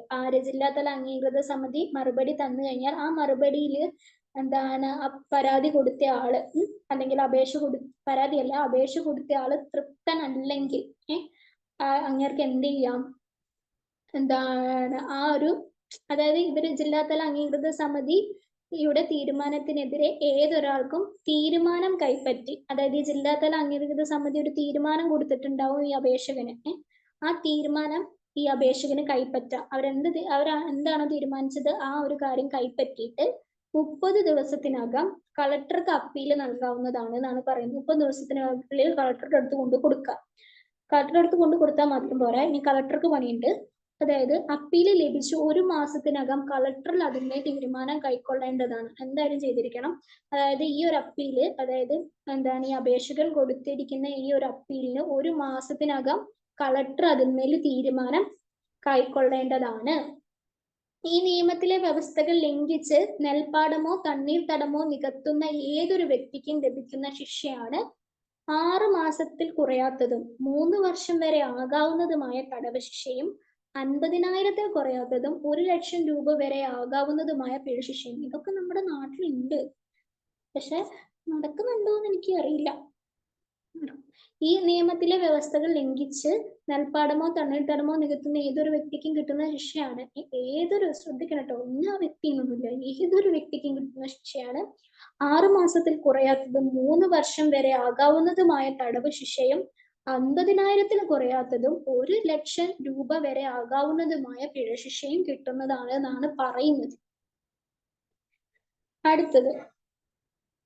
[SPEAKER 1] ജില്ലാതല അംഗീകൃത സമിതി മറുപടി തന്നു കഴിഞ്ഞാൽ ആ മറുപടിയിൽ പരാതി കൊടുത്ത ആള് അല്ലെങ്കിൽ അപേക്ഷ കൊടുത്ത ആള് തൃപ്തനല്ലെങ്കിൽ അങ്ങേർക്ക് എന്ത് ചെയ്യാം? അതായത് ഇവര് ജില്ലാതല അംഗീകൃത സമിതിയുടെ തീരുമാനത്തിനെതിരെ ഏതൊരാൾക്കും തീരുമാനം കൈപ്പറ്റി, അതായത് ഈ ജില്ലാതല അംഗീകൃത സമിതി ഒരു തീരുമാനം കൊടുത്തിട്ടുണ്ടാവും ഈ അപേക്ഷകന്. ആ തീരുമാനം ഈ അപേക്ഷകന് കൈപ്പറ്റാം. അവരെന്താണോ തീരുമാനിച്ചത് ആ ഒരു കാര്യം കൈപ്പറ്റിയിട്ട് 30 ദിവസത്തിനകം കളക്ടർക്ക് അപ്പീൽ നൽകാവുന്നതാണ് എന്നാണ് പറയുന്നത്. 30 ദിവസത്തിനുള്ളിൽ കളക്ടറുടെ അടുത്ത് കൊടുക്കാം. കളക്ടറുടെ അടുത്ത് കൊടുത്താൽ മാത്രം പോരാ, ഇനി കളക്ടർക്ക് പണിയുണ്ട്. അതായത് അപ്പീല് ലഭിച്ചു 1 മാസത്തിനകം കളക്ടറിൽ അതിന്റെ തീരുമാനം കൈക്കൊള്ളേണ്ടതാണ്. എന്തായാലും ചെയ്തിരിക്കണം. അതായത് ഈ ഒരു അപ്പീല്, അതായത് ഈ അപേക്ഷകൻ കൊടുത്തിരിക്കുന്ന ഈ ഒരു അപ്പീലിന് 1 മാസത്തിനകം കളക്ടർ അതിന്മേൽ തീരുമാനം കൈക്കൊള്ളേണ്ടതാണ്. ഈ നിയമത്തിലെ വ്യവസ്ഥകൾ ലംഘിച്ച് നെൽപ്പാടമോ തണ്ണീർത്തടമോ നികത്തുന്ന ഏതൊരു വ്യക്തിക്കും ലഭിക്കുന്ന ശിക്ഷയാണ് 6 മാസത്തിൽ കുറയാത്തതും 3 വർഷം വരെ ആകാവുന്നതുമായ തടവ് ശിക്ഷയും 50,000 കുറയാത്തതും 1 ലക്ഷം രൂപ വരെ ആകാവുന്നതുമായ പിഴശിക്ഷയും. ഇതൊക്കെ നമ്മുടെ നാട്ടിലുണ്ട്, പക്ഷെ നടക്കുന്നുണ്ടോ എന്ന് എനിക്ക് അറിയില്ല. ഈ നിയമത്തിലെ വ്യവസ്ഥകൾ ലംഘിച്ച് നെൽപ്പാടമോ തണ്ണീർത്തടമോ നികത്തുന്ന ഏതൊരു വ്യക്തിക്കും കിട്ടുന്ന ശിക്ഷയാണ് ശ്രദ്ധിക്കണം കേട്ടോ, ആ വ്യക്തിയൊന്നുമില്ല, ഏതൊരു വ്യക്തിക്കും കിട്ടുന്ന ശിക്ഷയാണ് 6 മാസത്തിൽ കുറയാത്തതും 3 വർഷം വരെ ആകാവുന്നതുമായ തടവ് ശിക്ഷയും 50,000 കുറയാത്തതും 1 ലക്ഷം രൂപ വരെ ആകാവുന്നതുമായ പിഴശിക്ഷയും കിട്ടുന്നതാണ് എന്നാണ് പറയുന്നത്. അടുത്തത്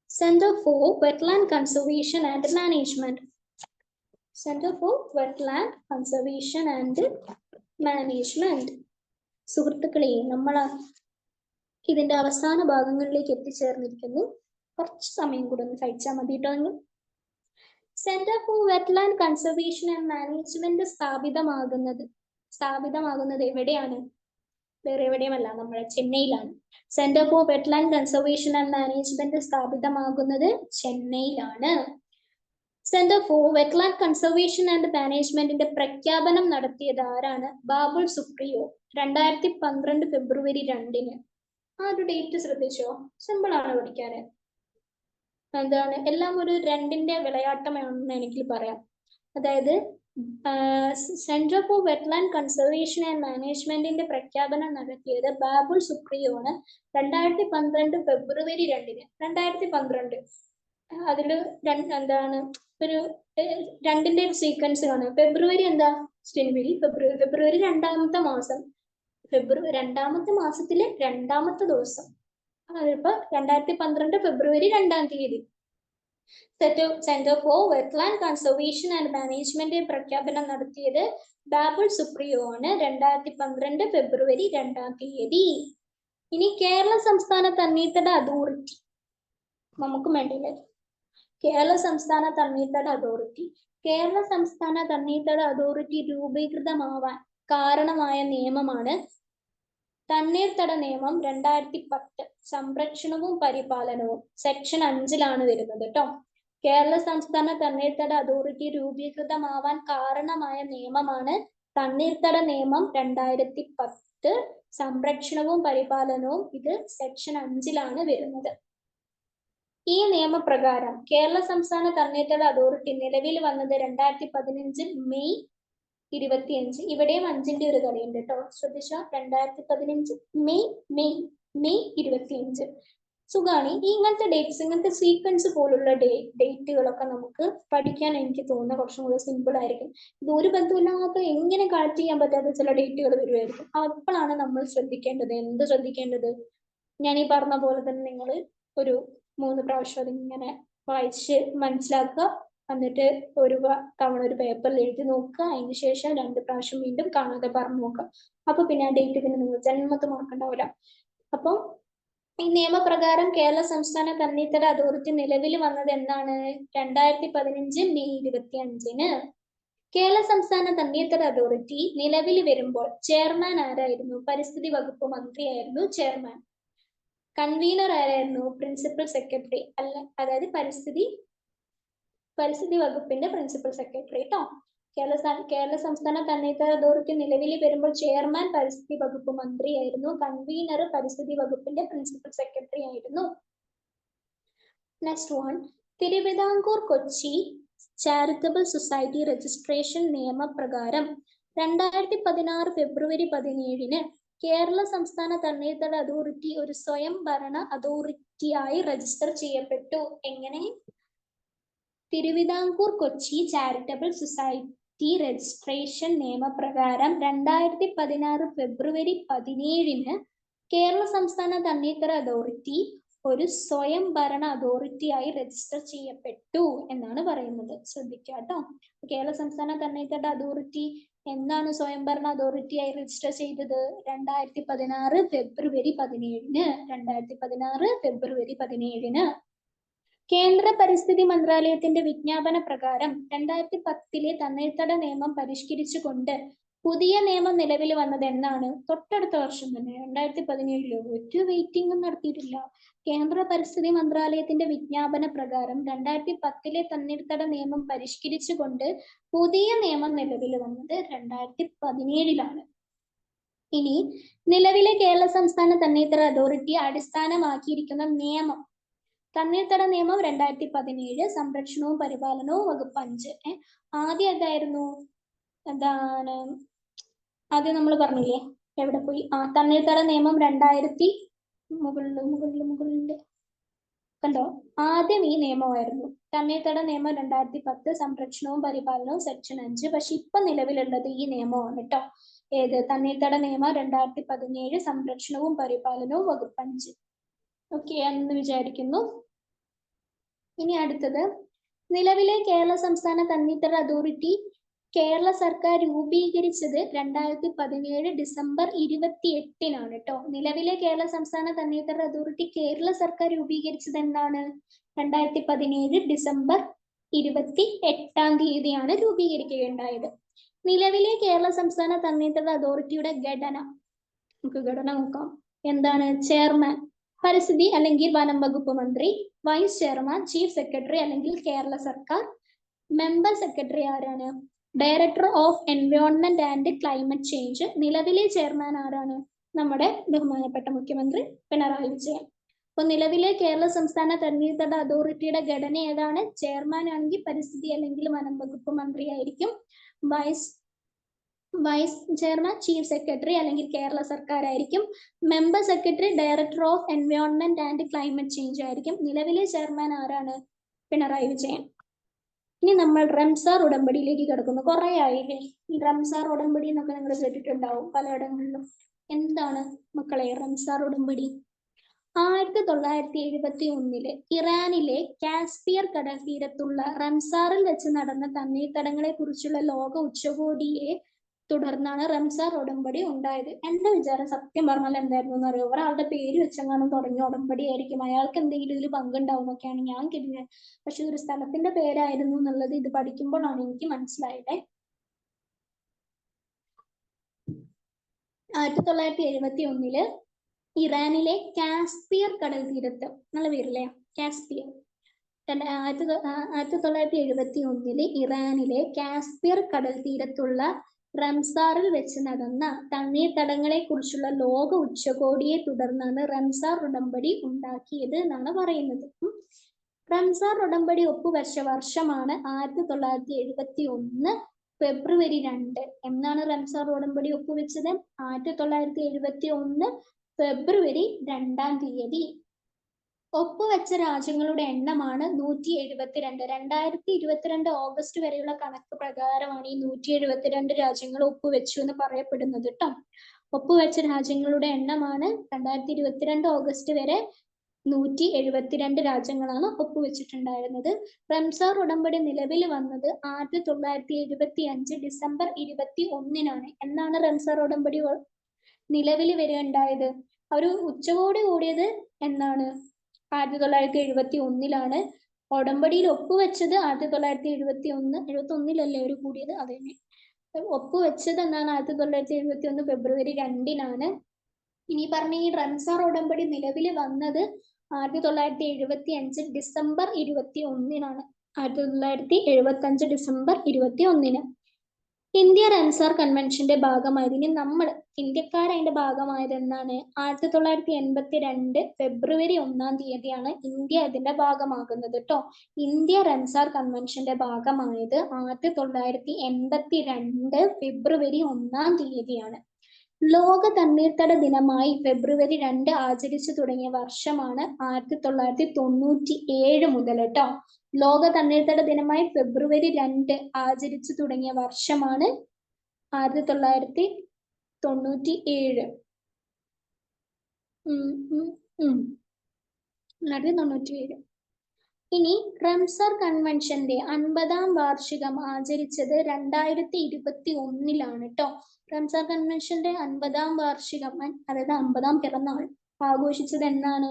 [SPEAKER 1] centre for wetland conservation and management. Centre for wetland conservation and management. സുഹൃത്തുക്കളെ, ഇതിന്റെ അവസാന ഭാഗങ്ങളിലേക്ക് എത്തിച്ചേർന്നിരിക്കുന്നു. കുറച്ച് സമയം കൂടെ ഒന്ന് സഹിച്ചാൽ മതി കേട്ടോ. Centre for wetland conservation and management സ്ഥാപിതമാകുന്നത് എവിടെയാണ്? വേറെ എവിടെയുമല്ല, നമ്മുടെ ചെന്നൈയിലാണ്. Centre for wetland conservation and management സ്ഥാപിതമാകുന്നത് ചെന്നൈയിലാണ്. Centre for wetland conservation and മാനേജ്മെന്റിന്റെ പ്രഖ്യാപനം നടത്തിയത് ആരാണ്? ബാബുൾ സുപ്രിയോ 2012 ഫെബ്രുവരി 2-ന്. ആ ഒരു ഡേറ്റ് ശ്രദ്ധിച്ചോ? സിമ്പിൾ ആണ് പഠിക്കാന്. എന്താണ്, എല്ലാം ഒരു 2-ന്റെ വിളയാട്ടമാണെന്ന് എനിക്ക് പറയാം. അതായത് centre for wetland conservation and മാനേജ്മെന്റിന്റെ പ്രഖ്യാപനം നടത്തിയത് ബാബുൾ സുപ്രിയോ ആണ് 2012 ഫെബ്രുവരി 2-ന്. 2012 അതില് എന്താണ് ഒരു 2-ന്റെ ഒരു സീക്വൻസ് കാണും. ഫെബ്രുവരി എന്താ? ജനുവരി, ഫെബ്രുവരി 2-ാമത്തെ മാസം. ഫെബ്രുവരി 2-ാമത്തെ മാസത്തിലെ 2-ാമത്തെ ദിവസം. അതിപ്പോ 2012 ഫെബ്രുവരി 2-ാം തീയതി centre for wetland conservation and management പ്രഖ്യാപനം നടത്തിയത് ബാബുൾ സുപ്രിയോ ആണ് 2012 ഫെബ്രുവരി 2-ാം തീയതി. ഇനി കേരള സംസ്ഥാന തണ്ണീർത്തട അതോറിറ്റി നമുക്ക് വേണ്ടില്ലേ? കേരള സംസ്ഥാന തണ്ണീർത്തട അതോറിറ്റി. കേരള സംസ്ഥാന തണ്ണീർത്തട അതോറിറ്റി രൂപീകൃതമാവാൻ കാരണമായ നിയമമാണ് തണ്ണീർത്തട നിയമം 2010 സംരക്ഷണവും പരിപാലനവും. സെക്ഷൻ 5-ലാണ് വരുന്നത് കേട്ടോ. കേരള സംസ്ഥാന തണ്ണീർത്തട അതോറിറ്റി രൂപീകൃതമാവാൻ കാരണമായ നിയമമാണ് തണ്ണീർത്തട നിയമം 2010 സംരക്ഷണവും പരിപാലനവും. ഇത് സെക്ഷൻ 5-ലാണ് വരുന്നത്. ഈ നിയമപ്രകാരം കേരള സംസ്ഥാന തണ്ണീർത്തട അതോറിറ്റി നിലവിൽ വന്നത് 2015 മെയ് 25. ഇവിടെയും 5-ന്റെ ഒരു കളിയുണ്ട് കേട്ടോ, ശ്രദ്ധിച്ചോ. 2015 മെയ് 25. സുഖാണ്. ഇങ്ങനത്തെ ഡേറ്റ്സ്, ഇങ്ങനത്തെ സീക്വൻസ് പോലുള്ള ഡേറ്റുകളൊക്കെ നമുക്ക് പഠിക്കാൻ എനിക്ക് തോന്നുന്ന കുറച്ചും കൂടെ സിമ്പിൾ ആയിരിക്കും. ഇത് ഒരു ബന്ധമില്ലാത്ത എങ്ങനെ കളക്ട് ചെയ്യാൻ പറ്റാത്ത ചില ഡേറ്റുകൾ വരുമായിരിക്കും. അപ്പോഴാണ് നമ്മൾ ശ്രദ്ധിക്കേണ്ടത്. എന്ത് ശ്രദ്ധിക്കേണ്ടത്? ഞാൻ ഈ പറഞ്ഞ പോലെ തന്നെ നിങ്ങൾ ഒരു 3 പ്രാവശ്യം അതിങ്ങനെ വായിച്ച് മനസ്സിലാക്കുക. എന്നിട്ട് ഒരു തവണ ഒരു പേപ്പറിൽ എഴുതി നോക്കുക. അതിന് ശേഷം 2 പ്രാവശ്യം വീണ്ടും കാണാതെ പറഞ്ഞു നോക്കുക. അപ്പൊ പിന്നെ ആ ഡേറ്റ് പിന്നെ നിങ്ങൾ ജന്മത്ത് മറക്കണ്ടാവില്ല. അപ്പൊ ഈ നിയമപ്രകാരം കേരള സംസ്ഥാന തണ്ണീർത്തട അതോറിറ്റി നിലവിൽ വന്നത് എന്നാണ്? 2015 മെയ് 25-ന്. കേരള സംസ്ഥാന തണ്ണീർത്തട അതോറിറ്റി നിലവിൽ വരുമ്പോൾ ചെയർമാൻ ആരായിരുന്നു? പരിസ്ഥിതി വകുപ്പ് മന്ത്രിയായിരുന്നു ചെയർമാൻ. കൺവീനർ ആരായിരുന്നു? Principal secretary. അതായത് പരിസ്ഥിതി വകുപ്പിന്റെ പ്രിൻസിപ്പൽ സെക്രട്ടറി കേട്ടോ. കേരള സംസ്ഥാന തണ്ണീർത്തട അതോറിറ്റി നിലവിൽ വരുമ്പോൾ ചെയർമാൻ പരിസ്ഥിതി വകുപ്പ് മന്ത്രിയായിരുന്നു. കൺവീനർ പരിസ്ഥിതി വകുപ്പിന്റെ പ്രിൻസിപ്പൽ സെക്രട്ടറി ആയിരുന്നു. Next one, Thiruvithamkoor Kochi charitable society registration നിയമപ്രകാരം 2016 ഫെബ്രുവരി 17-ന് കേരള സംസ്ഥാന തണ്ണീർത്തട അതോറിറ്റി ഒരു സ്വയംഭരണ അതോറിറ്റിയായി രജിസ്റ്റർ ചെയ്യപ്പെട്ടു. എങ്ങനെ? Thiruvithamkoor Kochi charitable society registration നിയമപ്രകാരം 2016 ഫെബ്രുവരി 17-ന് കേരള സംസ്ഥാന തണ്ണീർത്തട അതോറിറ്റി ഒരു സ്വയംഭരണ അതോറിറ്റിയായി രജിസ്റ്റർ ചെയ്യപ്പെട്ടു എന്നാണ് പറയുന്നത്. ശ്രദ്ധിക്കുക കേട്ടോ. കേരള സംസ്ഥാന തണ്ണീർത്തട അതോറിറ്റി എന്നാണ് സ്വയംഭരണ അതോറിറ്റിയായി രജിസ്റ്റർ ചെയ്തത്? 2016 ഫെബ്രുവരി 17-ന്. 2016 ഫെബ്രുവരി 17-ന്. കേന്ദ്ര പരിസ്ഥിതി മന്ത്രാലയത്തിന്റെ വിജ്ഞാപന പ്രകാരം 2010-ലെ തണ്ണീർത്തട നിയമം പരിഷ്കരിച്ചുകൊണ്ട് പുതിയ നിയമം നിലവിൽ വന്നത് എന്നാണ്? തൊട്ടടുത്ത വർഷം തന്നെ, 2017-ലോ. ഒരു വെയിറ്റിംഗും നടത്തിയിട്ടില്ല. കേന്ദ്ര പരിസ്ഥിതി മന്ത്രാലയത്തിന്റെ വിജ്ഞാപന പ്രകാരം 2010-ലെ തണ്ണീർത്തട നിയമം പരിഷ്കരിച്ചുകൊണ്ട് പുതിയ നിയമം നിലവിൽ വന്നത് 2017-ലാണ്. ഇനി നിലവിലെ കേരള സംസ്ഥാന തണ്ണീർത്തട അതോറിറ്റി അടിസ്ഥാനമാക്കിയിരിക്കുന്ന നിയമം. തണ്ണീർത്തട നിയമം 2017, സംരക്ഷണവും പരിപാലനവും വകുപ്പ് 5. ആദ്യം എന്തായിരുന്നു? എന്താണ് ആദ്യം നമ്മൾ പറഞ്ഞില്ലേ? എവിടെ പോയി? തണ്ണീർത്തട നിയമം 2000 മുകളിൽ കണ്ടോ? ആദ്യം ഈ നിയമമായിരുന്നു. തണ്ണീർത്തട നിയമം 2010, സംരക്ഷണവും പരിപാലനവും സെക്ഷൻ 5. പക്ഷെ ഇപ്പൊ നിലവിലുള്ളത് ഈ നിയമമാണ് കേട്ടോ. ഏത്? തണ്ണീർത്തട നിയമം 2017, സംരക്ഷണവും പരിപാലനവും വകുപ്പ് 5. ഓക്കെ എന്ന് വിചാരിക്കുന്നു. ഇനി അടുത്തത്, നിലവിലെ കേരള സംസ്ഥാന തണ്ണീർത്തട അതോറിറ്റി കേരള സർക്കാർ രൂപീകരിച്ചത് 2017 ഡിസംബർ 28-നാണ് കേട്ടോ. നിലവിലെ കേരള സംസ്ഥാന തണ്ണീർത്തട അതോറിറ്റി കേരള സർക്കാർ രൂപീകരിച്ചത് എന്നാണ്? 2017 ഡിസംബർ 28 രൂപീകരിക്കുകയുണ്ടായത്. നിലവിലെ കേരള സംസ്ഥാന തണ്ണീർത്തട അതോറിറ്റിയുടെ ഘടന, നമുക്ക് ഘടന നോക്കാം. എന്താണ്? ചെയർമാൻ പരിസ്ഥിതി അല്ലെങ്കിൽ വനം വകുപ്പ് മന്ത്രി, വൈസ് ചെയർമാൻ ചീഫ് സെക്രട്ടറി അല്ലെങ്കിൽ കേരള സർക്കാർ, മെമ്പർ സെക്രട്ടറി ആരാണ്? Director of environment and climate change. നിലവിലെ ചെയർമാൻ ആരാണ്? നമ്മുടെ ബഹുമാനപ്പെട്ട മുഖ്യമന്ത്രി പിണറായി വിജയൻ. അപ്പൊ നിലവിലെ കേരള സംസ്ഥാന തണ്ണീർത്തട അതോറിറ്റിയുടെ ഘടന ഏതാണ്? ചെയർമാൻ ആണെങ്കിൽ പരിസ്ഥിതി അല്ലെങ്കിൽ വനം വകുപ്പ് മന്ത്രി ആയിരിക്കും. വൈസ് ചെയർമാൻ ചീഫ് സെക്രട്ടറി അല്ലെങ്കിൽ കേരള സർക്കാർ ആയിരിക്കും. Member secretary director of environment and climate change ആയിരിക്കും. നിലവിലെ ചെയർമാൻ ആരാണ്? പിണറായി വിജയൻ. ഇനി നമ്മൾ റംസാർ ഉടമ്പടിയിലേക്ക് കിടക്കുന്നു. കുറെ ആയില്ലേ ഈ റംസാർ ഉടമ്പടി എന്നൊക്കെ നിങ്ങൾ കേട്ടിട്ടുണ്ടാവും പലയിടങ്ങളിലും. എന്താണ് മക്കളെ റംസാർ ഉടമ്പടി? 1971 ഇറാനിലെ കാസ്പിയർ കടൽ തീരത്തുള്ള റംസാറിൽ വെച്ച് നടന്ന തണ്ണീർത്തടങ്ങളെ കുറിച്ചുള്ള ലോക ഉച്ചകോടിയെ തുടർന്നാണ് റംസാർ ഉടമ്പടി ഉണ്ടായത്. എന്റെ വിചാരം സത്യം പറഞ്ഞാൽ എന്തായിരുന്നു എന്ന് അറിയോ? ഒരാളുടെ പേര് വെച്ചെങ്ങാനും തുടങ്ങിയ ഉടമ്പടി ആയിരിക്കും, അയാൾക്ക് എന്തെങ്കിലും ഇതിൽ പങ്കുണ്ടാവും എന്നൊക്കെയാണ് ഞാൻ കരുതിയത്. പക്ഷെ ഒരു സ്ഥലത്തിന്റെ പേരായിരുന്നു എന്നുള്ളത് ഇത് പഠിക്കുമ്പോഴാണ് എനിക്ക് മനസ്സിലായത്. 1971 ഇറാനിലെ കാസ്പിയർ കടൽ തീരത്ത്, നല്ല പേരില്ലേ കാസ്പിയർ. 1971 ഇറാനിലെ കാസ്പിയർ കടൽ തീരത്തുള്ള റംസാറിൽ വെച്ച് നടന്ന തണ്ണീർത്തടങ്ങളെ കുറിച്ചുള്ള ലോക ഉച്ചകോടിയെ തുടർന്നാണ് റംസാർ ഉടമ്പടി ഉണ്ടാക്കിയത് എന്നാണ് പറയുന്നത്. റംസാർ ഉടമ്പടി ഒപ്പുവെച്ച വർഷമാണ് 1971 ഫെബ്രുവരി 2. എന്നാണ് റംസാർ ഉടമ്പടി ഒപ്പുവെച്ചത്? 1971 ഫെബ്രുവരി 2. ഒപ്പുവെച്ച രാജ്യങ്ങളുടെ എണ്ണമാണ് 172. 2022 ഓഗസ്റ്റ് വരെയുള്ള കണക്ക് പ്രകാരമാണ് ഈ 172 രാജ്യങ്ങൾ ഒപ്പുവെച്ചു എന്ന് പറയപ്പെടുന്നത് കേട്ടോ. ഒപ്പുവെച്ച രാജ്യങ്ങളുടെ എണ്ണമാണ് 2022 ഓഗസ്റ്റ് വരെ 172 രാജ്യങ്ങളാണ് ഒപ്പുവെച്ചിട്ടുണ്ടായിരുന്നത്. റംസാർ ഉടമ്പടി നിലവിൽ വന്നത് 1975 ഡിസംബർ 21-നാണ്. എന്നാണ് റംസാർ ഉടമ്പടി നിലവിൽ വരികയുണ്ടായത്? ഒരു ഉച്ചകോടി കൂടിയത് എന്നാണ്? 1971 ഉടമ്പടിയിൽ ഒപ്പുവെച്ചത് 1971 ഒരു കൂടിയത്. അതെ, ഒപ്പുവെച്ചത് എന്നാണ് 1971 ഫെബ്രുവരി 2. ഇനി പറഞ്ഞ ഈ റംസാർ ഉടമ്പടി നിലവിൽ വന്നത് 1975 ഡിസംബർ 21-നാണ്. 1975 ഡിസംബർ 21. ഇന്ത്യ റംസാർ കൺവെൻഷന്റെ ഭാഗമായത്, ഇനി നമ്മൾ ഇന്ത്യക്കാർ അതിന്റെ ഭാഗമായത് എന്നാണ്? 1982 ഫെബ്രുവരി 1 ഇന്ത്യ ഇതിന്റെ ഭാഗമാകുന്നത് കേട്ടോ. ഇന്ത്യ റംസാർ കൺവെൻഷന്റെ ഭാഗമായത് 1982 ഫെബ്രുവരി 1 ലോക തണ്ണീർത്തട ദിനമായി ഫെബ്രുവരി 2 ആചരിച്ചു തുടങ്ങിയ വർഷമാണ് 1997 മുതൽ കേട്ടോ. ലോക തണ്ണീർത്തട ദിനമായി ഫെബ്രുവരി 2 ആചരിച്ചു തുടങ്ങിയ വർഷമാണ് 1997. 1997. ഇനി റംസാർ കൺവെൻഷന്റെ 50-ാം വാർഷികം ആചരിച്ചത് 2021 കേട്ടോ. റംസാർ കൺവെൻഷന്റെ 50-ാം വാർഷികം, അതായത് 50-ാം പിറന്നാൾ ആഘോഷിച്ചത് എന്നാണ്?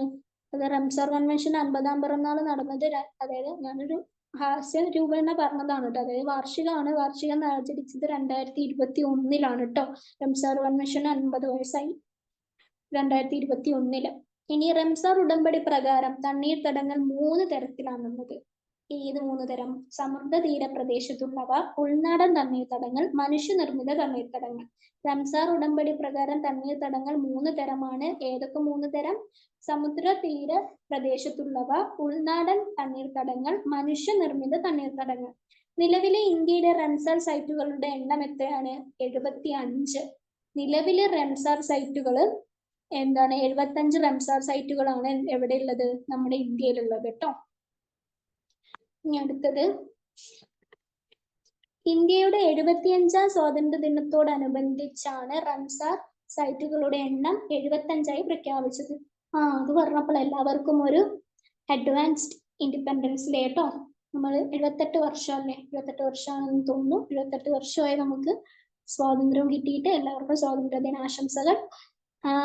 [SPEAKER 1] അത് റംസാർ കൺവെൻഷന്റെ 50-ാം പിറന്നാൾ നടന്നത്, അതായത് ഞാനൊരു ഹാസ്യ രൂപേണ പറഞ്ഞതാണ് കേട്ടോ. അതായത് വാർഷികം ആചരിച്ചത് 2021 കേട്ടോ. റംസാർ കൺവെൻഷൻ 50 വയസ്സായി 2021. ഇനി റംസാർ ഉടമ്പടി പ്രകാരം തണ്ണീർത്തടങ്ങൾ 3 തരത്തിലാണുള്ളത്. ഏത് 3 തരം? സമുദ്ര തീര പ്രദേശത്തുള്ളവ, ഉൾനാടൻ തണ്ണീർത്തടങ്ങൾ, മനുഷ്യനിർമ്മിത തണ്ണീർത്തടങ്ങൾ. റംസാർ ഉടമ്പടി പ്രകാരം തണ്ണീർത്തടങ്ങൾ 3 തരമാണ്. ഏതൊക്കെ 3 തരം? സമുദ്ര തീര പ്രദേശത്തുള്ളവ, ഉൾനാടൻ തണ്ണീർത്തടങ്ങൾ, മനുഷ്യനിർമ്മിത തണ്ണീർത്തടങ്ങൾ. നിലവിലെ ഇന്ത്യയിലെ റംസാർ സൈറ്റുകളുടെ എണ്ണം എത്രയാണ്? 75. നിലവിലെ റംസാർ സൈറ്റുകൾ എന്താണ്? 75 റംസാർ സൈറ്റുകളാണ് എവിടെ ഉള്ളത്? നമ്മുടെ ഇന്ത്യയിലുള്ളത് കേട്ടോ. ഇനി അടുത്തത്, ഇന്ത്യയുടെ 75-ാം സ്വാതന്ത്ര്യ ദിനത്തോടനുബന്ധിച്ചാണ് റംസാർ സൈറ്റുകളുടെ എണ്ണം 75 പ്രഖ്യാപിച്ചത്. അത് പറഞ്ഞപ്പോൾ എല്ലാവർക്കും ഒരു അഡ്വാൻസ്ഡ് ഇൻഡിപെൻഡൻസ് ഡേ കേട്ടോ. നമ്മൾ 78 വർഷമല്ലേ, 78 വർഷമാണെന്ന് തോന്നുന്നു. 78 വർഷമായി നമുക്ക് സ്വാതന്ത്ര്യം കിട്ടിയിട്ട്. എല്ലാവർക്കും സ്വാതന്ത്ര്യ ദിനാശംസകൾ.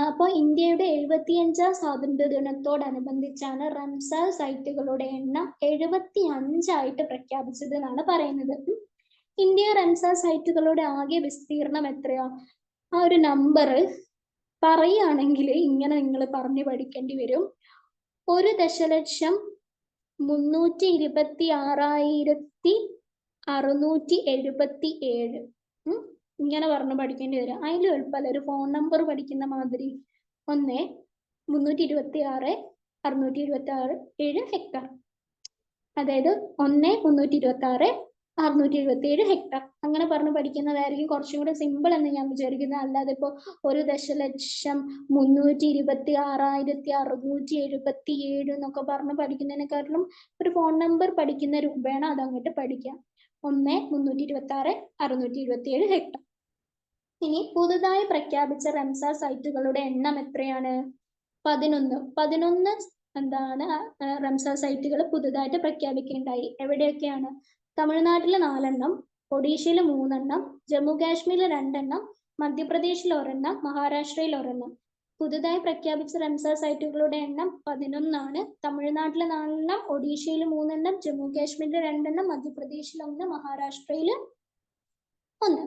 [SPEAKER 1] അപ്പോൾ ഇന്ത്യയുടെ 75ാം സ്വാതന്ത്ര്യ ദിനത്തോടനുബന്ധിച്ചാണ് റംസാർ സൈറ്റുകളുടെ എണ്ണം 75 പ്രഖ്യാപിച്ചത് എന്നാണ് പറയുന്നത്. ഇന്ത്യ റംസാർ സൈറ്റുകളുടെ ആകെ വിസ്തീർണം എത്രയാ? ആ ഒരു നമ്പർ പറയുകയാണെങ്കിൽ ഇങ്ങനെ നിങ്ങൾ പറഞ്ഞു പഠിക്കേണ്ടി വരും. 1,26,677. ഇങ്ങനെ പറഞ്ഞു പഠിക്കേണ്ടി വരും. അതിൽ എളുപ്പമല്ല, ഒരു ഫോൺ നമ്പർ പഠിക്കുന്ന മാതിരി. 1,326,677 ഹെക്ടർ. അതായത് 1,326,677 ഹെക്ടർ. അങ്ങനെ പറഞ്ഞ് പഠിക്കുന്നതായിരിക്കും കുറച്ചും കൂടെ സിമ്പിൾ എന്ന് ഞാൻ വിചാരിക്കുന്നത്. അല്ലാതെ ഇപ്പോൾ 1,326,677 എന്നൊക്കെ പറഞ്ഞ് പഠിക്കുന്നതിനെക്കാട്ടിലും ഒരു ഫോൺ നമ്പർ പഠിക്കുന്ന രൂപേണ അത് അങ്ങോട്ട് പഠിക്കാം. 1,326,677 ഹെക്ടർ. ഇനി പുതുതായി പ്രഖ്യാപിച്ച റംസാർ സൈറ്റുകളുടെ എണ്ണം എത്രയാണ്? 11 എന്താണ് റംസാർ സൈറ്റുകൾ പുതുതായിട്ട് പ്രഖ്യാപിക്കുകയുണ്ടായി. എവിടെയൊക്കെയാണ്? തമിഴ്നാട്ടിൽ 4 എണ്ണം, ഒഡീഷയിൽ 3 എണ്ണം, ജമ്മു കാശ്മീരിൽ 2 എണ്ണം, മധ്യപ്രദേശിൽ 1 എണ്ണം, മഹാരാഷ്ട്രയിൽ 1 എണ്ണം. പുതുതായി പ്രഖ്യാപിച്ച റംസാർ സൈറ്റുകളുടെ എണ്ണം 11 തമിഴ്നാട്ടിൽ 4 എണ്ണം, ഒഡീഷയിൽ 3 എണ്ണം, ജമ്മു കാശ്മീരിൽ 2 എണ്ണം, മധ്യപ്രദേശിൽ 1, മഹാരാഷ്ട്രയിൽ 1.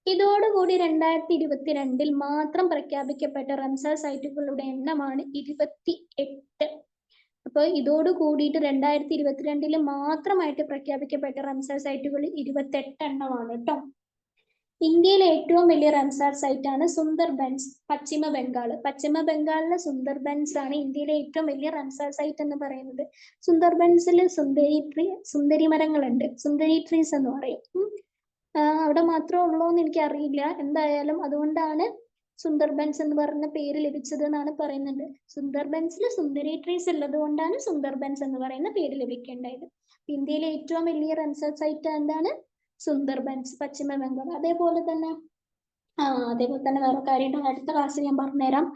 [SPEAKER 1] ഇതോടുകൂടി 2022 മാത്രം പ്രഖ്യാപിക്കപ്പെട്ട റംസാർ സൈറ്റുകളുടെ എണ്ണമാണ് 28. അപ്പോൾ ഇതോട് കൂടിയിട്ട് 2022 മാത്രമായിട്ട് പ്രഖ്യാപിക്കപ്പെട്ട റംസാർ സൈറ്റുകൾ 28 എണ്ണമാണ് കേട്ടോ. ഇന്ത്യയിലെ ഏറ്റവും വലിയ റംസാർ സൈറ്റ് ആണ് സുന്ദർബൻസ്, പശ്ചിമ ബംഗാൾ. പശ്ചിമ ബംഗാളിലെ സുന്ദർബൻസ് ആണ് ഇന്ത്യയിലെ ഏറ്റവും വലിയ റംസാർ സൈറ്റ് എന്ന് പറയുന്നത്. സുന്ദർബൻസിൽ സുന്ദരി മരങ്ങളുണ്ട്, സുന്ദരി ട്രീസ് എന്ന് പറയും. അവിടെ മാത്രമേ ഉള്ളൂ എന്ന് എനിക്ക് അറിയില്ല. എന്തായാലും അതുകൊണ്ടാണ് സുന്ദർബൻസ് എന്ന് പറഞ്ഞ പേര് ലഭിച്ചത് എന്നാണ് പറയുന്നത്. സുന്ദർബൻസിൽ സുന്ദരി ട്രീസ് ഉള്ളത് കൊണ്ടാണ് സുന്ദർബൻസ് എന്ന് പറയുന്ന പേര് ലഭിക്കേണ്ടത്. ഇന്ത്യയിലെ ഏറ്റവും വലിയ റംസാർ സൈറ്റ് എന്താണ്? സുന്ദർബൻസ്, പശ്ചിമ ബംഗാൾ. അതേപോലെ തന്നെ വേറെ കാര്യമുണ്ട്, അടുത്ത ക്ലാസ്സിൽ ഞാൻ പറഞ്ഞുതരാം.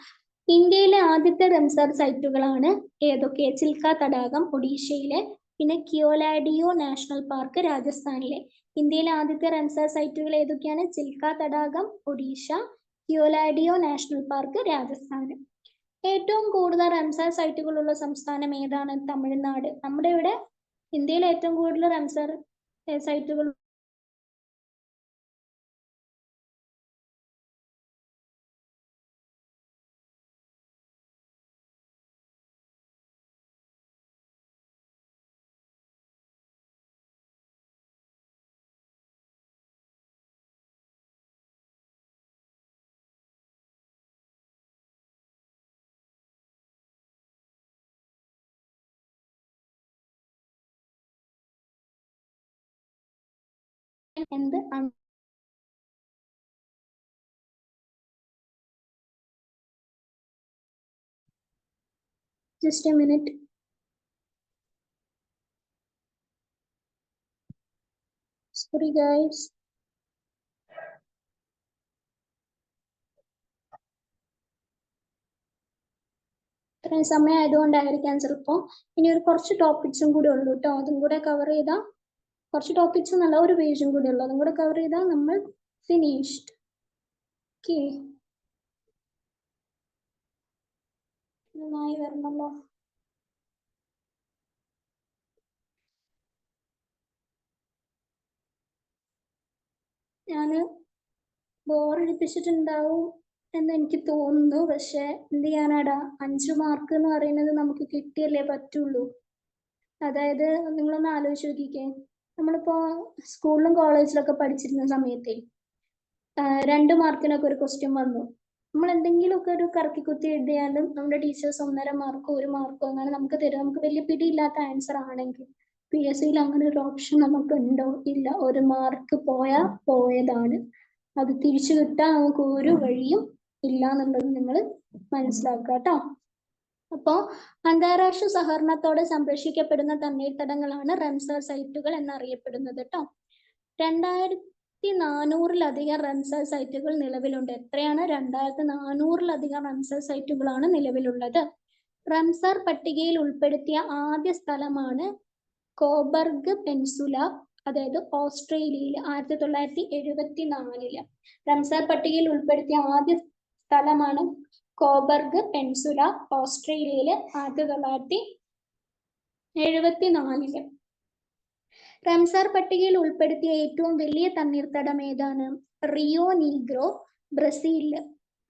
[SPEAKER 1] ഇന്ത്യയിലെ ആദ്യത്തെ റംസാർ സൈറ്റുകളാണ് ഏതൊക്കെ? ചിൽക്ക തടാകം ഒഡീഷയിലെ, പിന്നെ കിയോലാഡിയോ നാഷണൽ പാർക്ക് രാജസ്ഥാനിലെ. ഇന്ത്യയിലെ ആദ്യത്തെ റംസാർ സൈറ്റുകൾ ഏതൊക്കെയാണ്? ചിൽക്ക തടാകം ഒഡീഷ, കിയോലാഡിയോ നാഷണൽ പാർക്ക് രാജസ്ഥാന്. ഏറ്റവും കൂടുതൽ റംസാർ സൈറ്റുകളുള്ള സംസ്ഥാനം ഏതാണ്? തമിഴ്നാട്. നമ്മുടെ ഇവിടെ ഇന്ത്യയിൽ ഏറ്റവും കൂടുതൽ റംസാർ സൈറ്റുകൾ എന്ത്? Just a minute. Sorry guys. ഇത്രയും സമയം ആയതുകൊണ്ടായിരിക്കാം ചിലപ്പോൾ. ഇനി ഒരു കുറച്ച് ടോപ്പിക്സും കൂടി ഉള്ളൂ കേട്ടോ. അതും കൂടെ കവർ ചെയ്താൽ, കുറച്ച് ടോപ്പിക്സ് നല്ല ഒരു പേജും കൂടി ഉള്ളു, അതും കൂടെ കവർ ചെയ്താൽ നമ്മൾ ഫിനിഷ്ഡ്. ഓക്കെ, നന്നായി വരണല്ലോ. ഞാന് ബോറടിപ്പിച്ചിട്ടുണ്ടാവും എന്ന് എനിക്ക് തോന്നുന്നു. പക്ഷെ എന്ത് ചെയ്യാനാടാ, 5 മാർക്ക് എന്ന് പറയുന്നത് നമുക്ക് കിട്ടിയല്ലേ പറ്റുള്ളൂ. അതായത് നിങ്ങളൊന്ന് ആലോചിച്ച് നോക്കിക്കേ, നമ്മളിപ്പോ സ്കൂളിലും കോളേജിലൊക്കെ പഠിച്ചിരുന്ന സമയത്തെ 2 മാർക്കിനൊക്കെ ഒരു ക്വസ്റ്റ്യൻ വന്നു. നമ്മൾ എന്തെങ്കിലുമൊക്കെ ഒരു കറക്കി കുത്തി എഴുതിയാലും നമ്മുടെ ടീച്ചേഴ്സ് 1.5 മാർക്കോ 1 മാർക്കോ അങ്ങനെ നമുക്ക് തരും. നമുക്ക് വലിയ പിടിയില്ലാത്ത ആൻസർ ആണെങ്കിൽ. PSCയിൽ അങ്ങനെ ഒരു ഓപ്ഷൻ നമുക്ക് ഉണ്ടോ? ഇല്ല. 1 മാർക്ക് പോയാൽ പോയതാണ്. അത് തിരിച്ചു കിട്ടാൻ നമുക്ക് ഒരു വഴിയും ഇല്ല എന്നുള്ളത് നിങ്ങൾ മനസ്സിലാക്കുക കേട്ടോ. അപ്പോ അന്താരാഷ്ട്ര സഹകരണത്തോടെ സംരക്ഷിക്കപ്പെടുന്ന തണ്ണീർത്തടങ്ങളാണ് റംസാർ സൈറ്റുകൾ എന്നറിയപ്പെടുന്നത് കേട്ടോ. 2400-ലധികം റംസാർ സൈറ്റുകൾ നിലവിലുണ്ട്. എത്രയാണ്? 2400-ലധികം റംസാർ സൈറ്റുകളാണ് നിലവിലുള്ളത്. റംസാർ പട്ടികയിൽ ഉൾപ്പെടുത്തിയ ആദ്യ സ്ഥലമാണ് കോബർഗ് പെൻസുല, അതായത് ഓസ്ട്രേലിയയിൽ 1974 റംസാർ പട്ടികയിൽ ഉൾപ്പെടുത്തിയ ആദ്യ സ്ഥലമാണ് കോബർഗ് പെൻസുല, ഓസ്ട്രേലിയയില് 1974. റംസാർ പട്ടികയിൽ ഉൾപ്പെടുത്തിയ ഏറ്റവും വലിയ തണ്ണീർത്തടം ഏതാണ്? റിയോ നീഗ്രോ, ബ്രസീലില്.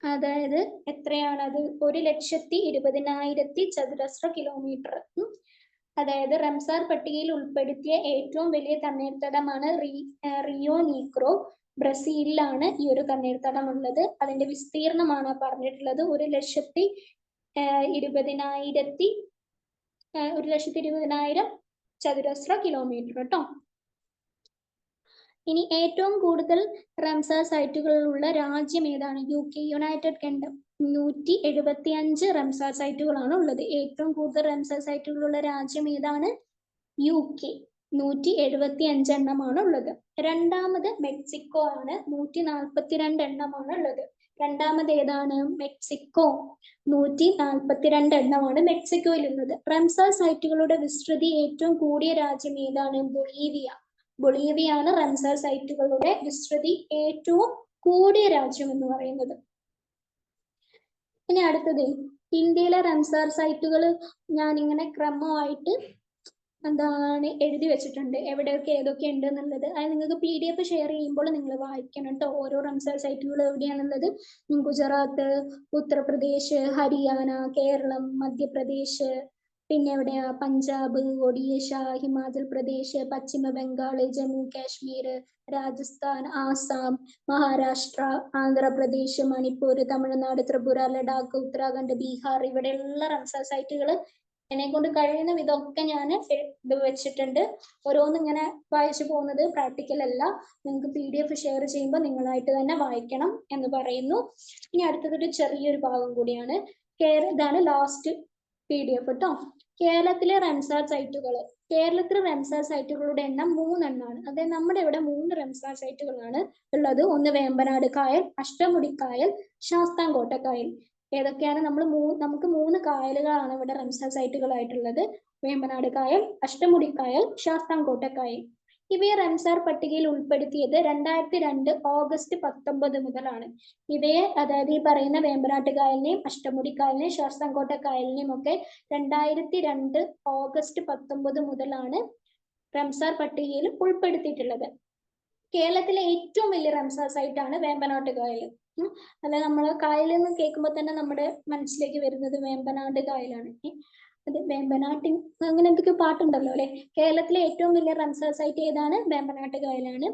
[SPEAKER 1] അതായത് എത്രയാണത്? 1,20,000 ചതുരശ്ര കിലോമീറ്റർ. അതായത് റംസാർ പട്ടികയിൽ ഉൾപ്പെടുത്തിയ ഏറ്റവും വലിയ തണ്ണീർത്തടമാണ് റിയോ നീഗ്രോ, ബ്രസീലിലാണ് ഈ ഒരു തണ്ണീർത്തടം ഉള്ളത്. അതിന്റെ വിസ്തീർണമാണ് പറഞ്ഞിട്ടുള്ളത് 1,20,000 ചതുരശ്ര കിലോമീറ്റർ കേട്ടോ. ഇനി ഏറ്റവും കൂടുതൽ റംസാർ സൈറ്റുകളുള്ള രാജ്യം ഏതാണ്? UK, United kingdom. 175 റംസാർ സൈറ്റുകളാണ് ഉള്ളത്. ഏറ്റവും കൂടുതൽ റംസാർ സൈറ്റുകളുള്ള രാജ്യം ഏതാണ്? UK, 175 എണ്ണമാണ് ഉള്ളത്. രണ്ടാമത് മെക്സിക്കോ ആണ്, 142 എണ്ണമാണ് ഉള്ളത്. രണ്ടാമത് ഏതാണ്? മെക്സിക്കോ, 142 എണ്ണമാണ് മെക്സിക്കോയിൽ ഉള്ളത്. റംസാർ സൈറ്റുകളുടെ വിസ്തൃതി ഏറ്റവും കൂടിയ രാജ്യം ഏതാണ്? ബൊളീവിയ. ബൊളീവിയാണ് റംസാർ സൈറ്റുകളുടെ വിസ്തൃതി ഏറ്റവും കൂടിയ രാജ്യം എന്ന് പറയുന്നത്. ഇനി അടുത്തത്, ഇന്ത്യയിലെ റംസാർ സൈറ്റുകൾ ഞാനിങ്ങനെ ക്രമമായിട്ട് എഴുതി വെച്ചിട്ടുണ്ട്, എവിടെയൊക്കെ ഏതൊക്കെ ഉണ്ട് എന്നുള്ളത്. അത് നിങ്ങൾക്ക് PDF ഷെയർ ചെയ്യുമ്പോൾ നിങ്ങൾ വായിക്കണം കേട്ടോ. ഓരോ റംസാർ സൈറ്റുകൾ എവിടെയാണുള്ളത്? ഗുജറാത്ത്, ഉത്തർപ്രദേശ്, ഹരിയാന, കേരളം, മധ്യപ്രദേശ്, പിന്നെ എവിടെയാ? പഞ്ചാബ്, ഒഡീഷ, ഹിമാചൽ പ്രദേശ്, പശ്ചിമ ബംഗാൾ, ജമ്മു കാശ്മീർ, രാജസ്ഥാൻ, ആസാം, മഹാരാഷ്ട്ര, ആന്ധ്രാപ്രദേശ്, മണിപ്പൂർ, തമിഴ്നാട്, ത്രിപുര, ലഡാക്ക്, ഉത്തരാഖണ്ഡ്, ബീഹാർ, ഇവിടെയുള്ള റംസാർ സൈറ്റുകൾ എന്നെ കൊണ്ട് കഴിയുന്ന വിധമൊക്കെ ഞാൻ ഇത് വെച്ചിട്ടുണ്ട്. ഓരോന്നും ഇങ്ങനെ വായിച്ചു പോകുന്നത് പ്രാക്ടിക്കൽ അല്ല, നിങ്ങൾക്ക് PDF ഷെയർ ചെയ്യുമ്പോൾ നിങ്ങളായിട്ട് തന്നെ വായിക്കണം എന്ന് പറയുന്നു. ഇനി അടുത്തതൊരു ചെറിയൊരു ഭാഗം കൂടിയാണ്. ഇതാണ് ലാസ്റ്റ് PDF കേട്ടോ. കേരളത്തിലെ റംസാർ സൈറ്റുകൾ. കേരളത്തിലെ റംസാർ സൈറ്റുകളുടെ എണ്ണം 3 എണ്ണമാണ്. അതായത് നമ്മുടെ ഇവിടെ 3 റംസാർ സൈറ്റുകളാണ് ഉള്ളത്. ഒന്ന് വേമ്പനാട് കായൽ, അഷ്ടമുടി കായൽ, ശാസ്താംകോട്ട കായൽ. ഏതൊക്കെയാണ്? നമുക്ക് 3 കായലുകളാണ് ഇവിടെ റംസാർ സൈറ്റുകളായിട്ടുള്ളത്. വേമ്പനാട് കായൽ, അഷ്ടമുടി കായൽ, ശാസ്താംകോട്ട കായൽ. ഇവയെ റംസാർ പട്ടികയിൽ ഉൾപ്പെടുത്തിയത് 2002 ഓഗസ്റ്റ് 19 മുതലാണ്. ഇവയെ, അതായത് ഈ പറയുന്ന വേമ്പനാട്ട് കായലിനെയും അഷ്ടമുടി കായലിനെയും ശാസ്താംകോട്ട കായലിനെയും ഒക്കെ 2002 ഓഗസ്റ്റ് 19 മുതലാണ് റംസാർ പട്ടികയിൽ ഉൾപ്പെടുത്തിയിട്ടുള്ളത്. കേരളത്തിലെ ഏറ്റവും വലിയ റംസാർ സൈറ്റാണ് വേമ്പനാട്ട് കായൽ. അല്ല, നമ്മൾ കായലെന്ന് കേൾക്കുമ്പോൾ തന്നെ നമ്മുടെ മനസ്സിലേക്ക് വരുന്നത് വേമ്പനാട് കായലാണ്. അത് വേമ്പനാട്ടി അങ്ങനെ എന്തൊക്കെ പാട്ടുണ്ടല്ലോ അല്ലെ. കേരളത്തിലെ ഏറ്റവും വലിയ റംസാർ സൈറ്റ് ഏതാണ്? വേമ്പനാട്ട് കായലാണ്.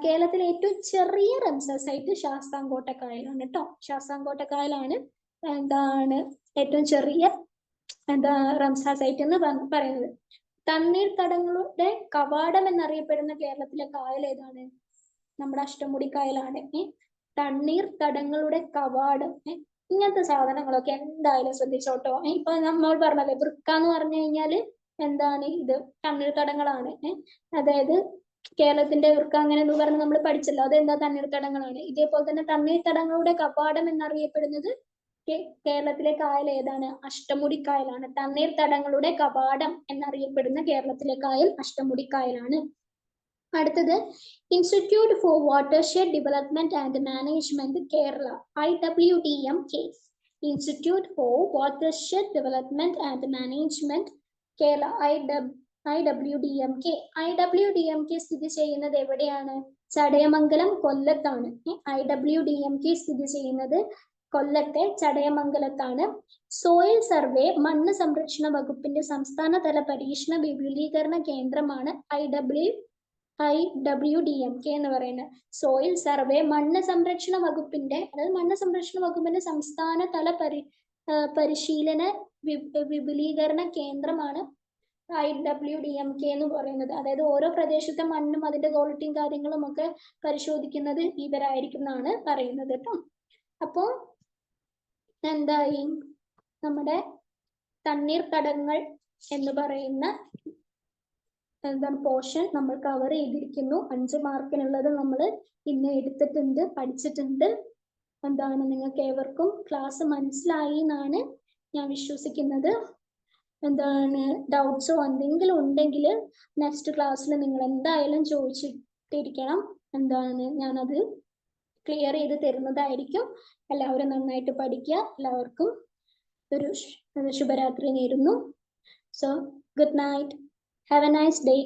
[SPEAKER 1] കേരളത്തിലെ ഏറ്റവും ചെറിയ റംസാർ സൈറ്റ് ശാസ്താംകോട്ട കായലാണ് കേട്ടോ. ശാസ്താംകോട്ട കായലാണ് ഏറ്റവും ചെറിയ റംസാർ സൈറ്റ് എന്ന് പറയുന്നത്. തണ്ണീർത്തടങ്ങളുടെ കവാടം എന്നറിയപ്പെടുന്ന കേരളത്തിലെ കായൽ ഏതാണ്? നമ്മുടെ അഷ്ടമുടി കായലാണ്. തണ്ണീർത്തടങ്ങളുടെ കവാടം, ഇങ്ങനത്തെ സാധനങ്ങളൊക്കെ എന്തായാലും ശ്രദ്ധിച്ചോട്ടോ. ഇപ്പൊ നമ്മൾ പറഞ്ഞല്ലേ, വൃക്ക എന്ന് പറഞ്ഞു കഴിഞ്ഞാല് എന്താണ്? ഇത് തണ്ണീർത്തടങ്ങളാണ്. അതായത് കേരളത്തിന്റെ വൃക്ക അങ്ങനെ എന്ന് പറഞ്ഞ് നമ്മൾ പഠിച്ചല്ലോ, അതെന്താ? തണ്ണീർത്തടങ്ങളാണ്. ഇതേപോലെ തന്നെ തണ്ണീർത്തടങ്ങളുടെ കവാടം എന്നറിയപ്പെടുന്നത് കേരളത്തിലെ കായൽ ഏതാണ്? അഷ്ടമുടി കായലാണ്. തണ്ണീർത്തടങ്ങളുടെ കവാടം എന്നറിയപ്പെടുന്ന കേരളത്തിലെ കായൽ അഷ്ടമുടി കായലാണ്. അടുത്തത് institute four watershed development and management Kerala, IWDMK. Institute four watershed development and management Kerala, IWDMK. IWDMK സ്ഥിതി ചെയ്യുന്നത് എവിടെയാണ്? ചടയമംഗലം, കൊല്ലത്താണ്. IWDMK സ്ഥിതി ചെയ്യുന്നത് കൊല്ലത്തെ ചടയമംഗലത്താണ്. സോയിൽ സർവേ, മണ്ണ് സംരക്ഷണ വകുപ്പിന്റെ സംസ്ഥാനതല പരീക്ഷണ വിപുലീകരണ കേന്ദ്രമാണ് IWDMK എന്ന് പറയുന്നത്. സോയിൽ സർവേ, മണ്ണ് സംരക്ഷണ വകുപ്പിന്റെ, അതായത് മണ്ണ് സംരക്ഷണ വകുപ്പിന്റെ സംസ്ഥാനതല പരിശീലന വിപുലീകരണ കേന്ദ്രമാണ് IWDMK എന്ന് പറയുന്നത്. അതായത് ഓരോ പ്രദേശത്തെ മണ്ണും അതിന്റെ ക്വാളിറ്റിയും കാര്യങ്ങളും ഒക്കെ പരിശോധിക്കുന്നത് ഇവരായിരിക്കും എന്നാണ് പറയുന്നത് കേട്ടോ. അപ്പോ എന്തായി? നമ്മുടെ തണ്ണീർത്തടങ്ങൾ എന്ന് പറയുന്ന പോർഷൻ നമ്മൾ കവർ ചെയ്തിരിക്കുന്നു. 5 മാർക്കിനുള്ളത് നമ്മൾ ഇന്ന് എടുത്തിട്ടുണ്ട്, പഠിച്ചിട്ടുണ്ട്. നിങ്ങൾക്ക് ഏവർക്കും ക്ലാസ് മനസ്സിലായി എന്നാണ് ഞാൻ വിശ്വസിക്കുന്നത്. എന്താണ് ഡൗട്ട്സോ എന്തെങ്കിലും ഉണ്ടെങ്കിൽ നെക്സ്റ്റ് ക്ലാസ്സിൽ നിങ്ങൾ എന്തായാലും ചോദിച്ചിട്ടിരിക്കണം. എന്താണ് ഞാനത് ക്ലിയർ ചെയ്ത് തരുന്നതായിരിക്കും. എല്ലാവരും നന്നായിട്ട് പഠിക്കുക. എല്ലാവർക്കും ഒരു ശുഭരാത്രി നേരുന്നു. So good night. Have A nice day.